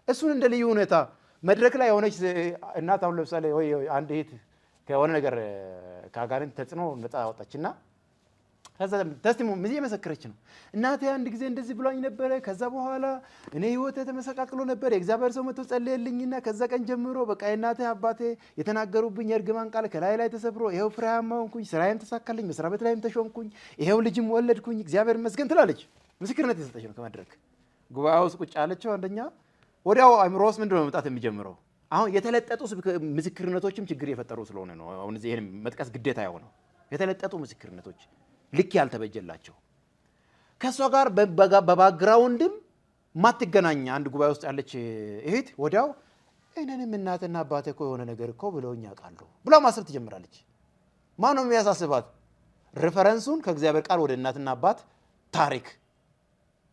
[SPEAKER 1] እሱን እንደ ልዩ ሁኔታ መድረክ ላይ የሆነች እናት አሁን ለምሳሌ ወይ አንድ እህት ከሆነ ነገር ከአጋንንት ተጽዕኖ ነፃ ወጣችና ከዛ ተስቲሞኒ ምን እየመሰከረች ነው። እናቴ አንድ ጊዜ እንደዚህ ብሏኝ ነበረ። ከዛ በኋላ እኔ ህይወቴ ተመሰቃቅሎ ነበር። የእግዚአብሔር ሰው መጥቶ ጸለየልኝና ከዛ ቀን ጀምሮ በቃ እናቴ አባቴ የተናገሩብኝ የእርግማን ቃል ከላይ ላይ ተሰብሮ ይሄው ፍሬያማ ሆንኩኝ፣ ስራዬም ተሳካልኝ፣ መስሪያ ቤት ላይም ተሾምኩኝ፣ ይሄው ልጅም ወለድኩኝ፣ እግዚአብሔር ይመስገን ትላለች። ምስክርነት የሰጠች ነው። ከመድረክ ጉባኤ ውስጥ ቁጭ ያለችው አንደኛ ወዲያው አእምሮ ውስጥ ምንድነው መምጣት የሚጀምረው? አሁን የተለጠጡ ምስክርነቶችም ችግር የፈጠሩ ስለሆነ ነው። አሁን እዚህ ይሄን መጥቀስ ግዴታ የሆነው የተለጠጡ ምስክርነቶች ልክ ያልተበጀላቸው ከሷ ጋር በባክግራውንድም ማትገናኛ አንድ ጉባኤ ውስጥ ያለች እህት ወዲያው እኔንም እናትና አባቴ እኮ የሆነ ነገር እኮ ብለውኝ ያውቃሉ ብላ ማሰብ ትጀምራለች። ማን ነው የሚያሳስባት? ሬፈረንሱን ከእግዚአብሔር ቃል ወደ እናትና አባት ታሪክ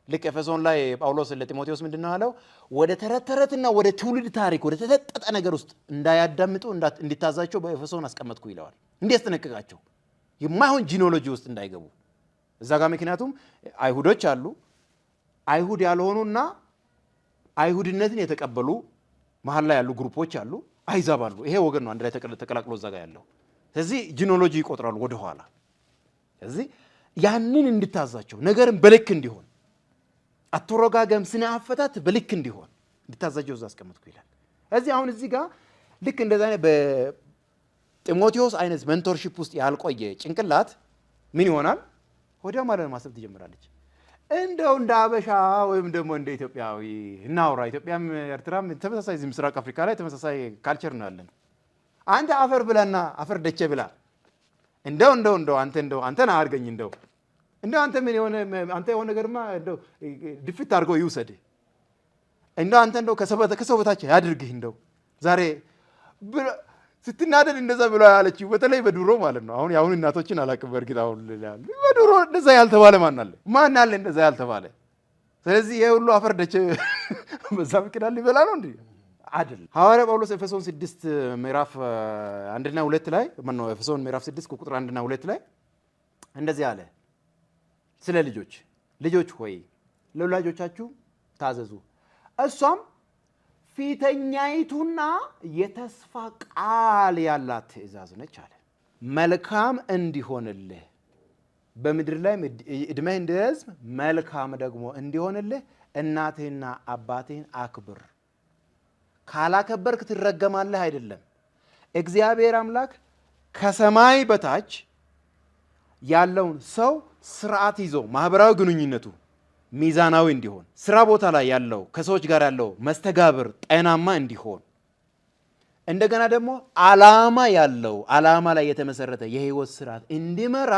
[SPEAKER 1] ልክ ኤፌሶን ላይ ጳውሎስ ለጢሞቴዎስ ምንድነው ያለው? ወደ ተረተረትና ወደ ትውልድ ታሪክ ወደ ተለጠጠ ነገር ውስጥ እንዳያዳምጡ እንዲታዛቸው በኤፌሶን አስቀመጥኩ ይለዋል። እንዲያስጠነቅቃቸው የማይሆን ጂኖሎጂ ውስጥ እንዳይገቡ እዛ ጋር። ምክንያቱም አይሁዶች አሉ፣ አይሁድ ያልሆኑና አይሁድነትን የተቀበሉ መሀል ላይ ያሉ ግሩፖች አሉ፣ አይዛብ አሉ። ይሄ ወገን ነው አንድ ላይ ተቀላቅሎ እዛ ጋር ያለው። ስለዚህ ጂኖሎጂ ይቆጥራሉ ወደ ኋላ። ስለዚህ ያንን እንድታዛቸው ነገርን በልክ እንዲሆን አተረጋገም ስነ አፈታት በልክ እንዲሆን እንድታዛቸው እዛ አስቀመጥኩ ይላል። ስለዚህ አሁን እዚህ ጋር ልክ እንደዛ ጢሞቴዎስ አይነት ሜንቶርሺፕ ውስጥ ያልቆየ ጭንቅላት ምን ይሆናል? ወዲያው ማለት ማሰብ ትጀምራለች። እንደው እንደ አበሻ ወይም ደግሞ እንደ ኢትዮጵያዊ እናውራ። ኢትዮጵያም ኤርትራም ተመሳሳይ እዚህ ምስራቅ አፍሪካ ላይ ተመሳሳይ ካልቸር ነው ያለን። አንተ አፈር ብላና አፈር ደቼ ብላ እንደው አንተን አድርገኝ እንደው አንተ ምን የሆነ አንተ የሆነ ነገርማ እንደው ድፍት አድርገው ይውሰድ አንተ ከሰው በታች ያድርግህ እንደው ዛሬ ስትናደድ እንደዛ ብሎ ያለችው በተለይ በድሮ ማለት ነው። አሁን እናቶችን አላውቅም በእርግጥ አሁን በድሮ እንደዛ ያልተባለ ማን አለ እንደዛ ያልተባለ? ስለዚህ ይሄ ሁሉ አፈር ደቼ በዛ ምክንያት ሊበላ ነው እንዴ? አይደል። ሐዋርያ ጳውሎስ ኤፌሶን 6 ምዕራፍ 1 እና 2 ላይ ማነው ኤፌሶን ምዕራፍ 6 ቁጥር 1 እና 2 ላይ እንደዚህ አለ። ስለ ልጆች ሆይ ለወላጆቻችሁ ታዘዙ፣ እሷም ፊተኛይቱና የተስፋ ቃል ያላት ትእዛዝ ነች አለ። መልካም እንዲሆንልህ በምድር ላይ እድሜህ እንዲረዝም መልካም ደግሞ እንዲሆንልህ እናትህና አባትህን አክብር። ካላከበርክ ትረገማለህ አይደለም። እግዚአብሔር አምላክ ከሰማይ በታች ያለውን ሰው ስርዓት ይዞ ማህበራዊ ግንኙነቱ ሚዛናዊ እንዲሆን፣ ስራ ቦታ ላይ ያለው ከሰዎች ጋር ያለው መስተጋብር ጤናማ እንዲሆን፣ እንደገና ደግሞ ዓላማ ላይ የተመሰረተ የህይወት ስርዓት እንዲመራ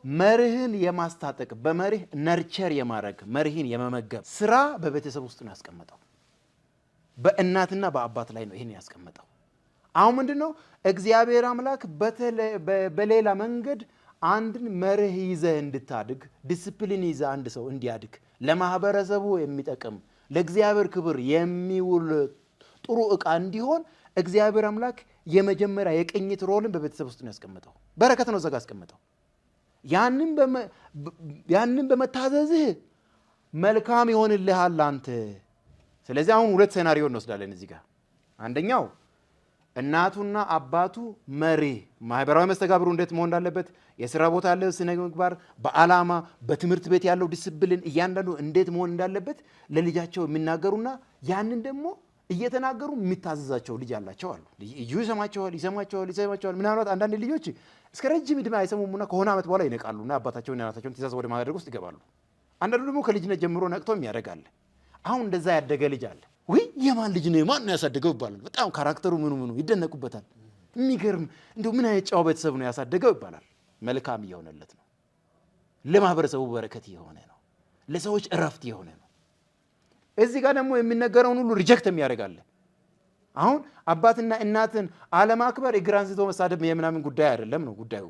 [SPEAKER 1] መርህን የማስታጠቅ በመርህ ነርቸር የማድረግ መርህን የመመገብ ስራ በቤተሰብ ውስጥ ነው ያስቀመጠው። በእናትና በአባት ላይ ነው ይህን ያስቀመጠው። አሁን ምንድነው እግዚአብሔር አምላክ በሌላ መንገድ አንድን መርህ ይዘህ እንድታድግ ዲሲፕሊን ይዘህ አንድ ሰው እንዲያድግ ለማህበረሰቡ የሚጠቅም ለእግዚአብሔር ክብር የሚውል ጥሩ ዕቃ እንዲሆን እግዚአብሔር አምላክ የመጀመሪያ የቅኝት ሮልን በቤተሰብ ውስጥ ነው ያስቀመጠው። በረከት ነው ዘጋ ያስቀመጠው። ያንን በመታዘዝህ መልካም ይሆንልሃል አንተ። ስለዚህ አሁን ሁለት ሴናሪዮ እንወስዳለን እዚህ ጋር። አንደኛው እናቱና አባቱ መሪ ማህበራዊ መስተጋብሩ እንዴት መሆን እንዳለበት፣ የሥራ ቦታ ያለው ስነ ምግባር፣ በዓላማ በትምህርት ቤት ያለው ዲሲፕሊን እያንዳንዱ እንዴት መሆን እንዳለበት ለልጃቸው የሚናገሩና ያንን ደግሞ እየተናገሩ የሚታዘዛቸው ልጅ ያላቸው አሉ። ይሰማቸዋል። ምናልባት አንዳንድ ልጆች እስከ ረጅም ዕድሜ አይሰሙምና ከሆነ ዓመት በኋላ ይነቃሉና አባታቸውን እናታቸውን ትእዛዝ ወደ ማድረግ ውስጥ ይገባሉ። አንዳንዱ ደግሞ ከልጅነት ጀምሮ ነቅቶም ያደርጋል። አሁን እንደዛ ያደገ ልጅ አለ። ወይ የማን ልጅ ነው ማን ነው ያሳደገው ይባላል። በጣም ካራክተሩ ምኑ ይደነቁበታል። የሚገርም እንደው ምን አይነት ጨዋ ቤተሰብ ነው ያሳደገው ይባላል። መልካም እየሆነለት ነው። ለማህበረሰቡ በረከት የሆነ ነው። ለሰዎች እረፍት የሆነ ነው። እዚህ ጋር ደግሞ የሚነገረውን ሁሉ ሪጀክት የሚያደርጋለ። አሁን አባትና እናትን አለማክበር እግር አንስቶ መሳደብ የምናምን ጉዳይ አይደለም ነው ጉዳዩ።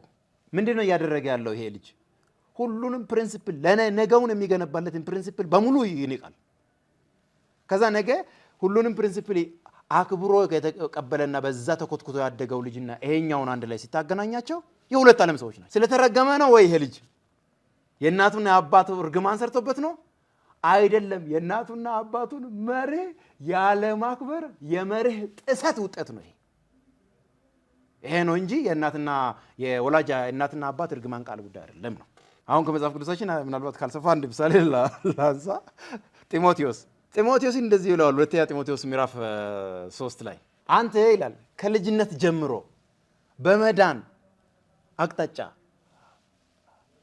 [SPEAKER 1] ምንድነው እያደረገ ያለው ይሄ ልጅ? ሁሉንም ፕሪንሲፕል ለነገውን የሚገነባለትን ፕሪንሲፕል በሙሉ ይንቃል። ከዛ ነገ ሁሉንም ፕሪንሲፕል አክብሮ የተቀበለና በዛ ተኮትኩቶ ያደገው ልጅና ይሄኛውን አንድ ላይ ሲታገናኛቸው የሁለት ዓለም ሰዎች ናቸው። ስለተረገመ ነው ወይ ይሄ ልጅ የእናቱና የአባቱ እርግማን ሰርቶበት ነው? አይደለም። የእናቱና አባቱን መርህ ያለ ማክበር የመርህ ጥሰት ውጤት ነው ይሄ ነው እንጂ የእናትና የወላጅ እናትና አባት እርግማን ቃል ጉዳይ አይደለም ነው። አሁን ከመጽሐፍ ቅዱሳችን ምናልባት ካልሰፋ አንድ ምሳሌ ላንሳ። ጢሞቴዎስ እንደዚህ ይለዋል። ሁለተኛ ጢሞቴዎስ ምዕራፍ 3 ላይ አንተ ይላል ከልጅነት ጀምሮ በመዳን አቅጣጫ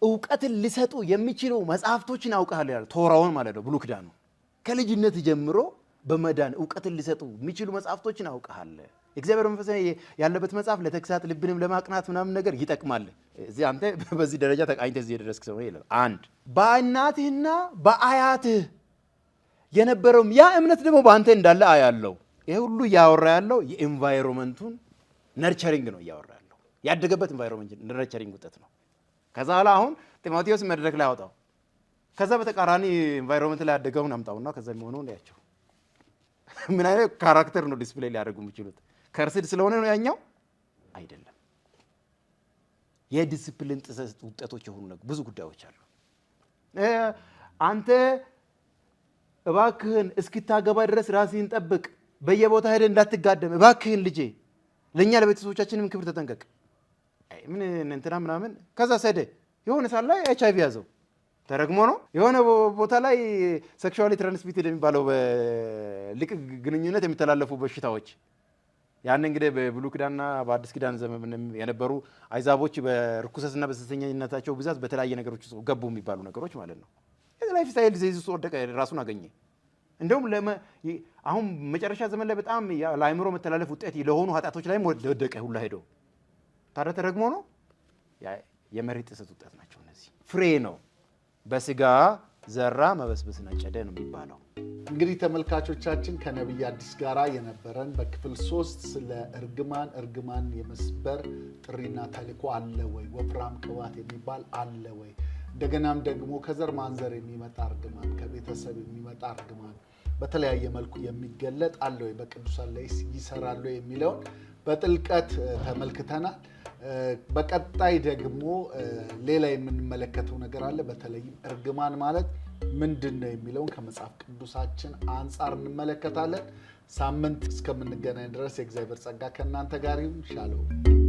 [SPEAKER 1] ዕውቀትን ሊሰጡ የሚችሉ መጽሐፍቶችን አውቀሃል ይላል። ቶራውን ማለት ነው፣ ብሉይ ኪዳኑ። ከልጅነት ጀምሮ በመዳን ዕውቀትን ሊሰጡ የሚችሉ መጽሐፍቶችን አውቀሃል። የእግዚአብሔር መንፈስ ያለበት መጽሐፍ ለተግሳጽ ልብንም ለማቅናት ምናምን ነገር ይጠቅማል። እዚህ አንተ በዚህ ደረጃ ተቃኝተህ እዚህ የደረስክ ሰው ይላል። አንድ በእናትህና በአያትህ የነበረውም ያ እምነት ደግሞ በአንተ እንዳለ አያለው። ይሄ ሁሉ እያወራ ያለው የኢንቫይሮንመንቱን ነርቸሪንግ ነው እያወራ ያለው። ያደገበት ኢንቫይሮንመንት ነርቸሪንግ ውጤት ነው። ከዛ ኋላ አሁን ጢሞቴዎስ መድረክ ላይ አወጣው። ከዛ በተቃራኒ ኢንቫይሮንመንት ላይ ያደገውን አምጣውና ከዛ የሚሆነውን ያቸው ምን አይነት ካራክተር ነው ዲስፕሌይ ሊያደርጉ የሚችሉት? ከርስድ ስለሆነ ነው ያኛው አይደለም። የዲስፕሊን ጥሰት ውጤቶች የሆኑ ብዙ ጉዳዮች አሉ። አንተ እባክህን እስኪታገባ ድረስ ራስህን ጠብቅ፣ በየቦታ ሄደህ እንዳትጋደም እባክህን ልጄ፣ ለእኛ ለቤተሰቦቻችንም ክብር ተጠንቀቅ። ምን እንትና ምናምን ከዛ ሰደ የሆነ ሳለ ኤችአይቪ ያዘው ተረግሞ ነው። የሆነ ቦታ ላይ ሴክሹዋሊ ትራንስሚትድ የሚባለው በልቅ ግንኙነት የሚተላለፉ በሽታዎች ያን እንግዲህ በብሉይ ኪዳንና በአዲስ ኪዳን ዘመን የነበሩ አይዛቦች በርኩሰትና በሴሰኝነታቸው ብዛት በተለያየ ነገሮች ውስጥ ገቡ የሚባሉ ነገሮች ማለት ነው። የላይፍ ስታይል ዲዚዝ ውስጥ ወደቀ፣ ራሱን አገኘ። እንደውም አሁን መጨረሻ ዘመን ላይ በጣም ለአእምሮ መተላለፍ ውጤት ለሆኑ ኃጢአቶች ላይም ወደቀ ሁላ ሄዶ ታዲያ ተረግሞ ነው። የመሬት ጥሰት ውጤት ናቸው እነዚህ። ፍሬ ነው በስጋ ዘራ መበስበስን አጨደ ነው የሚባለው።
[SPEAKER 2] እንግዲህ ተመልካቾቻችን ከነብይ አዲስ ጋራ የነበረን በክፍል 3 ስለ እርግማን የመስበር ጥሪና ተልእኮ አለ ወይ፣ ወፍራም ቅባት የሚባል አለ ወይ፣ እንደገናም ደግሞ ከዘር ማንዘር የሚመጣ እርግማን፣ ከቤተሰብ የሚመጣ እርግማን በተለያየ መልኩ የሚገለጥ አለ ወይ፣ በቅዱሳን ላይ ይሰራሉ የሚለውን በጥልቀት ተመልክተናል። በቀጣይ ደግሞ ሌላ የምንመለከተው ነገር አለ። በተለይም እርግማን ማለት ምንድን ነው የሚለውን ከመጽሐፍ ቅዱሳችን አንጻር እንመለከታለን። ሳምንት እስከምንገናኝ ድረስ የእግዚአብሔር ጸጋ ከእናንተ ጋር ይሁን። ሻሎም